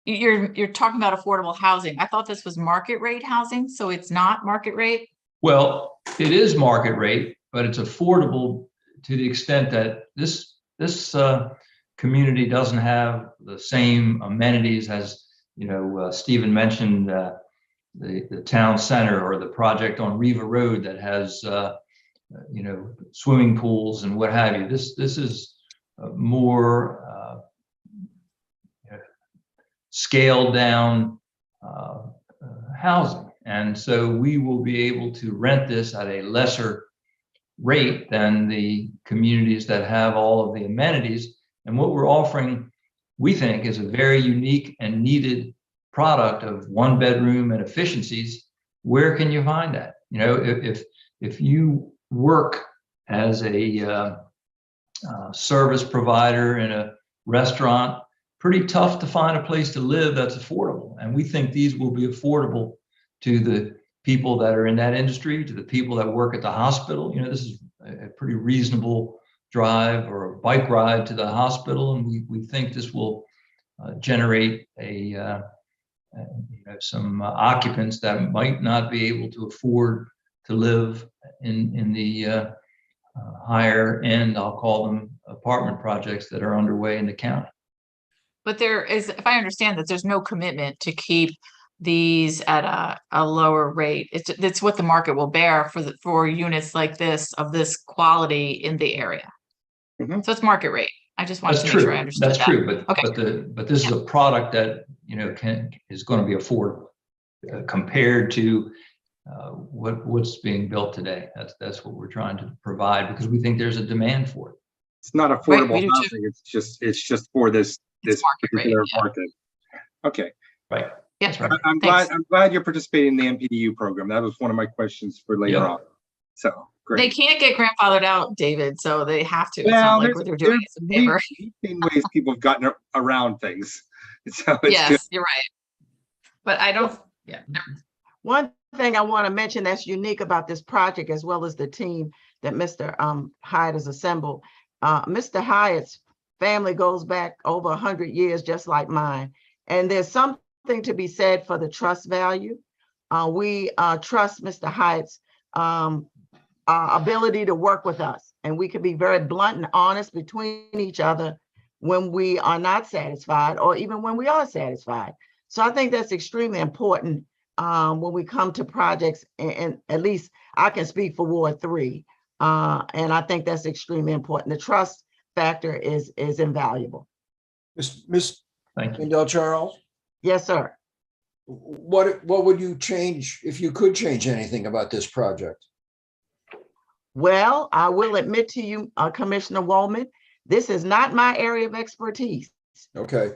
You're talking about affordable housing. I thought this was market rate housing, so it's not market rate. Well, it is market rate, but it's affordable to the extent that this community doesn't have the same amenities as Stephen mentioned. The town center, or the project on Riva Road that has swimming pools and what have you. This is more scaled down housing, and so we will be able to rent this at a lesser rate than the communities that have all of the amenities. And what we're offering, we think, is a very unique and needed product of 1-bedroom and efficiencies. Where can you find that? If you work as a service provider in a restaurant, pretty tough to find a place to live that's affordable. And we think these will be affordable to the people that are in that industry, to the people that work at the hospital. This is a pretty reasonable drive or a bike ride to the hospital, and we think this will generate some occupants that might not be able to afford to live in the higher end, I'll call them, apartment projects that are underway in the county. But there is, if I understand that, there's no commitment to keep these at a lower rate. It's what the market will bear for units like this, of this quality in the area. Mm-hmm. So it's market rate. I just wanted to make sure I understood that. That's true, but this is a product that is going to be affordable compared to what's being built today. That's what we're trying to provide, because we think there's a demand for it. It's not Right, affordable we do too. housing. It's just for this market rate, particular yeah. market. Okay. Right. Yeah, That's right. I'm glad you're participating in the MPDU program. That was one of my questions for later Yeah. on. So They great. can't get grandfathered out, David, so they have to. It's Well, not like they're doing us a favor. we've seen ways people have gotten around things. So it's good. Yes, you're right. But I don't, yeah. One thing I want to mention that's unique about this project, as well as the team that Mr. Hyatt has assembled. Mr. Hyatt's family goes back over 100 years, just like mine. And there's something to be said for the trust value. We trust Mr. Hyatt's ability to work with us. And we can be very blunt and honest between each other when we are not satisfied, or even when we are satisfied. So I think that's extremely important when we come to projects, and at least I can speak for Ward 3. And I think that's extremely important. The trust factor is invaluable. Miss Thank you. Mandel Charles, Yes, sir. what would you change if you could change anything about this project? Well, I will admit to you, Commissioner Wallman, this is not my area of expertise. Okay.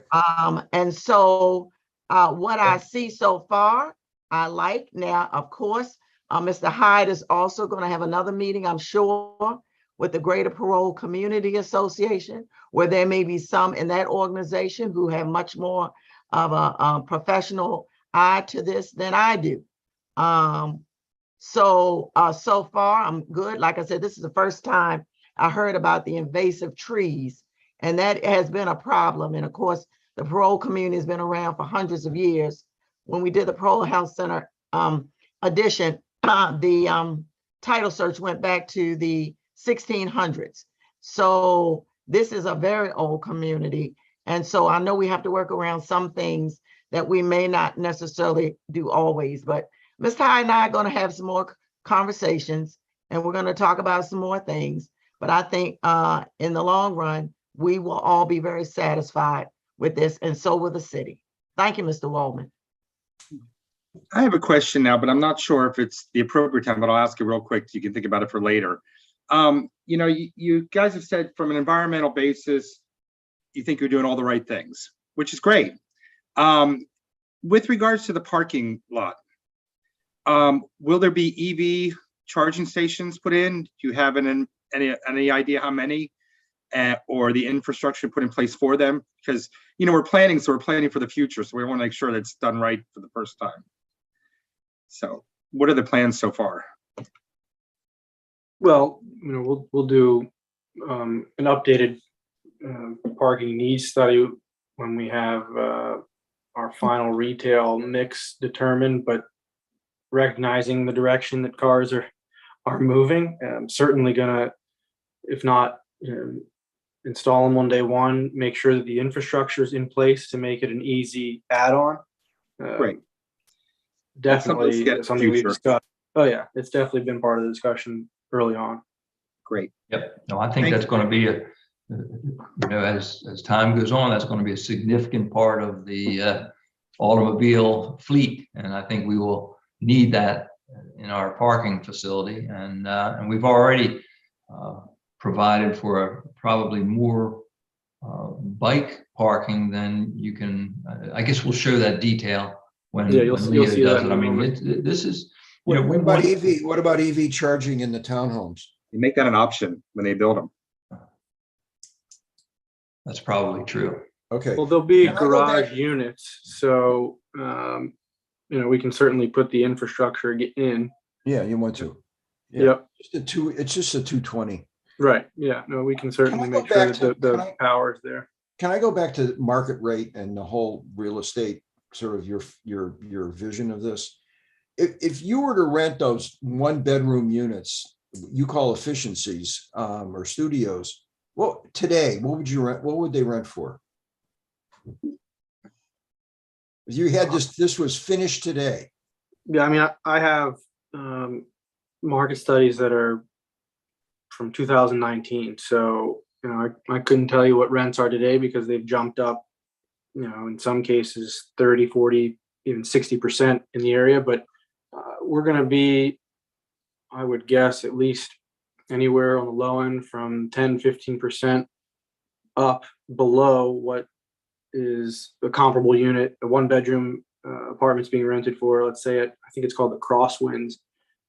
And so what I see so far, I like. Now, of course, Mr. Hyde is also going to have another meeting, I'm sure, with the Greater Parole Community Association, where there may be some in that organization who have much more of a professional eye to this than I do. So far, I'm good. Like I said, this is the first time I heard about the invasive trees, and that has been a problem. And of course, the parole community has been around for hundreds of years. When we did the Parole Health Center addition, the title search went back to the 1600s. So this is a very old community. And so I know we have to work around some things that we may not necessarily do always, but Mr. Hyde and I are going to have some more conversations, and we're going to talk about some more things. But I think in the long run, we will all be very satisfied with this, and so will the city. Thank you, Mr. Wallman. I have a question now, but I'm not sure if it's the appropriate time, but I'll ask it real quick so you can think about it for later. You guys have said from an environmental basis, you think you're doing all the right things, which is great. With regards to the parking lot, will there be EV charging stations put in? Do you have any idea how many, or the infrastructure put in place for them? Because we're planning for the future, so we want to make sure that it's done right for the first time. So, what are the plans so far? Well, we'll do an updated parking needs study when we have our final retail mix determined, but recognizing the direction that cars are moving, certainly gonna, if not install them on day one, make sure that the infrastructure is in place to make it an easy add-on. Great. Definitely something we've discussed. Oh yeah, it's definitely been part of the discussion early on. Great. Yep. No, I think that's going to be as time goes on, that's going to be a significant part of the automobile fleet, and I think we will need that in our parking facility. And we've already provided for probably more bike parking than you can. I guess we'll show that detail when you'll see does that it. I mean, this is. What about EV? What about EV charging in the townhomes? You make that an option when they build them. That's probably true. Okay. Well, there'll be garage units, so we can certainly put the infrastructure in. Yeah, you want to. Yeah. Yep. It's just a 220. Right. Yeah. No, we can certainly make sure that the power is there. Can I go back to market rate and the whole real estate, sort of your vision of this? If you were to rent those 1-bedroom units, you call efficiencies or studios, well, today, what would you rent? What would they rent for? If you had this was finished today. Yeah, I mean, I have market studies that are from 2019, so I couldn't tell you what rents are today because they've jumped up, in some cases 30, 40, even 60% in the area. But we're going to be, I would guess, at least anywhere on the low end from 10, 15% up below what is a comparable unit, a one bedroom apartment's being rented for, let's say I think it's called the Crosswinds.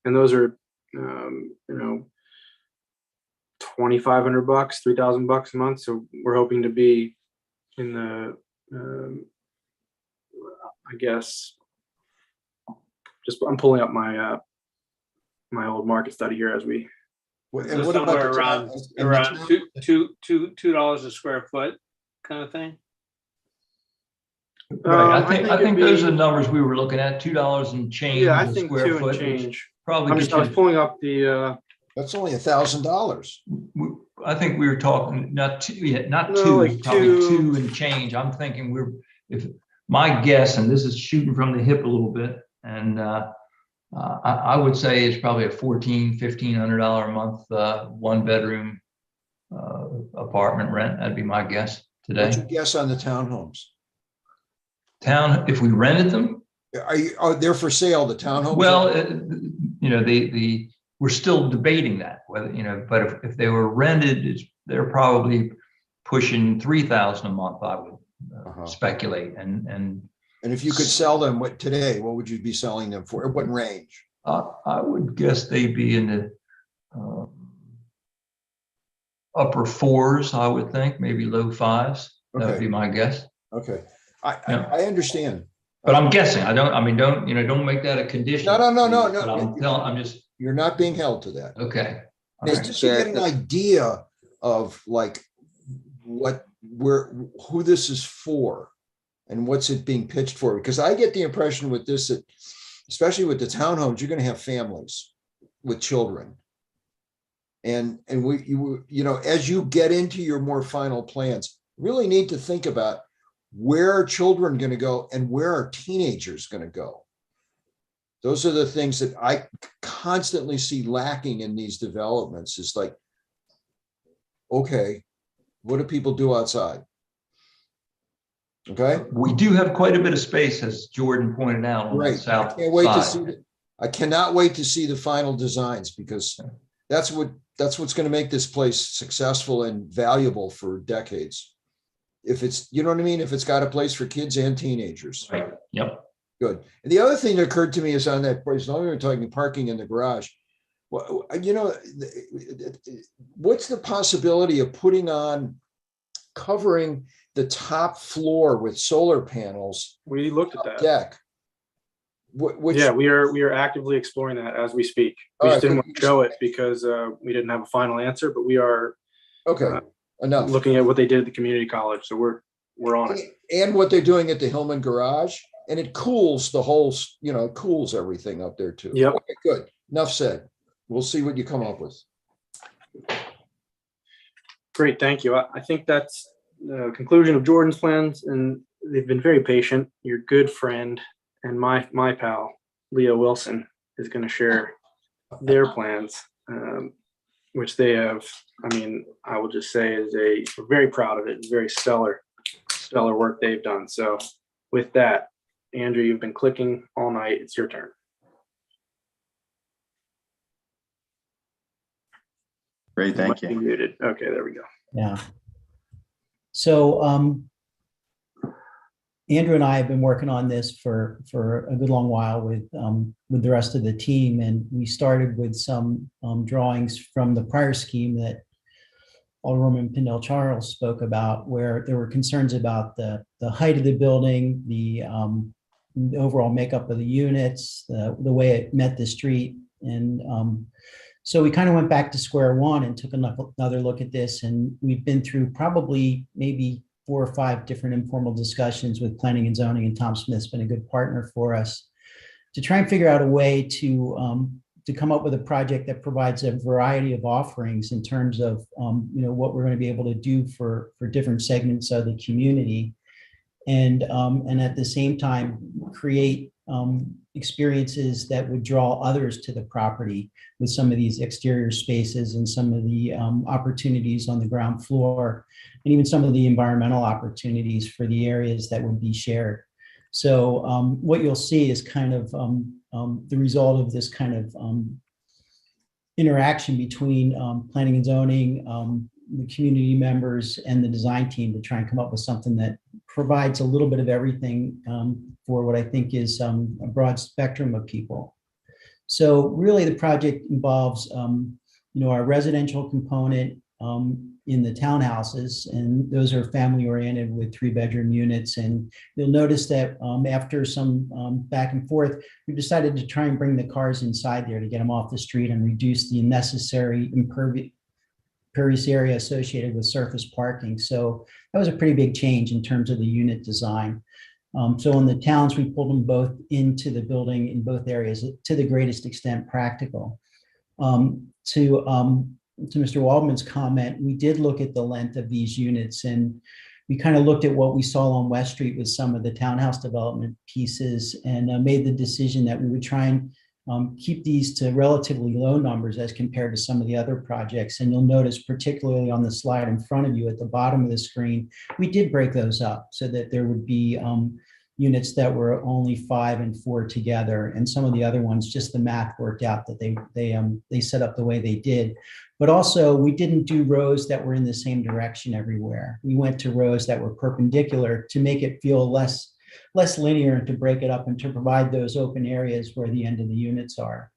And those are, you know, $2,500, $3,000 a month. So we're hoping to be in the, I guess, I'm pulling up my my old market study here as we. And So what about somewhere the around town- and the town- $2 a square foot kind of thing. Right, I it'd think those be- are the numbers we were looking at, $2 and change Yeah, I a think square 2 foot, and which change. probably I gets was you, pulling up the. That's only $1,000. I think we were talking, not two, yeah, not No, two, like probably two- 2 and change. I'm thinking if my guess, and this is shooting from the hip a little bit, and I would say it's probably a $1,400-$1,500 a month, one bedroom apartment rent. That'd be my guess What's your today. guess on the townhomes? If we rented them, Are they for sale, the townhomes? well, you know, we're still debating that, whether, you know, but if they were rented, they're probably pushing 3,000 a month, I would speculate. And if you could sell them today, what would you be selling them for? What range? I would guess they'd be in the upper 4s, I would think, maybe low 5s. That would Okay. be my guess. Okay, Yeah. I understand. But I'm guessing. Don't make that a condition. No. But I'm just, You're not being held to that. okay. All It's right. just to get an idea of like who this is for and what's it being pitched for. Because I get the impression with this, that especially with the townhomes, you're going to have families with children. And as you get into your more final plans, really need to think about where are children going to go and where are teenagers going to go. Those are the things that I constantly see lacking in these developments. Is like, okay, what do people do outside? Okay. We do have quite a bit of space, as Jordan pointed out, on the Right. south I can't wait to side. see I cannot wait to see the final designs, because that's what's going to make this place successful and valuable for decades. If it's, you know what I mean? If it's got a place for kids and teenagers. Right. Yep. Good. And the other thing that occurred to me is on that place, now we were talking parking in the garage. Well, what's the possibility of covering the top floor with solar panels? We looked at that. Deck. Yeah, we are actively exploring that as we speak. We just didn't want to show it because we didn't have a final answer, but we are enough looking at what they did at the community college. So we're on it. And what they're doing at the Hillman garage, and it cools the whole, cools everything up there too. Yep. Okay, good. Enough said. We'll see what you come up with. Great, thank you. I think that's the conclusion of Jordan's plans, and they've been very patient. Your good friend and my pal, Leo Wilson, is going to share their plans, which they have, I will just say we're very proud of it. It's very stellar work they've done. So with that, Andrew, you've been clicking all night. It's your turn. Great, thank you. Muted. Okay, there we go. Yeah. So Andrew and I have been working on this for a good long while with the rest of the team, and we started with some drawings from the prior scheme that Alderman Pindell Charles spoke about, where there were concerns about the height of the building, the overall makeup of the units, the way it met the street, and so we kind of went back to square one and took another look at this, and we've been through probably maybe 4 or 5 different informal discussions with planning and zoning, and Tom Smith's been a good partner for us to try and figure out a way to come up with a project that provides a variety of offerings in terms of what we're going to be able to do for different segments of the community, and at the same time create experiences that would draw others to the property with some of these exterior spaces and some of the opportunities on the ground floor, and even some of the environmental opportunities for the areas that would be shared. So what you'll see is kind of the result of this kind of interaction between planning and zoning, the community members and the design team to try and come up with something that provides a little bit of everything for what I think is a broad spectrum of people. So really the project involves, our residential component in the townhouses, and those are family oriented with 3-bedroom units. And you'll notice that after some back and forth, we decided to try and bring the cars inside there to get them off the street and reduce the necessary impervious area associated with surface parking. So that was a pretty big change in terms of the unit design. So in the towns, we pulled them both into the building in both areas to the greatest extent practical. To Mr. Waldman's comment, we did look at the length of these units, and we kind of looked at what we saw on West Street with some of the townhouse development pieces, and made the decision that we would try and keep these to relatively low numbers as compared to some of the other projects. And you'll notice, particularly on the slide in front of you at the bottom of the screen, we did break those up so that there would be units that were only 5 and 4 together, and some of the other ones, just the math worked out that they set up the way they did. But also, we didn't do rows that were in the same direction everywhere. We went to rows that were perpendicular to make it feel less linear, and to break it up and to provide those open areas where the end of the units are.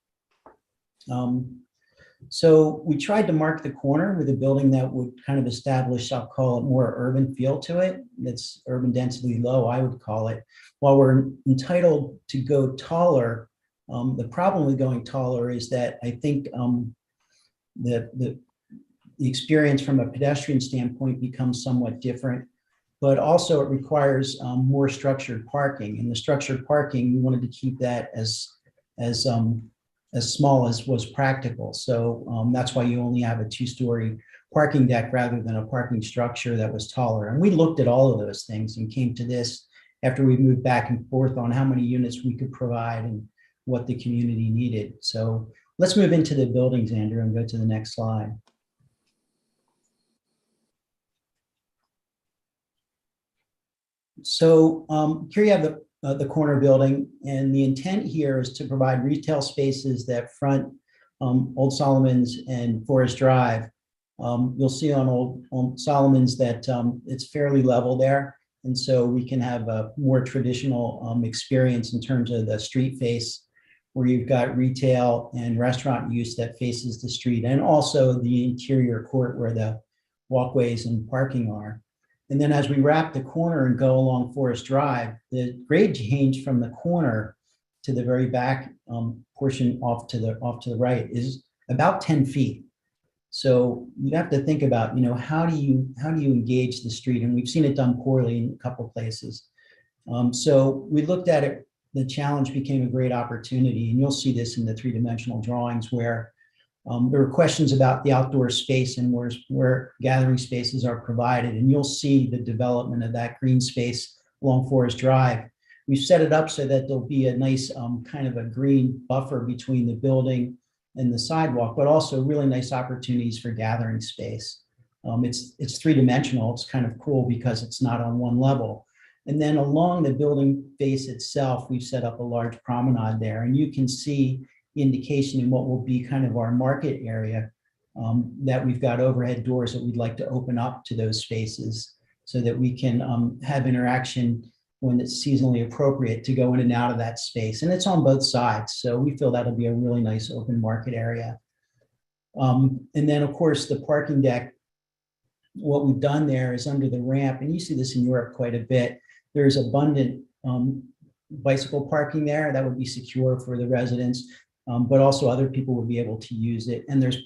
So we tried to mark the corner with a building that would kind of establish, I'll call it, more urban feel to it. It's urban density low, I would call it. While we're entitled to go taller, the problem with going taller is that I think the experience from a pedestrian standpoint becomes somewhat different, but also it requires more structured parking. And the structured parking, we wanted to keep that as small as was practical. So that's why you only have a 2-story parking deck rather than a parking structure that was taller. And we looked at all of those things and came to this after we moved back and forth on how many units we could provide and what the community needed. So let's move into the buildings, Andrew, and go to the next slide. So here you have the corner building, and the intent here is to provide retail spaces that front Old Solomon's and Forest Drive. You'll see on Old Solomon's that it's fairly level there, and so we can have a more traditional experience in terms of the street face, where you've got retail and restaurant use that faces the street, and also the interior court where the walkways and parking are. And then as we wrap the corner and go along Forest Drive, the grade change from the corner to the very back portion off to the right is about 10 feet. So you have to think about, how do you engage the street? And we've seen it done poorly in a couple of places. So we looked at it. The challenge became a great opportunity, and you'll see this in the 3-dimensional drawings where there were questions about the outdoor space and where gathering spaces are provided. And you'll see the development of that green space along Forest Drive. We've set it up so that there'll be a nice kind of a green buffer between the building and the sidewalk, but also really nice opportunities for gathering space. It's 3-dimensional. It's kind of cool because it's not on one level. And then along the building face itself, we've set up a large promenade there, and you can see indication in what will be kind of our market area, that we've got overhead doors that we'd like to open up to those spaces so that we can have interaction when it's seasonally appropriate to go in and out of that space. And it's on both sides. So we feel that'll be a really nice open market area. And then of course the parking deck, what we've done there is under the ramp, and you see this in Europe quite a bit, there's abundant bicycle parking there that would be secure for the residents. But also other people would be able to use it. And there's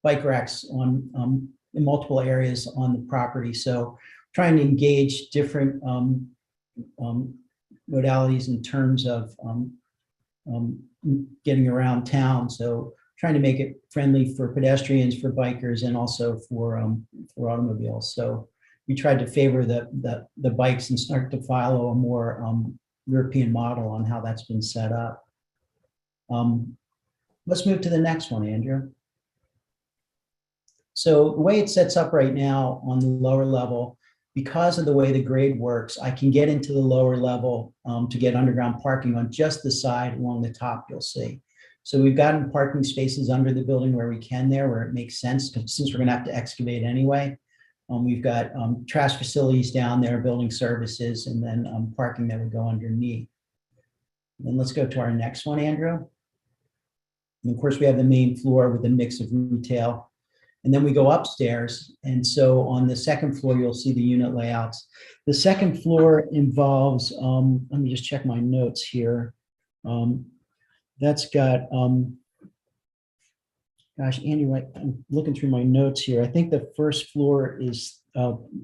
bike racks in multiple areas on the property. So trying to engage different modalities in terms of getting around town. So trying to make it friendly for pedestrians, for bikers, and also for automobiles. So we tried to favor the bikes and start to follow a more European model on how that's been set up. Let's move to the next one, Andrew. So the way it sets up right now on the lower level, because of the way the grade works, I can get into the lower level to get underground parking on just the side along the top, you'll see. So we've gotten parking spaces under the building where we can there, where it makes sense, because since we're gonna have to excavate anyway. We've got trash facilities down there, building services, and then parking that would go underneath. Then let's go to our next one, Andrew. And of course, we have the main floor with a mix of retail. And then we go upstairs. And so on the second floor, you'll see the unit layouts. The second floor involves, let me just check my notes here. That's got, gosh, Andy, I'm looking through my notes here. I think the first floor is,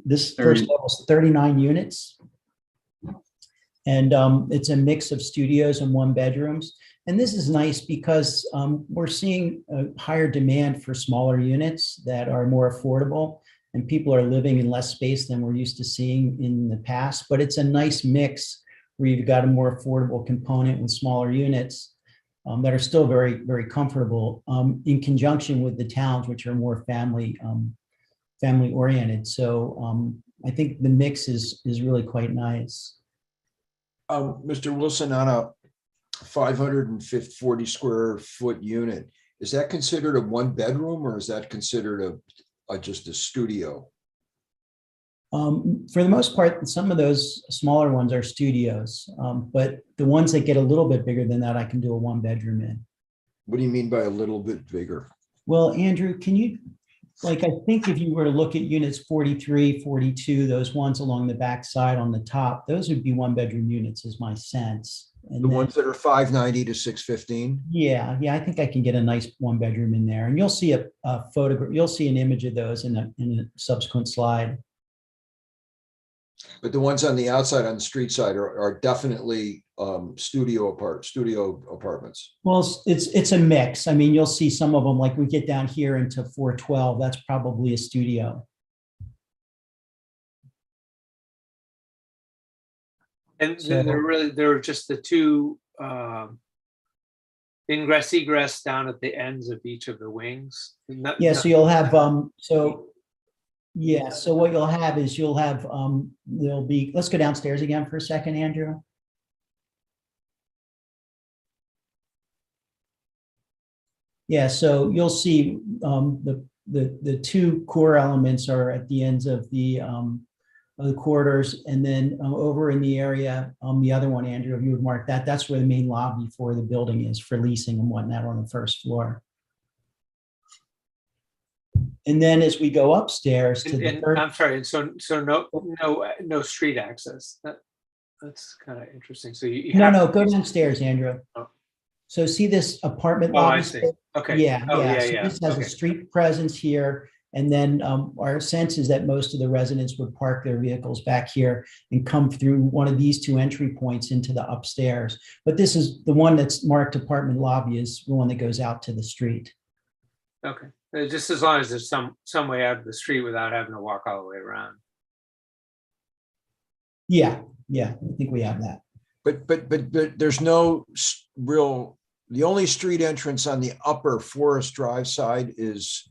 this first level is 39 units. And it's a mix of studios and 1-bedrooms. And this is nice because we're seeing a higher demand for smaller units that are more affordable, and people are living in less space than we're used to seeing in the past. But it's a nice mix where you've got a more affordable component with smaller units that are still very, very comfortable in conjunction with the towns, which are more family oriented. So I think the mix is really quite nice. Mr. Wilson, on a 540 square foot unit, is that considered a 1-bedroom, or is that considered just a studio? For the most part, some of those smaller ones are studios, but the ones that get a little bit bigger than that, I can do a 1-bedroom in. What do you mean by a little bit bigger? Well, Andrew, can you, like, I think if you were to look at units 43, 42, those ones along the back side on the top, those would be 1-bedroom units is my sense. And the ones that are 590 to 615? Yeah, I think I can get a nice 1-bedroom in there. And you'll see a photograph, you'll see an image of those in a subsequent slide. But the ones on the outside, on the street side, are definitely studio apartments. Well, it's a mix. I mean, you'll see some of them, like we get down here into 412, that's probably a studio. And then there are just the two ingress egress down at the ends of each of the wings. Yeah, so you'll have so what you'll have is there'll be, let's go downstairs again for a second, Andrew. Yeah, so you'll see the two core elements are at the ends of the corridors, and then over in the area, the other one, Andrew, if you would mark that, that's where the main lobby for the building is for leasing and whatnot on the first floor. And then as we go upstairs to the third, I'm sorry, so no street access. That's kind of interesting. So you no, go downstairs, Andrew. Oh. So see this apartment lobby? I see. Okay. Yeah. So this has a street presence here. And then our sense is that most of the residents would park their vehicles back here and come through one of these two entry points into the upstairs. But this is the one that's marked apartment lobby is the one that goes out to the street. Okay. Just as long as there's some way out of the street without having to walk all the way around. Yeah, I think we have that. But there's no real, the only street entrance on the upper Forest Drive side is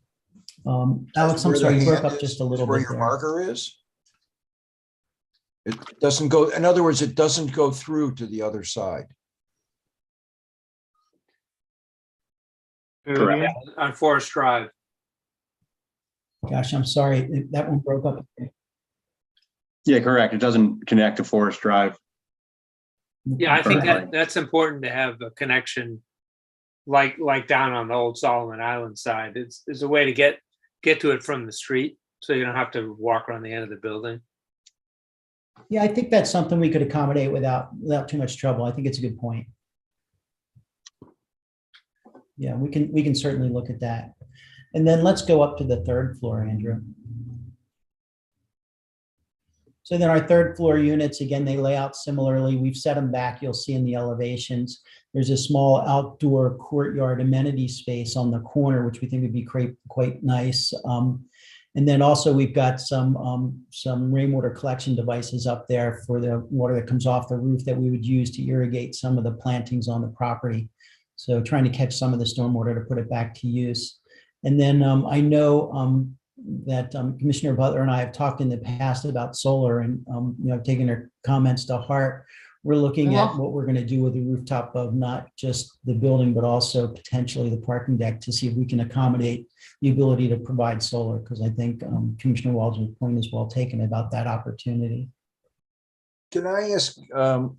Alex, I'm sorry, you broke up just a little bit. Where your marker is? It doesn't go, in other words, it doesn't go through to the other side. Correct. Yeah, on Forest Drive. Gosh, I'm sorry, that one broke up. Yeah, correct. It doesn't connect to Forest Drive. Yeah, I think that's important to have a connection, like down on the old Solomon Island side. It's a way to get to it from the street, so you don't have to walk around the end of the building. Yeah, I think that's something we could accommodate without too much trouble. I think it's a good point. Yeah, we can certainly look at that. And then let's go up to the third floor, Andrew. So then our third floor units, again, they lay out similarly. We've set them back. You'll see in the elevations. There's a small outdoor courtyard amenity space on the corner, which we think would be quite nice. And then also we've got some rainwater collection devices up there for the water that comes off the roof that we would use to irrigate some of the plantings on the property. So trying to catch some of the stormwater to put it back to use. And then I know that Commissioner Butler and I have talked in the past about solar and taking her comments to heart. We're looking at Well- what we're going to do with the rooftop of not just the building, but also potentially the parking deck to see if we can accommodate the ability to provide solar, because I think Commissioner Waldron's point is well taken about that opportunity. Can I ask,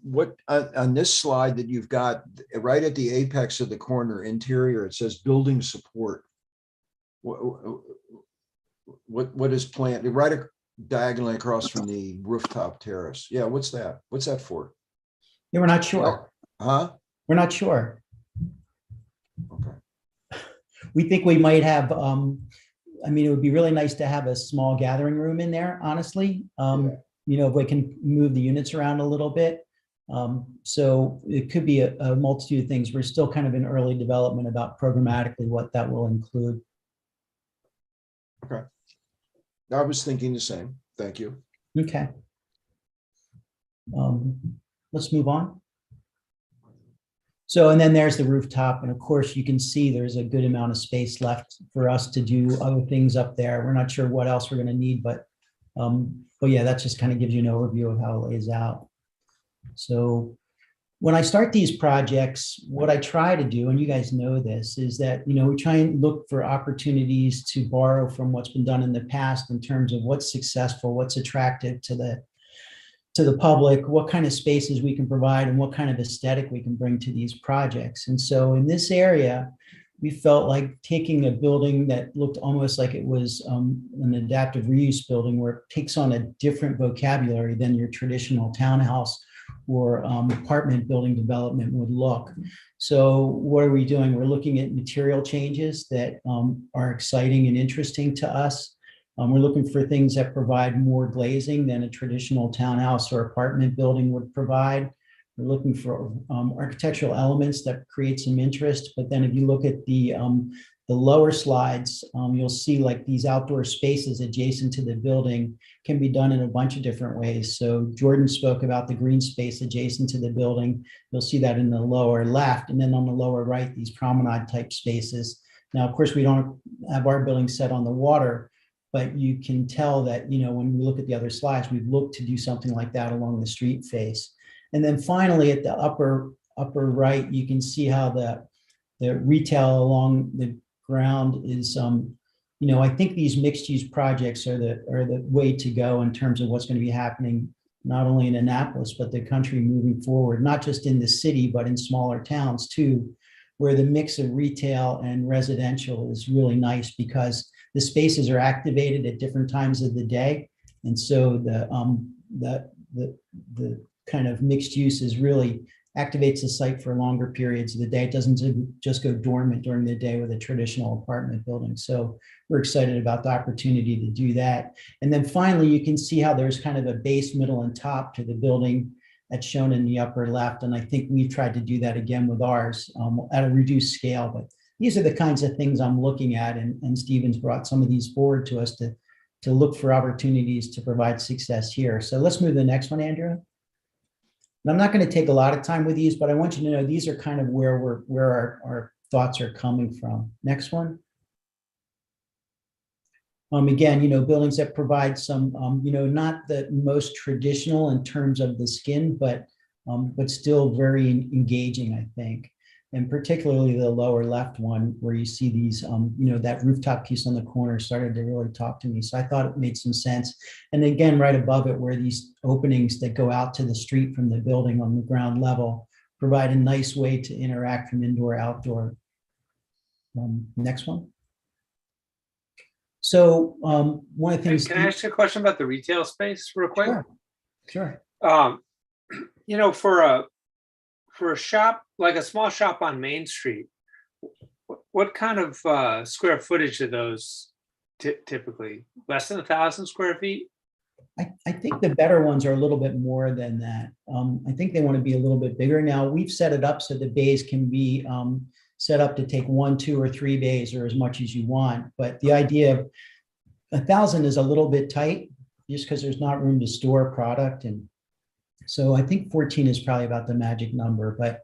what, on this slide that you've got, right at the apex of the corner interior, it says building support. What is planned, right diagonally across from the rooftop terrace? Yeah, what's that? What's that for? Yeah, we're not sure. Huh? We're not sure. Okay. We think we might have, I mean, it would be really nice to have a small gathering room in there, honestly. You know, if we can move the units around a little bit. So it could be a multitude of things. We're still kind of in early development about programmatically what that will include. Okay. I was thinking the same. Thank you. Okay. Let's move on. So, and then there's the rooftop. And of course, you can see there's a good amount of space left for us to do other things up there. We're not sure what else we're going to need, but yeah, that just kind of gives you an overview of how it lays out. So when I start these projects, what I try to do, and you guys know this, is that, you know, we try and look for opportunities to borrow from what's been done in the past in terms of what's successful, what's attractive to the public, what kind of spaces we can provide, and what kind of aesthetic we can bring to these projects. And so in this area, we felt like taking a building that looked almost like it was an adaptive reuse building, where it takes on a different vocabulary than your traditional townhouse or apartment building development would look. So what are we doing? We're looking at material changes that are exciting and interesting to us. We're looking for things that provide more glazing than a traditional townhouse or apartment building would provide. We're looking for architectural elements that create some interest. But then if you look at the lower slides, you'll see like these outdoor spaces adjacent to the building can be done in a bunch of different ways. So Jordan spoke about the green space adjacent to the building. You'll see that in the lower left. And then on the lower right, these promenade type spaces. Now, of course, we don't have our building set on the water, but you can tell that, you know, when we look at the other slides, we've looked to do something like that along the street face. And then finally, at the upper right, you can see how the retail along the ground is, you know, I think these mixed use projects are the way to go in terms of what's going to be happening, not only in Annapolis, but the country moving forward, not just in the city, but in smaller towns too, where the mix of retail and residential is really nice because the spaces are activated at different times of the day. And so the kind of mixed use is really activates the site for longer periods of the day. It doesn't just go dormant during the day with a traditional apartment building. So we're excited about the opportunity to do that. And then finally, you can see how there's kind of a base, middle, and top to the building that's shown in the upper left. And I think we've tried to do that again with ours at a reduced scale. But these are the kinds of things I'm looking at. And Stephen's brought some of these forward to us to look for opportunities to provide success here. So let's move to the next one, Andrew. And I'm not going to take a lot of time with these, but I want you to know these are kind of where our thoughts are coming from. Next one. Again, you know, buildings that provide some, you know, not the most traditional in terms of the skin, but still very engaging, I think. And particularly the lower left one, where you see these, you know, that rooftop piece on the corner started to really talk to me. So I thought it made some sense. And again, right above it, where these openings that go out to the street from the building on the ground level provide a nice way to interact from indoor, outdoor. Next one. So one of the things. Can I ask you a question about the retail space real quick? Sure. You know, for a shop, like a small shop on Main Street, what kind of square footage are those typically? Less than 1,000 square feet? I think the better ones are a little bit more than that. I think they want to be a little bit bigger. Now, we've set it up so the bays can be set up to take 1, 2, or 3 bays or as much as you want. But the idea of 1,000 is a little bit tight just because there's not room to store product. And so I think 14 is probably about the magic number, but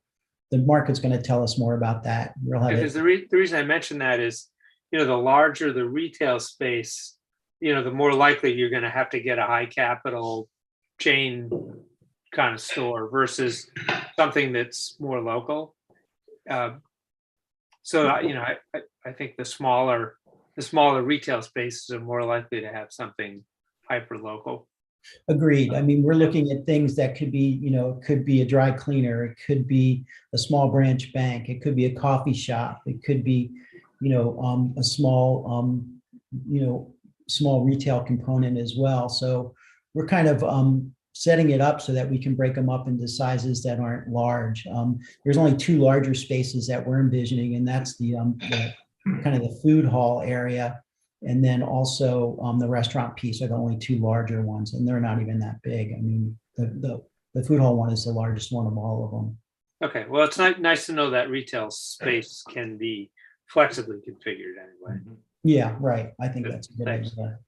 the market's going to tell us more about that. We'll have because the reason I mention that is, you know, the larger the retail space, you know, the more likely you're going to have to get a high capital chain kind of store versus something that's more local. I think the smaller retail spaces are more likely to have something hyper local. Agreed. I mean, we're looking at things that could be, it could be a dry cleaner, it could be a small branch bank, it could be a coffee shop, it could be, a small, small retail component as well. So we're kind of setting it up so that we can break them up into sizes that aren't large. There's only two larger spaces that we're envisioning, and that's the kind of the food hall area. And then also the restaurant piece are the only two larger ones, and they're not even that big. I mean, the food hall one is the largest one of all of them. Okay, well, it's nice to know that retail space can be flexibly configured anyway. Yeah, right. I think that's a good idea.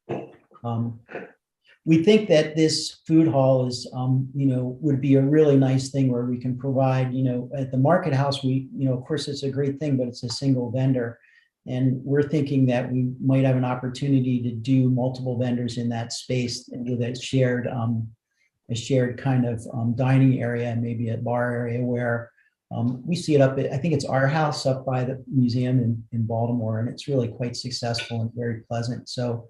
We think that this food hall is, would be a really nice thing where we can provide, at the market house, of course, it's a great thing, but it's a single vendor. And we're thinking that we might have an opportunity to do multiple vendors in that space with a shared kind of dining area and maybe a bar area where we see it up at, I think it's our house up by the museum in Baltimore, and it's really quite successful and very pleasant. So,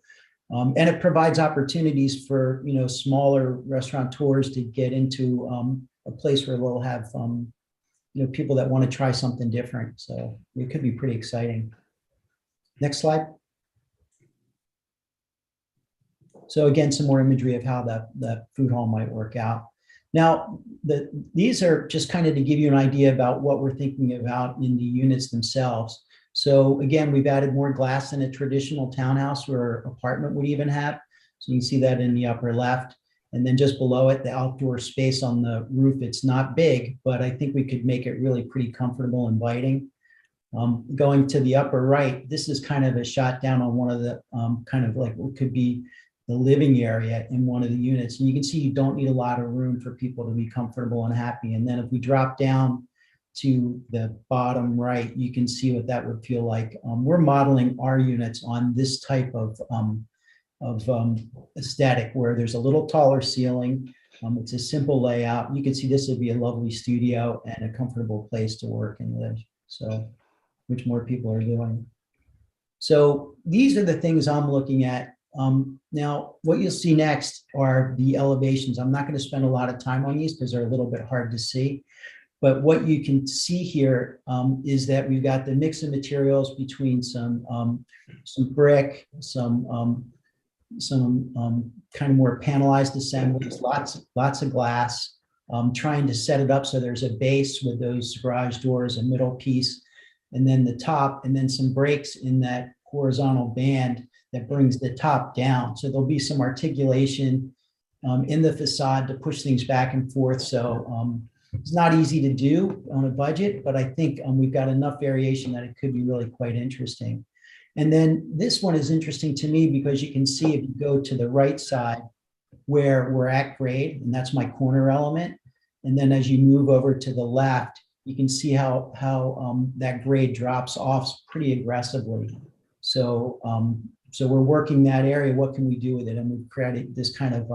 and it provides opportunities for, smaller restaurateurs to get into a place where we'll have, people that want to try something different. So it could be pretty exciting. Next slide. So again, some more imagery of how the food hall might work out. Now, these are just kind of to give you an idea about what we're thinking about in the units themselves. So again, we've added more glass than a traditional townhouse or apartment would even have. So you can see that in the upper left. And then just below it, the outdoor space on the roof, it's not big, but I think we could make it really pretty comfortable, inviting. Going to the upper right, this is kind of a shot down on one of the kind of like what could be the living area in one of the units. And you can see you don't need a lot of room for people to be comfortable and happy. And then if we drop down to the bottom right, you can see what that would feel like. We're modeling our units on this type of aesthetic where there's a little taller ceiling. It's a simple layout. You can see this would be a lovely studio and a comfortable place to work and live. So, which more people are doing. So these are the things I'm looking at. Now, what you'll see next are the elevations. I'm not going to spend a lot of time on these because they're a little bit hard to see. But what you can see here is that we've got the mix of materials between some brick, some kind of more panelized assemblies, lots of glass, trying to set it up so there's a base with those garage doors, a middle piece, and then the top, and then some breaks in that horizontal band that brings the top down. So there'll be some articulation in the facade to push things back and forth. So it's not easy to do on a budget, but I think we've got enough variation that it could be really quite interesting. And then this one is interesting to me because you can see if you go to the right side where we're at grade, and that's my corner element. And then as you move over to the left, you can see how that grade drops off pretty aggressively. So, so we're working that area. What can we do with it? And we've created this kind of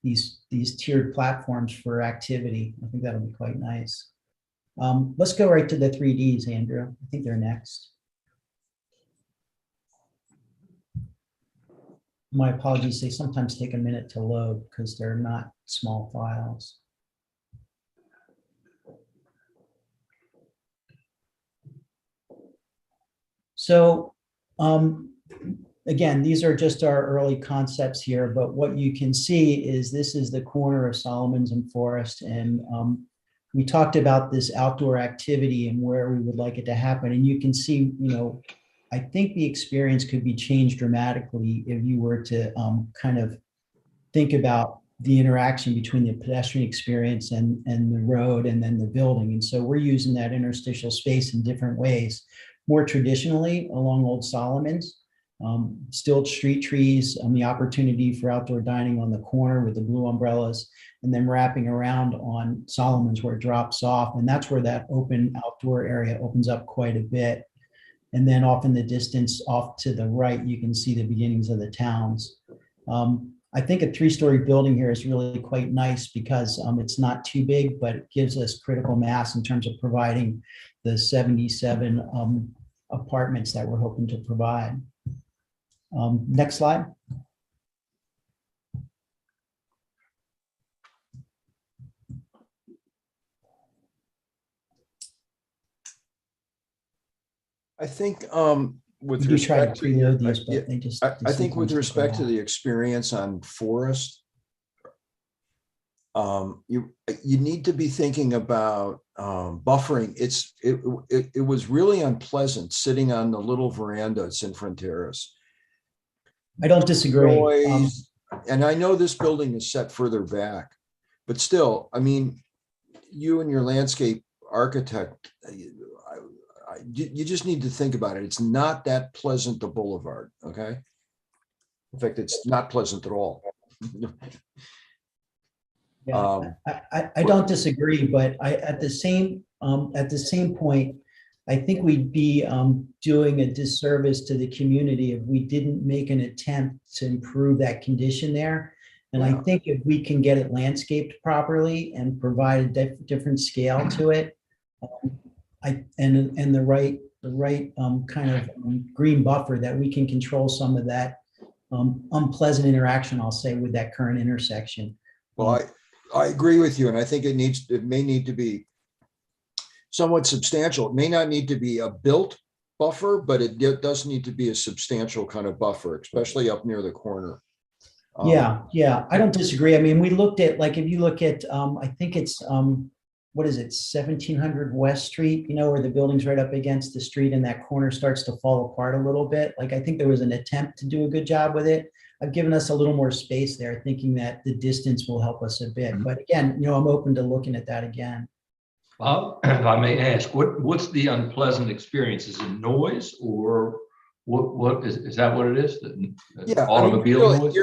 these tiered platforms for activity. I think that'll be quite nice. Let's go right to the 3Ds, Andrew. I think they're next. My apologies, they sometimes take a minute to load because they're not small files. So again, these are just our early concepts here, but what you can see is this is the corner of Solomons and Forest. And we talked about this outdoor activity and where we would like it to happen. And you can see, I think the experience could be changed dramatically if you were to kind of think about the interaction between the pedestrian experience and the road and then the building. And so we're using that interstitial space in different ways. More traditionally along Old Solomons, still street trees, the opportunity for outdoor dining on the corner with the blue umbrellas, and then wrapping around on Solomons where it drops off. And that's where that open outdoor area opens up quite a bit. And then off in the distance, off to the right, you can see the beginnings of the towns. I think a 3-story building here is really quite nice because it's not too big, but it gives us critical mass in terms of providing the 77 apartments that we're hoping to provide. Next slide. I think with We do try to respect to your, preload these, but they just. I think with respect to the experience on Forest, you need to be thinking about buffering. It was really unpleasant sitting on the little veranda at Sinfront Terrace. I don't disagree. Noise, and I know this building is set further back, but still, I mean, you and your landscape architect, you just need to think about it. It's not that pleasant, the boulevard, okay? In fact, it's not pleasant at all. Yeah, I don't disagree, but at the same point, I think we'd be doing a disservice to the community if we didn't make an attempt to improve that condition there. And I think if we can get it landscaped properly and provide a different scale to it, and the right kind of green buffer, that we can control some of that unpleasant interaction, I'll say, with that current intersection. Well, I agree with you, and I think it may need to be somewhat substantial. It may not need to be a built buffer, but it does need to be a substantial kind of buffer, especially up near the corner. Yeah, I don't disagree. I mean, we looked at, like, if you look at, I think it's, what is it, 1700 West Street, you know, where the building's right up against the street and that corner starts to fall apart a little bit. Like, I think there was an attempt to do a good job with it. I've given us a little more space there, thinking that the distance will help us a bit. But again, you know, I'm open to looking at that again. Bob, if I may ask, what's the unpleasant experience? Is it noise, or what is that what it is? Yeah, automobile I mean, noise?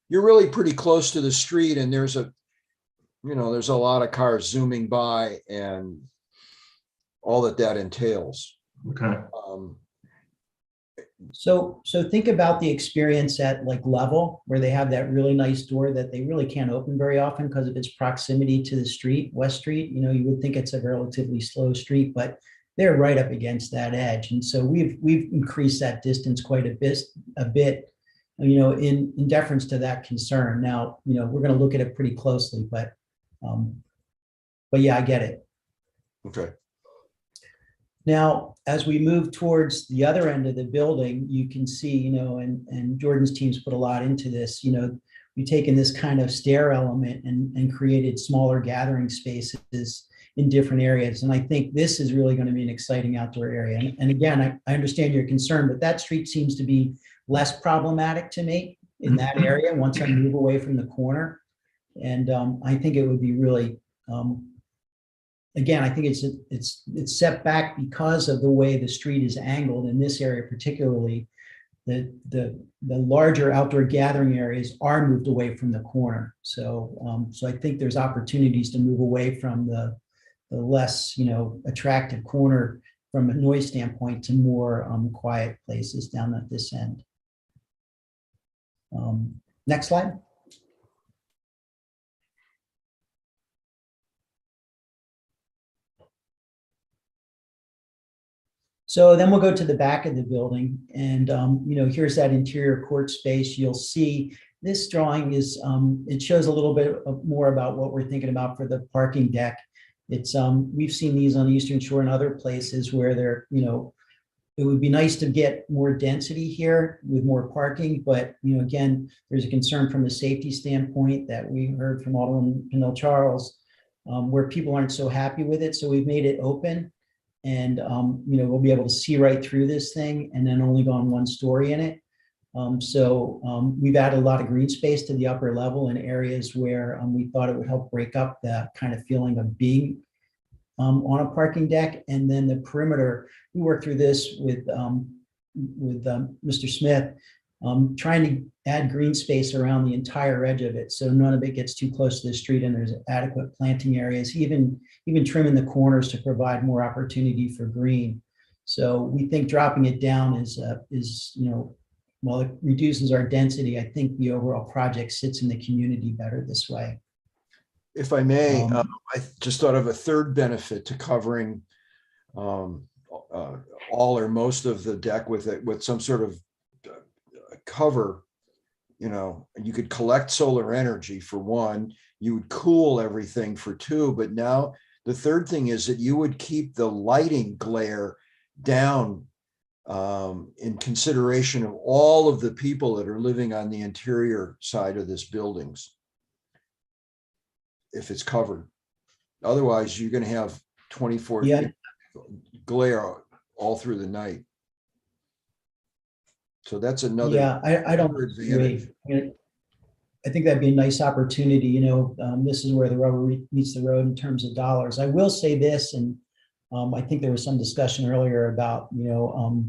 You're really pretty close to the street, and there's a lot of cars zooming by and all that entails. Okay. So think about the experience at like Level, where they have that really nice door that they really can't open very often because of its proximity to the street, West Street. You know, you would think it's a relatively slow street, but they're right up against that edge. And so we've increased that distance quite a bit, you know, in deference to that concern. Now, you know, we're going to look at it pretty closely, but yeah, I get it. Okay. Now, as we move towards the other end of the building, you can see, you know, and Jordan's team's put a lot into this, you know, we've taken this kind of stair element and created smaller gathering spaces in different areas. And I think this is really going to be an exciting outdoor area. And again, I understand your concern, but that street seems to be less problematic to me in that area once I move away from the corner. And I think it would be really, again, I think it's set back because of the way the street is angled in this area, particularly. The larger outdoor gathering areas are moved away from the corner. So I think there's opportunities to move away from the less, you know, attractive corner from a noise standpoint to more quiet places down at this end. Next slide. So then we'll go to the back of the building, and you know, here's that interior court space. You'll see this drawing is it shows a little bit more about what we're thinking about for the parking deck. It's we've seen these on the Eastern Shore and other places where they're, you know, it would be nice to get more density here with more parking, but you know, again, there's a concern from a safety standpoint that we heard from Alderman Pennell Charles, where people aren't so happy with it. So we've made it open. And, you know, we'll be able to see right through this thing and then only go on one story in it. We've added a lot of green space to the upper level in areas where we thought it would help break up that kind of feeling of being on a parking deck. And then the perimeter, we worked through this with Mr. Smith, trying to add green space around the entire edge of it, so none of it gets too close to the street, and there's adequate planting areas, even trimming the corners to provide more opportunity for green. So we think dropping it down is you know, while it reduces our density, I think the overall project sits in the community better this way. If I may, I just thought of a third benefit to covering all or most of the deck with some sort of cover. You know, you could collect solar energy for one, you would cool everything for two, but now the third thing is that you would keep the lighting glare down in consideration of all of the people that are living on the interior side of this buildings, if it's covered. Otherwise, you're going to have 24 glare all through the night. So that's another. Yeah, I don't agree. I think that'd be a nice opportunity. You know, this is where the rubber meets the road in terms of dollars. I will say this, and I think there was some discussion earlier about, you know,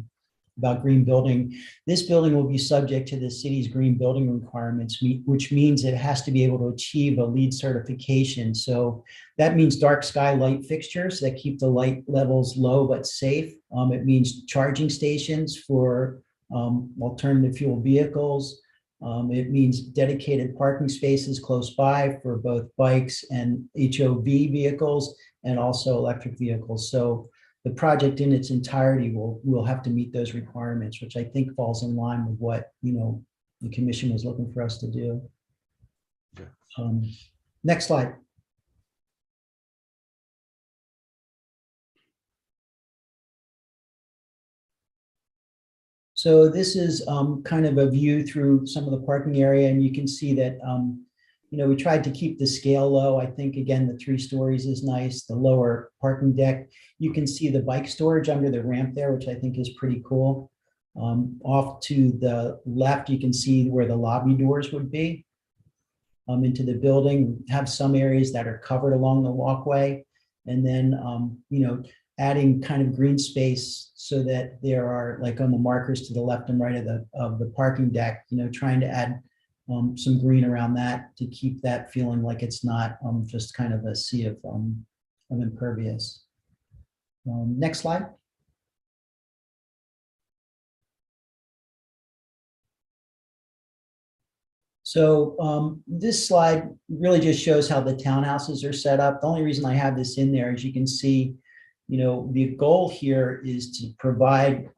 about green building. This building will be subject to the city's green building requirements, which means it has to be able to achieve a LEED certification. So that means dark sky light fixtures that keep the light levels low but safe. It means charging stations for alternative fuel vehicles. It means dedicated parking spaces close by for both bikes and HOV vehicles and also electric vehicles. So the project in its entirety will have to meet those requirements, which I think falls in line with what, you know, the commission was looking for us to do. Next slide. So this is kind of a view through some of the parking area, and you can see that, you know, we tried to keep the scale low. I think, again, the 3 stories is nice, the lower parking deck. You can see the bike storage under the ramp there, which I think is pretty cool. Off to the left, you can see where the lobby doors would be into the building. Have some areas that are covered along the walkway. And then, you know, adding kind of green space so that there are, like on the markers to the left and right of the parking deck, you know, trying to add some green around that to keep that feeling like it's not just kind of a sea of impervious. Next slide. So this slide really just shows how the townhouses are set up. The only reason I have this in there is you can see, you know, the goal here is to provide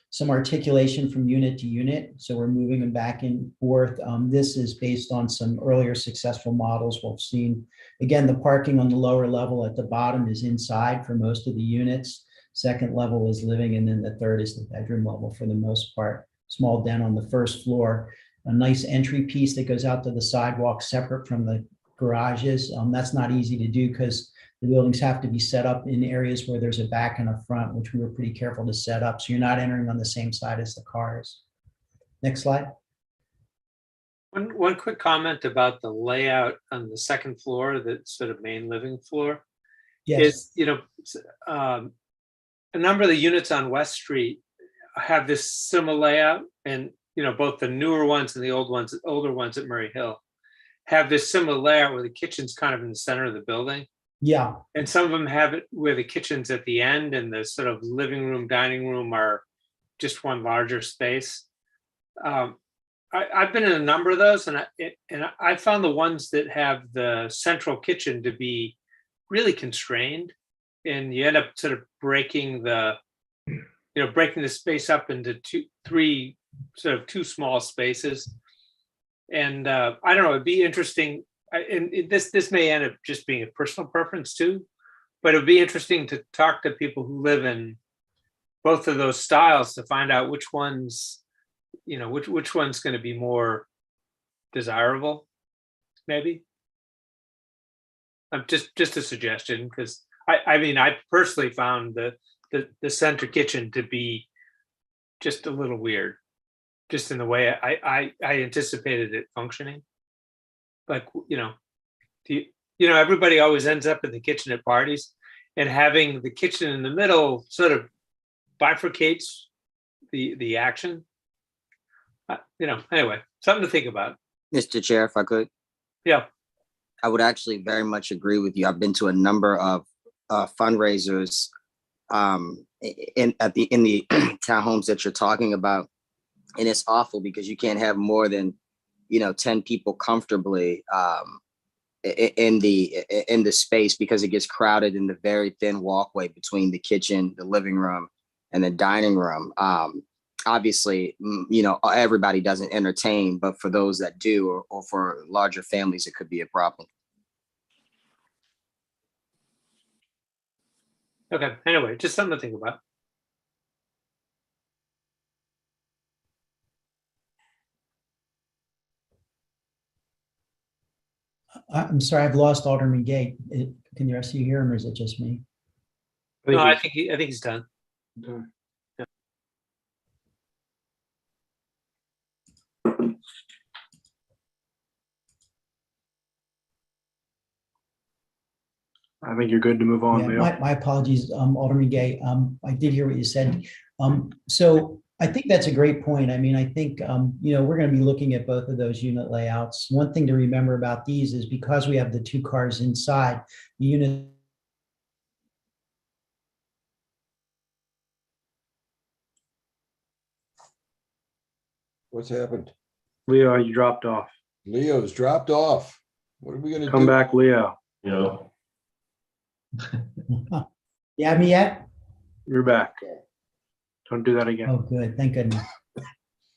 some articulation from unit to unit. So we're moving them back and forth. This is based on some earlier successful models we've seen. Again, the parking on the lower level at the bottom is inside for most of the units. Second level is living, and then the third is the bedroom level for the most part. Small den on the first floor. A nice entry piece that goes out to the sidewalk separate from the garages. That's not easy to do because the buildings have to be set up in areas where there's a back and a front, which we were pretty careful to set up. So you're not entering on the same side as the cars. Next slide. One quick comment about the layout on the second floor, the sort of main living floor. Yes. Is, you know, a number of the units on West Street have this similar layout, and, you know, both the newer ones and the older ones at Murray Hill have this similar layout where the kitchen's kind of in the center of the building. Yeah. And some of them have it where the kitchen's at the end and the sort of living room, dining room are just one larger space. I've been in a number of those, and I found the ones that have the central kitchen to be really constrained, and you end up sort of breaking the space up into two small spaces. And I don't know, it'd be interesting. And this may end up just being a personal preference too, but it would be interesting to talk to people who live in both of those styles to find out which ones, you know, which one's going to be more desirable, maybe. Just a suggestion, because I mean, I personally found the center kitchen to be just a little weird, just in the way I anticipated it functioning. Like, you know, everybody always ends up in the kitchen at parties, and having the kitchen in the middle sort of bifurcates the action. You know, anyway, something to think about. Mr. Chair, if I could. Yeah. I would actually very much agree with you. I've been to a number of fundraisers in the townhomes that you're talking about. And it's awful because you can't have more than, 10 people comfortably in the space, because it gets crowded in the very thin walkway between the kitchen, the living room, and the dining room. Obviously, everybody doesn't entertain, but for those that do, or for larger families, it could be a problem. Okay, anyway, just something to think about. I'm sorry, I've lost Alderman Gay. Can the rest of you hear him, or is it just me? No, I think he's done. I think you're good to move on, Yeah, Leo. my apologies, Alderman Gay. I did hear what you said. So I think that's a great point. I mean, I think, we're going to be looking at both of those unit layouts. One thing to remember about these is because we have the 2 cars inside, the unit. What's happened? Leo, you dropped off. Leo's dropped off. What are we gonna do? Come back, Leo. You You have me yet? You're back. Don't do that again. Oh, good. Thank goodness.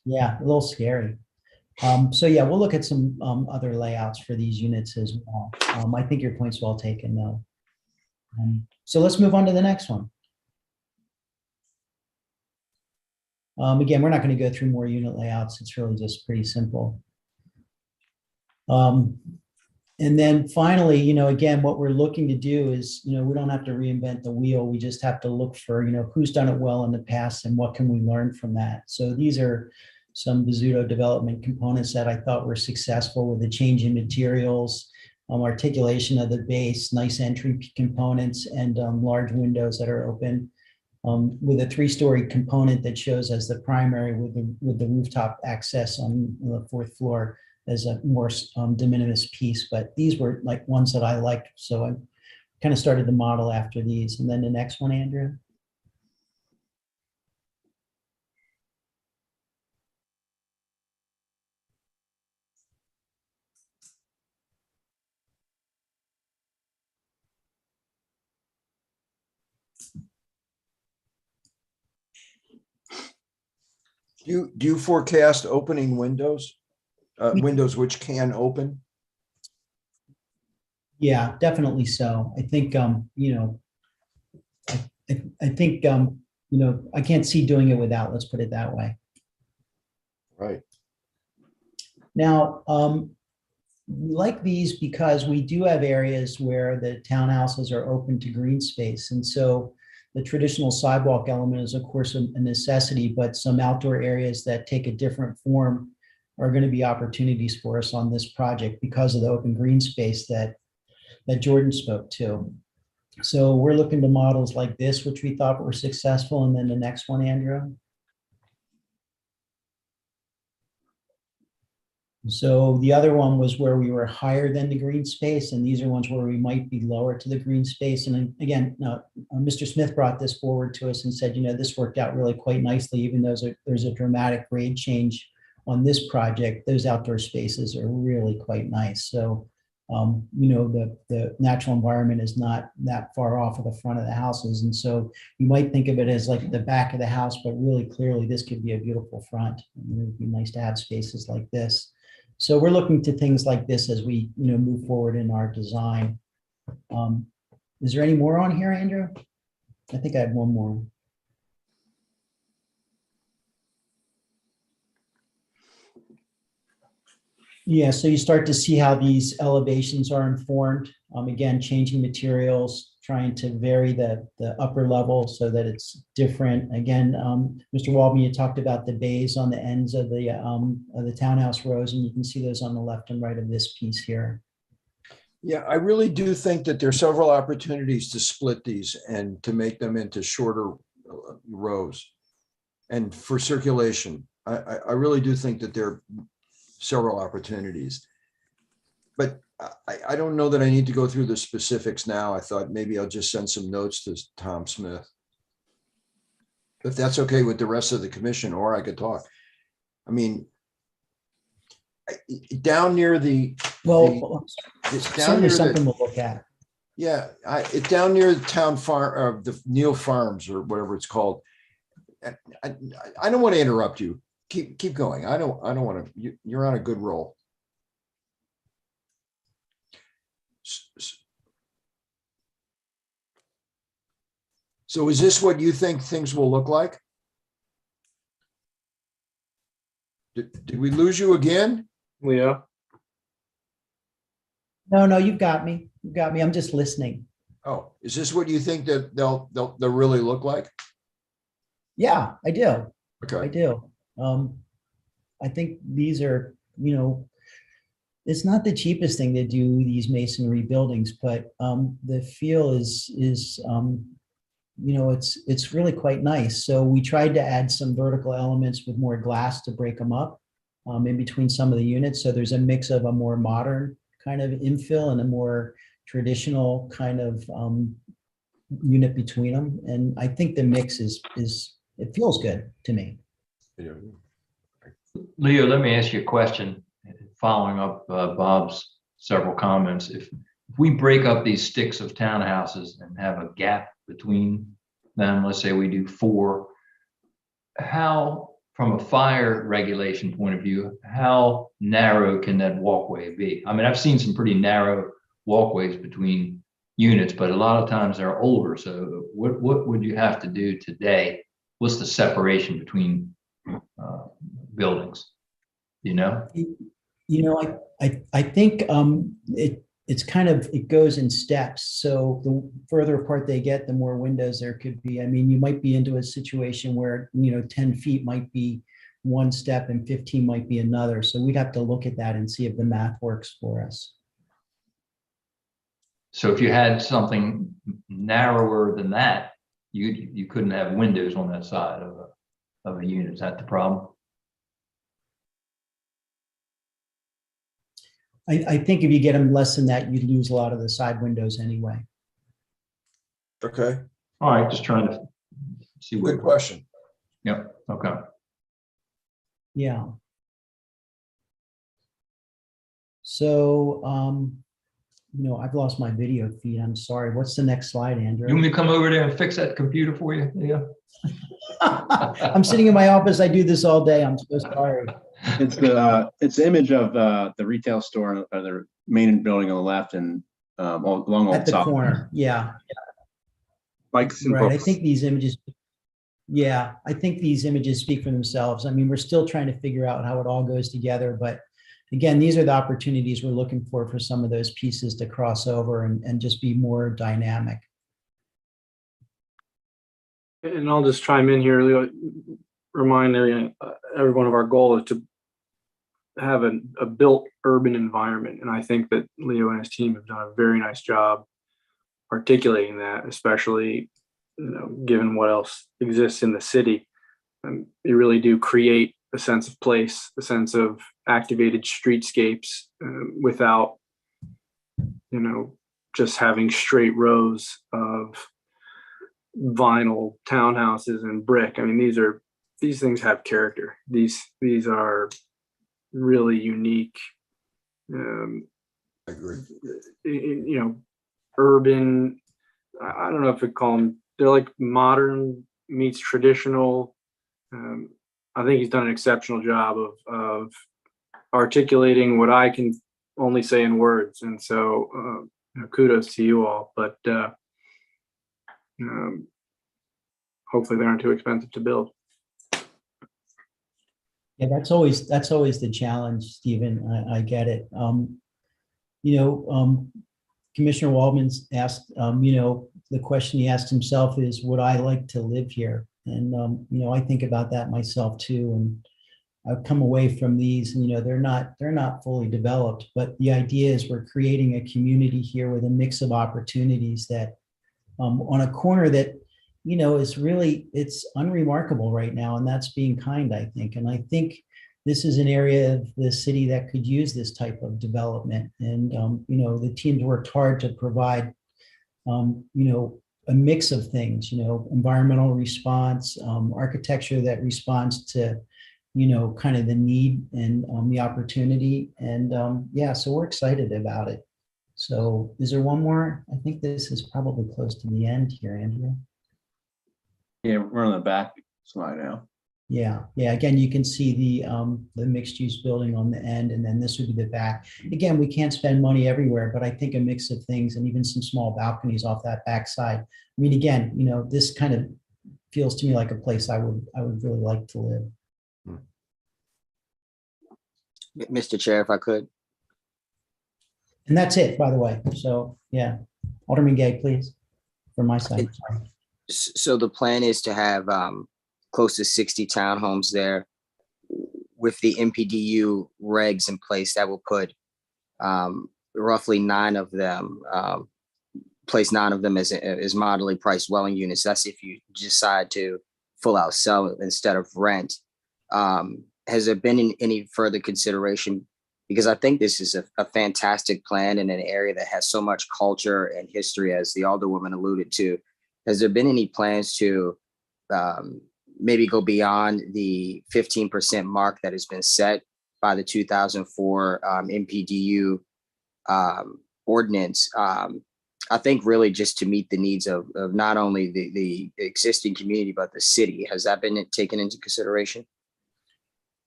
Yeah, a little scary. So yeah, we'll look at some other layouts for these units as well. I think your point's well taken, though. So let's move on to the next one. Again, we're not going to go through more unit layouts. It's really just pretty simple. And then finally, again, what we're looking to do is, we don't have to reinvent the wheel. We just have to look for, who's done it well in the past and what can we learn from that. So these are some Bozzuto development components that I thought were successful with the change in materials, articulation of the base, nice entry components, and large windows that are open. With a 3-story component that shows as the primary with the rooftop access on the 4th floor as a more de minimis piece. But these were like ones that I liked, so I kind of started the model after these. And then the next one, Andrew. Do you forecast opening windows? Windows which can open? Yeah, definitely so. I think, I think, I can't see doing it without, let's put it that way. Right. Now, we like these because we do have areas where the townhouses are open to green space. And so the traditional sidewalk element is, of course, a necessity, but some outdoor areas that take a different form are going to be opportunities for us on this project because of the open green space that Jordan spoke to. So we're looking to models like this, which we thought were successful. And then the next one, Andrew. So the other one was where we were higher than the green space, and these are ones where we might be lower to the green space. And again, Mr. Smith brought this forward to us and said, this worked out really quite nicely, even though there's a dramatic grade change on this project. Those outdoor spaces are really quite nice. So, the natural environment is not that far off of the front of the houses. And so you might think of it as like the back of the house, but really clearly this could be a beautiful front. It would be nice to have spaces like this. So we're looking to things like this as we, move forward in our design. Is there any more on here, Andrew? I think I have one more. Yeah, so you start to see how these elevations are informed. Again, changing materials, trying to vary the upper level so that it's different. Again, Mr. Waldman, you talked about the bays on the ends of the townhouse rows, and you can see those on the left and right of this piece here. Yeah, I really do think that there are several opportunities to split these and to make them into shorter rows. And for circulation, I really do think that there are several opportunities. But I don't know that I need to go through the specifics now. I thought maybe I'll just send some notes to Tom Smith, if that's okay with the rest of the commission, or I could talk. I mean, down near the, Well, it's down certainly near something the, we'll look at. yeah, it's down near the town farm, the Neil Farms or whatever it's called. I don't want to interrupt you. Keep going. I don't want to, you're on a good roll. So is this what you think things will look like? Did we lose you again? Leo? No, you've got me. You've got me. I'm just listening. Oh, is this what you think that they'll really look like? Yeah, I do. Okay. I do. I think these are, it's not the cheapest thing to do these masonry buildings, but the feel is it's really quite nice. So we tried to add some vertical elements with more glass to break them up in between some of the units. So there's a mix of a more modern kind of infill and a more traditional kind of unit between them. And I think the mix is it feels good to me. Leo, let me ask you a question, following up Bob's several comments. If we break up these sticks of townhouses and have a gap between them, let's say we do 4, how, from a fire regulation point of view, how narrow can that walkway be? I mean, I've seen some pretty narrow walkways between units, but a lot of times they're older. So what would you have to do today? What's the separation between buildings? I think it's kind of, it goes in steps. So the further apart they get, the more windows there could be. I mean, you might be into a situation where, 10 feet might be one step and 15 might be another. So we'd have to look at that and see if the math works for us. So if you had something narrower than that, you couldn't have windows on that side of a unit. Is that the problem? I think if you get them less than that, you'd lose a lot of the side windows anyway. Okay. All right, just trying to see what. Good question. Yep. Okay. Yeah. So, I've lost my video feed. I'm sorry. What's the next slide, Andrew? You want me to come over there and fix that computer for you? Yeah. I'm sitting in my office. I do this all day. I'm so sorry. It's the image of the retail store or the main building on the left and along At the corner. Yeah. Bikes and right. books. I think these images. Yeah, I think these images speak for themselves. I mean, we're still trying to figure out how it all goes together, but again, these are the opportunities we're looking for some of those pieces to cross over and just be more dynamic. And I'll just chime in here, Leo, remind everyone of our goal is to have a built urban environment. And I think that Leo and his team have done a very nice job articulating that, especially given what else exists in the city. You really do create a sense of place, a sense of activated streetscapes without, just having straight rows of vinyl townhouses and brick. I mean, these things have character. These are really unique. I agree. Urban. I don't know if we call them. They're like modern meets traditional. I think he's done an exceptional job of articulating what I can only say in words. And so kudos to you all, but hopefully they aren't too expensive to build. Yeah, that's always the challenge, Stephen. I get it. Commissioner Waldman's asked, the question he asked himself is, would I like to live here? And, I think about that myself too. And I've come away from these, they're not fully developed, but the idea is we're creating a community here with a mix of opportunities that on a corner that, it's unremarkable right now. And that's being kind, I think. And I think this is an area of the city that could use this type of development. And, the teams worked hard to provide, a mix of things, environmental response, architecture that responds to, kind of the need and the opportunity. And yeah, so we're excited about it. So is there one more? I think this is probably close to the end here, Andrea. Yeah, we're on the back slide now. Yeah, yeah. Again, you can see the mixed use building on the end, and then this would be the back. Again, we can't spend money everywhere, but I think a mix of things and even some small balconies off that back side. I mean, again, this kind of feels to me like a place I would really like to live. Mr. Chair, if I could. And that's it, by the way. So yeah, Alderman Gay, please, from my side. Sorry. So the plan is to have close to 60 townhomes there with the MPDU regs in place that will put roughly 9 of them, place 9 of them as moderately priced dwelling units. That's if you decide to full out sell it instead of rent. Has there been any further consideration? Because I think this is a fantastic plan in an area that has so much culture and history, as the Alderwoman alluded to. Has there been any plans to maybe go beyond the 15% mark that has been set by the 2004 MPDU ordinance? I think really just to meet the needs of not only the existing community, but the city. Has that been taken into consideration?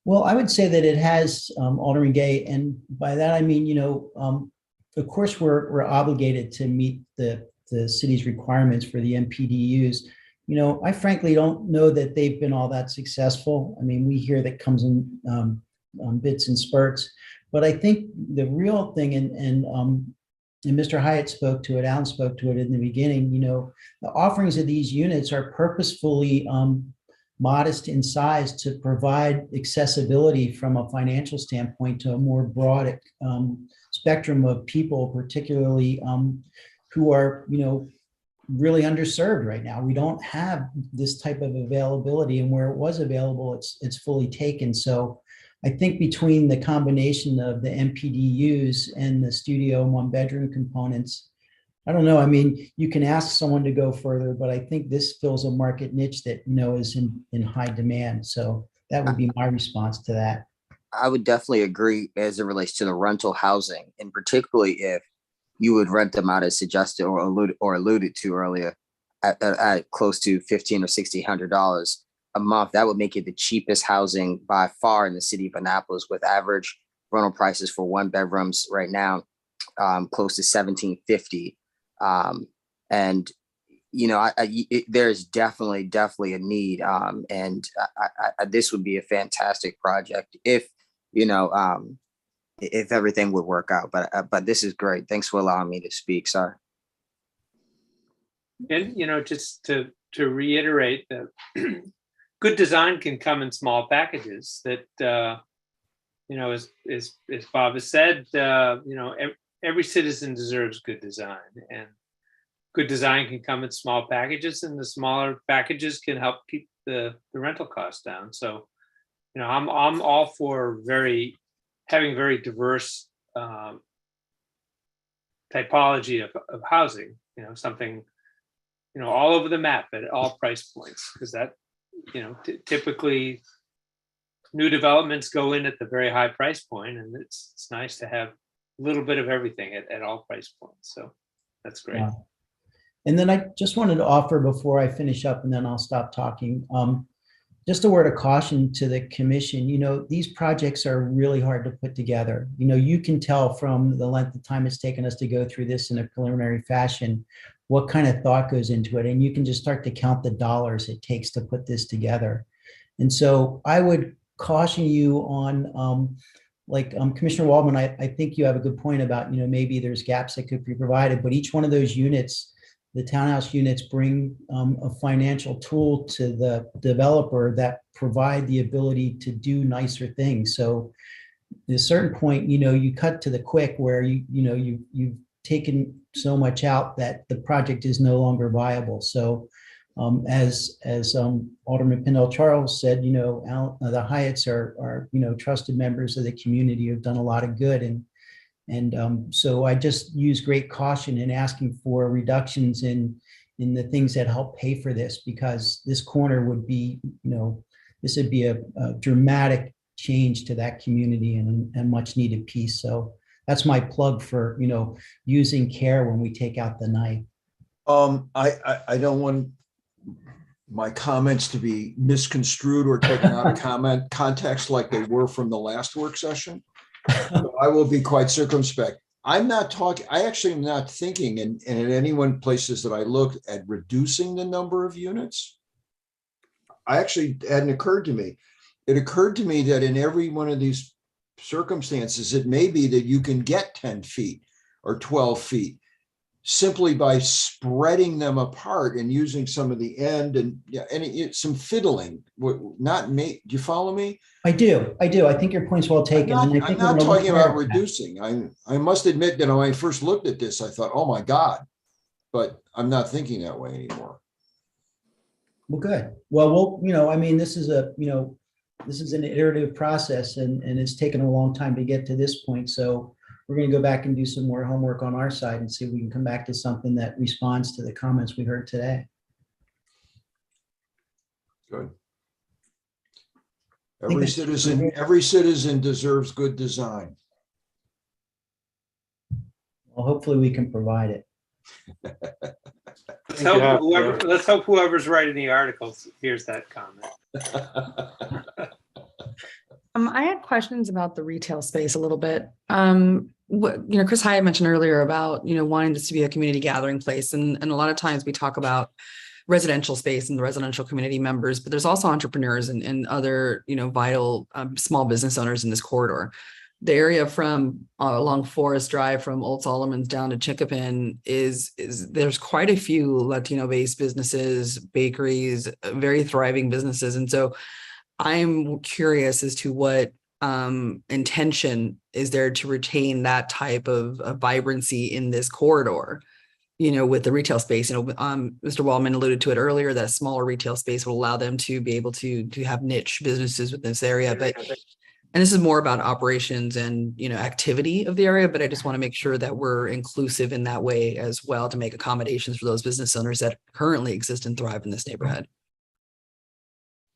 Well, I would say that it has, Alderman Gay, and by that I mean, of course we're obligated to meet the city's requirements for the MPDUs. I frankly don't know that they've been all that successful. I mean, we hear that comes in bits and spurts, but I think the real thing, and Mr. Hyatt spoke to it, Alan spoke to it in the beginning, the offerings of these units are purposefully modest in size to provide accessibility from a financial standpoint to a more broad spectrum of people, particularly who are, really underserved right now. We don't have this type of availability, and where it was available, it's fully taken. So I think between the combination of the MPDUs and the studio and 1-bedroom components, I don't know. I mean, you can ask someone to go further, but I think this fills a market niche that, is in high demand. So that would be my response to that. I would definitely agree as it relates to the rental housing, and particularly if you would rent them out as suggested or alluded to earlier at close to $1,500 or $1,600 a month. That would make it the cheapest housing by far in the city of Annapolis, with average rental prices for 1-bedrooms right now close to $1,750. And there's definitely a need, and this would be a fantastic project if everything would work out. But this is great. Thanks for allowing me to speak. Sorry. And just to reiterate that good design can come in small packages. That as Bob has said, every citizen deserves good design, and good design can come in small packages, and the smaller packages can help keep the rental costs down. So, I'm all for having very diverse typology of housing. Something all over the map at all price points, because that typically new developments go in at the very high price point, and it's nice to have a little bit of everything at all price points. So that's great. Yeah. And then I just wanted to offer, before I finish up and then I'll stop talking, just a word of caution to the commission. These projects are really hard to put together. You can tell from the length of time it's taken us to go through this in a preliminary fashion what kind of thought goes into it. And you can just start to count the dollars it takes to put this together. And so I would caution you on, Commissioner Waldman, I think you have a good point about, maybe there's gaps that could be provided, but each one of those units, the townhouse units, bring a financial tool to the developer that provide the ability to do nicer things. So at a certain point, you cut to the quick where you've taken so much out that the project is no longer viable. So as Alderman Pindell Charles said, the Hyatts are trusted members of the community who have done a lot of good, and so I just use great caution in asking for reductions in the things that help pay for this, because this corner would be, this would be a dramatic change to that community and much needed piece. So that's my plug for, using care when we take out the knife. I don't want my comments to be misconstrued or taken out of context like they were from the last work session. So I will be quite circumspect. I'm not talking, I actually am not thinking, and in any one places that I looked at reducing the number of units. I actually hadn't occurred to me. It occurred to me that in every one of these circumstances, it may be that you can get 10 feet or 12 feet simply by spreading them apart and using some of the end and some fiddling. Not me. Do you follow me? I do. I think your point's well taken. I'm not talking about reducing. I must admit that when I first looked at this, I thought, oh my God, but I'm not thinking that way anymore. Well, good. Well, this is an iterative process and it's taken a long time to get to this point. So we're going to go back and do some more homework on our side and see if we can come back to something that responds to the comments we heard today. Good. Every citizen deserves good design. Well, hopefully we can provide it. Let's hope whoever's writing the articles hears that comment. I had questions about the retail space a little bit. Chris Hyatt mentioned earlier about, wanting this to be a community gathering place. And a lot of times we talk about residential space and the residential community members, but there's also entrepreneurs and other, vital small business owners in this corridor. The area from along Forest Drive from Old Solomon's down to Chickapin is there's quite a few Latino-based businesses, bakeries, very thriving businesses. And so I'm curious as to what intention is there to retain that type of vibrancy in this corridor, with the retail space. Mr. Waldman alluded to it earlier, that smaller retail space will allow them to be able to have niche businesses within this area. And this is more about operations and, activity of the area, but I just want to make sure that we're inclusive in that way as well to make accommodations for those business owners that currently exist and thrive in this neighborhood.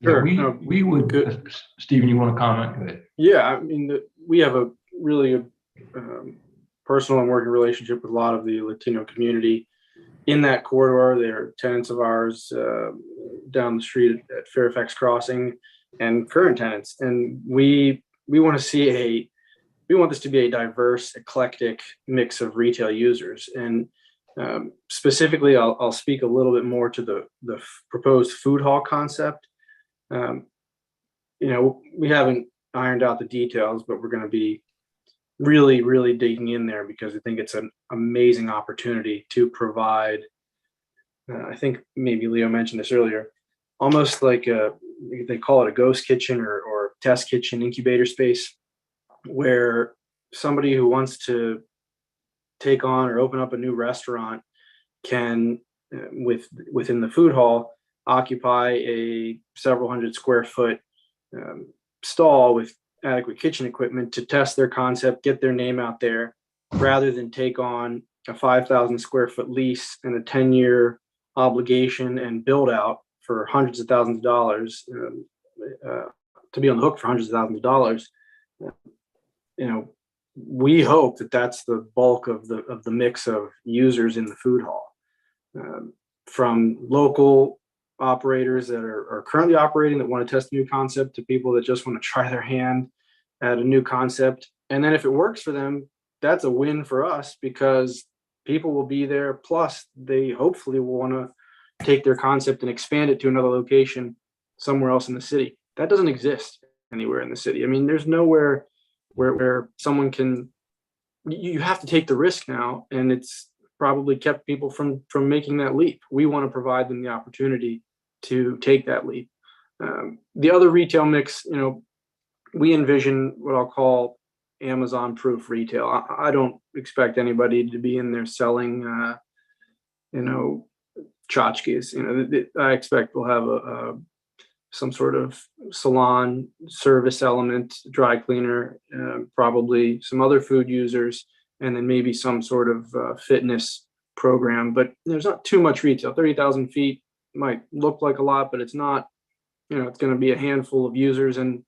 Sure. Yeah, we would, Stephen, you want to comment? Go ahead. Yeah, we have a really personal and working relationship with a lot of the Latino community in that corridor. They're tenants of ours down the street at Fairfax Crossing and current tenants. And we want this to be a diverse, eclectic mix of retail users. And specifically, I'll speak a little bit more to the proposed food hall concept. We haven't ironed out the details, but we're going to be really, really digging in there because I think it's an amazing opportunity to provide, I think maybe Leo mentioned this earlier, almost like they call it a ghost kitchen or test kitchen incubator space, where somebody who wants to take on or open up a new restaurant can, within the food hall, occupy a several hundred square foot stall with adequate kitchen equipment to test their concept, get their name out there, rather than take on a 5,000 square foot lease and a 10-year obligation and build out for hundreds of thousands of dollars, to be on the hook for hundreds of thousands of dollars. We hope that that's the bulk of the mix of users in the food hall, from local operators that are currently operating that want to test a new concept to people that just want to try their hand at a new concept. And then if it works for them, that's a win for us because people will be there. Plus, they hopefully will want to take their concept and expand it to another location somewhere else in the city. That doesn't exist anywhere in the city. There's nowhere where someone can, you have to take the risk now, and it's probably kept people from making that leap. We want to provide them the opportunity to take that leap. The other retail mix, we envision what I'll call Amazon proof retail. I don't expect anybody to be in there selling, tchotchkes. I expect we'll have some sort of salon service element, dry cleaner, probably some other food users, and then maybe some sort of fitness program. But there's not too much retail. 30,000 feet might look like a lot, but it's not it's going to be a handful of users, and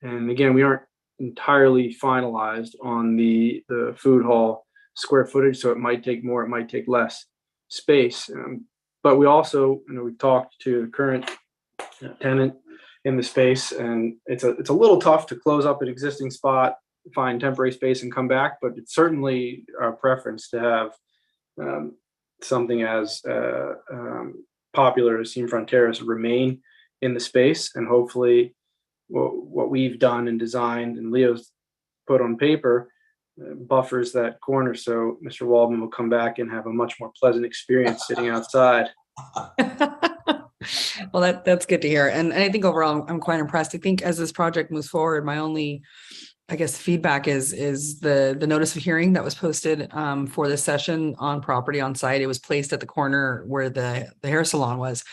again, we aren't entirely finalized on the food hall square footage, so it might take more, it might take less space. But we also, we've talked to the current tenant in the space, and it's a little tough to close up an existing spot, find temporary space, and come back. But it's certainly our preference to have something as popular as Seamfront Terrace remain in the space, and hopefully what we've done and designed and Leo's put on paper buffers that corner, so Mr. Waldman will come back and have a much more pleasant experience sitting outside. Well, that's good to hear. And I think overall, I'm quite impressed. I think as this project moves forward, my only, I guess, feedback is the notice of hearing that was posted for this session on property on site. It was placed at the corner where the hair salon was.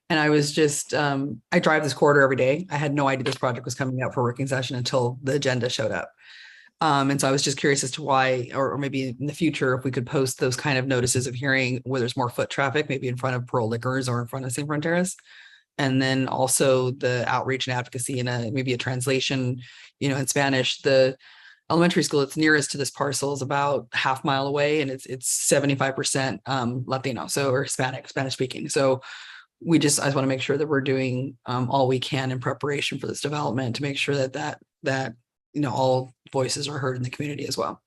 And I was just, I drive this corridor every day. I had no idea this project was coming out for a working session until the agenda showed up. And so I was just curious as to why, or maybe in the future, if we could post those kind of notices of hearing where there's more foot traffic, maybe in front of Pearl Liquors or in front of Seamfront Terrace. And then also the outreach and advocacy and maybe a translation, in Spanish. The elementary school that's nearest to this parcel is about half mile away, and it's 75% Latino, or Spanish speaking. So I just want to make sure that we're doing all we can in preparation for this development to make sure that all voices are heard in the community as well.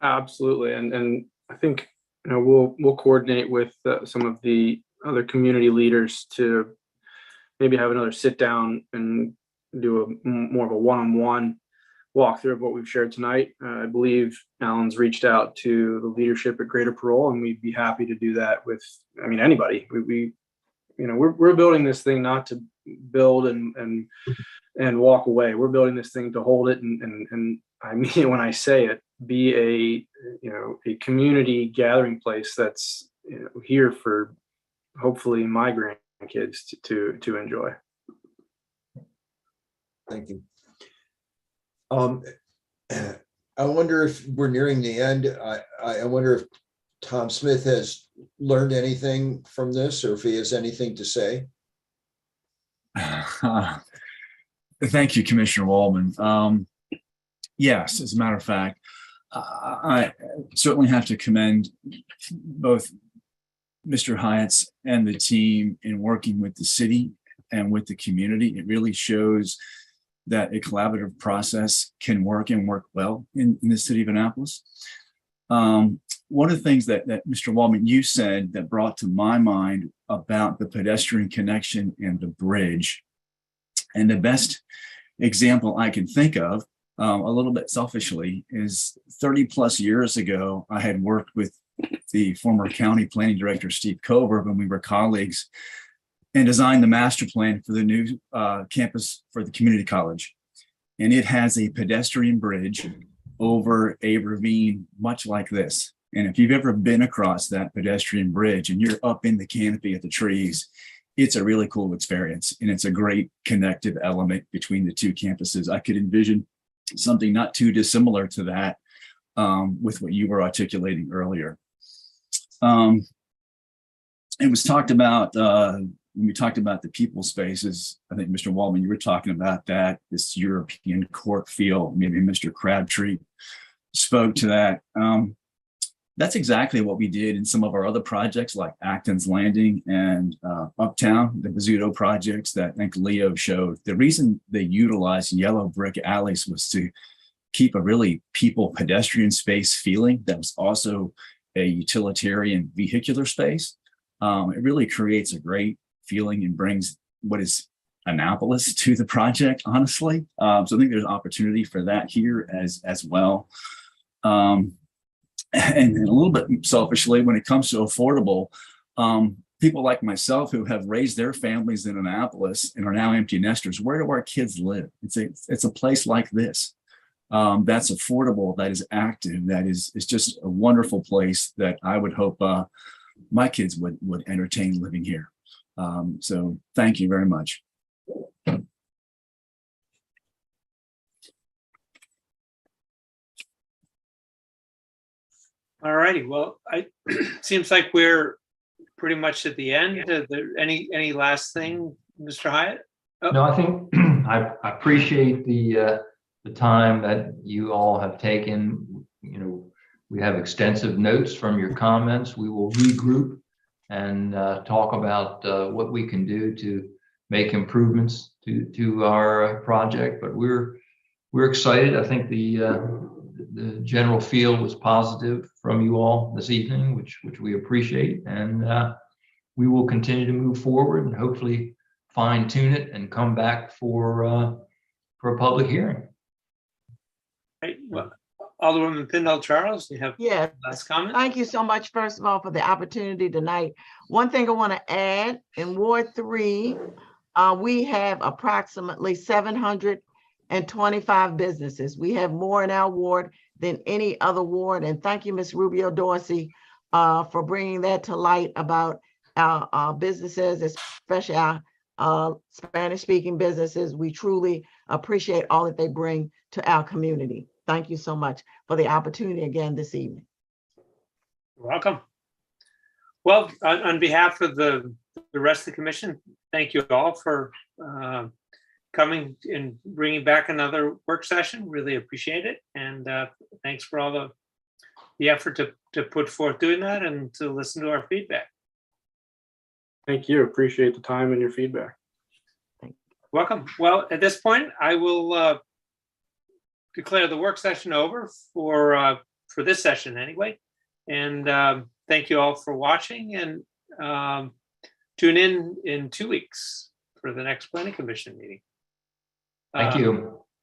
Absolutely, and I think we'll coordinate with some of the other community leaders to maybe have another sit down and do more of a one-on-one walkthrough of what we've shared tonight. I believe Alan's reached out to the leadership at Greater Parole, and we'd be happy to do that with anybody. We're building this thing not to build and walk away. We're building this thing to hold it, and I mean it when I say it, be a community gathering place that's here for hopefully my grandkids to enjoy. Thank you. I wonder if we're nearing the end. I wonder if Tom Smith has learned anything from this, or if he has anything to say. Thank you, Commissioner Waldman. Yes, as a matter of fact, I certainly have to commend both Mr. Hyatt's and the team in working with the city and with the community. It really shows that a collaborative process can work and work well in the city of Annapolis. One of the things that Mr. Waldman, you said that brought to my mind about the pedestrian connection and the bridge, and the best example I can think of, a little bit selfishly, is 30 plus years ago, I had worked with the former county planning director, Steve Coburn, when we were colleagues, and designed the master plan for the new campus for the community college. And it has a pedestrian bridge over a ravine, much like this. And if you've ever been across that pedestrian bridge and you're up in the canopy of the trees, it's a really cool experience. And it's a great connective element between the two campuses. I could envision something not too dissimilar to that with what you were articulating earlier. It was talked about, when we talked about the people spaces, I think Mr. Waldman, you were talking about that, this European court feel. Maybe Mr. Crabtree spoke to that. That's exactly what we did in some of our other projects like Acton's Landing and Uptown, the Bizzuto projects that I think Leo showed. The reason they utilized yellow brick alleys was to keep a really people pedestrian space feeling that was also a utilitarian vehicular space. It really creates a great feeling and brings what is Annapolis to the project, honestly. So I think there's opportunity for that here as well. And a little bit selfishly, when it comes to affordable, people like myself who have raised their families in Annapolis and are now empty nesters, where do our kids live? It's a place like this that's affordable, that is active, that is just a wonderful place that I would hope my kids would entertain living here. So thank you very much. All righty. Well, seems like we're pretty much at the end. Any last thing, Mr. Hyatt? No, I think I appreciate the time that you all have taken. You know, we have extensive notes from your comments. We will regroup and talk about what we can do to make improvements to our project. But we're excited. I think the general feel was positive from you all this evening, which we appreciate, and we will continue to move forward and hopefully fine tune it and come back for a public hearing. Right, well, Alderwoman Pindell Charles, you have last comment? Thank you so much, first of all, for the opportunity tonight. One thing I want to add, in Ward 3, we have approximately 725 businesses. We have more in our ward than any other ward. And thank you, Ms. Rubio Dorsey, for bringing that to light about our businesses, especially our Spanish-speaking businesses. We truly appreciate all that they bring to our community. Thank you so much for the opportunity again this evening. You're welcome. Well, on behalf of the rest of the commission, thank you all for coming and bringing back another work session. Really appreciate it. And thanks for all the effort to put forth doing that and to listen to our feedback. Thank you. Appreciate the time and your feedback. Welcome. Well, at this point, I will declare the work session over for this session anyway. And thank you all for watching, and tune in 2 weeks for the next planning commission meeting. Thank you.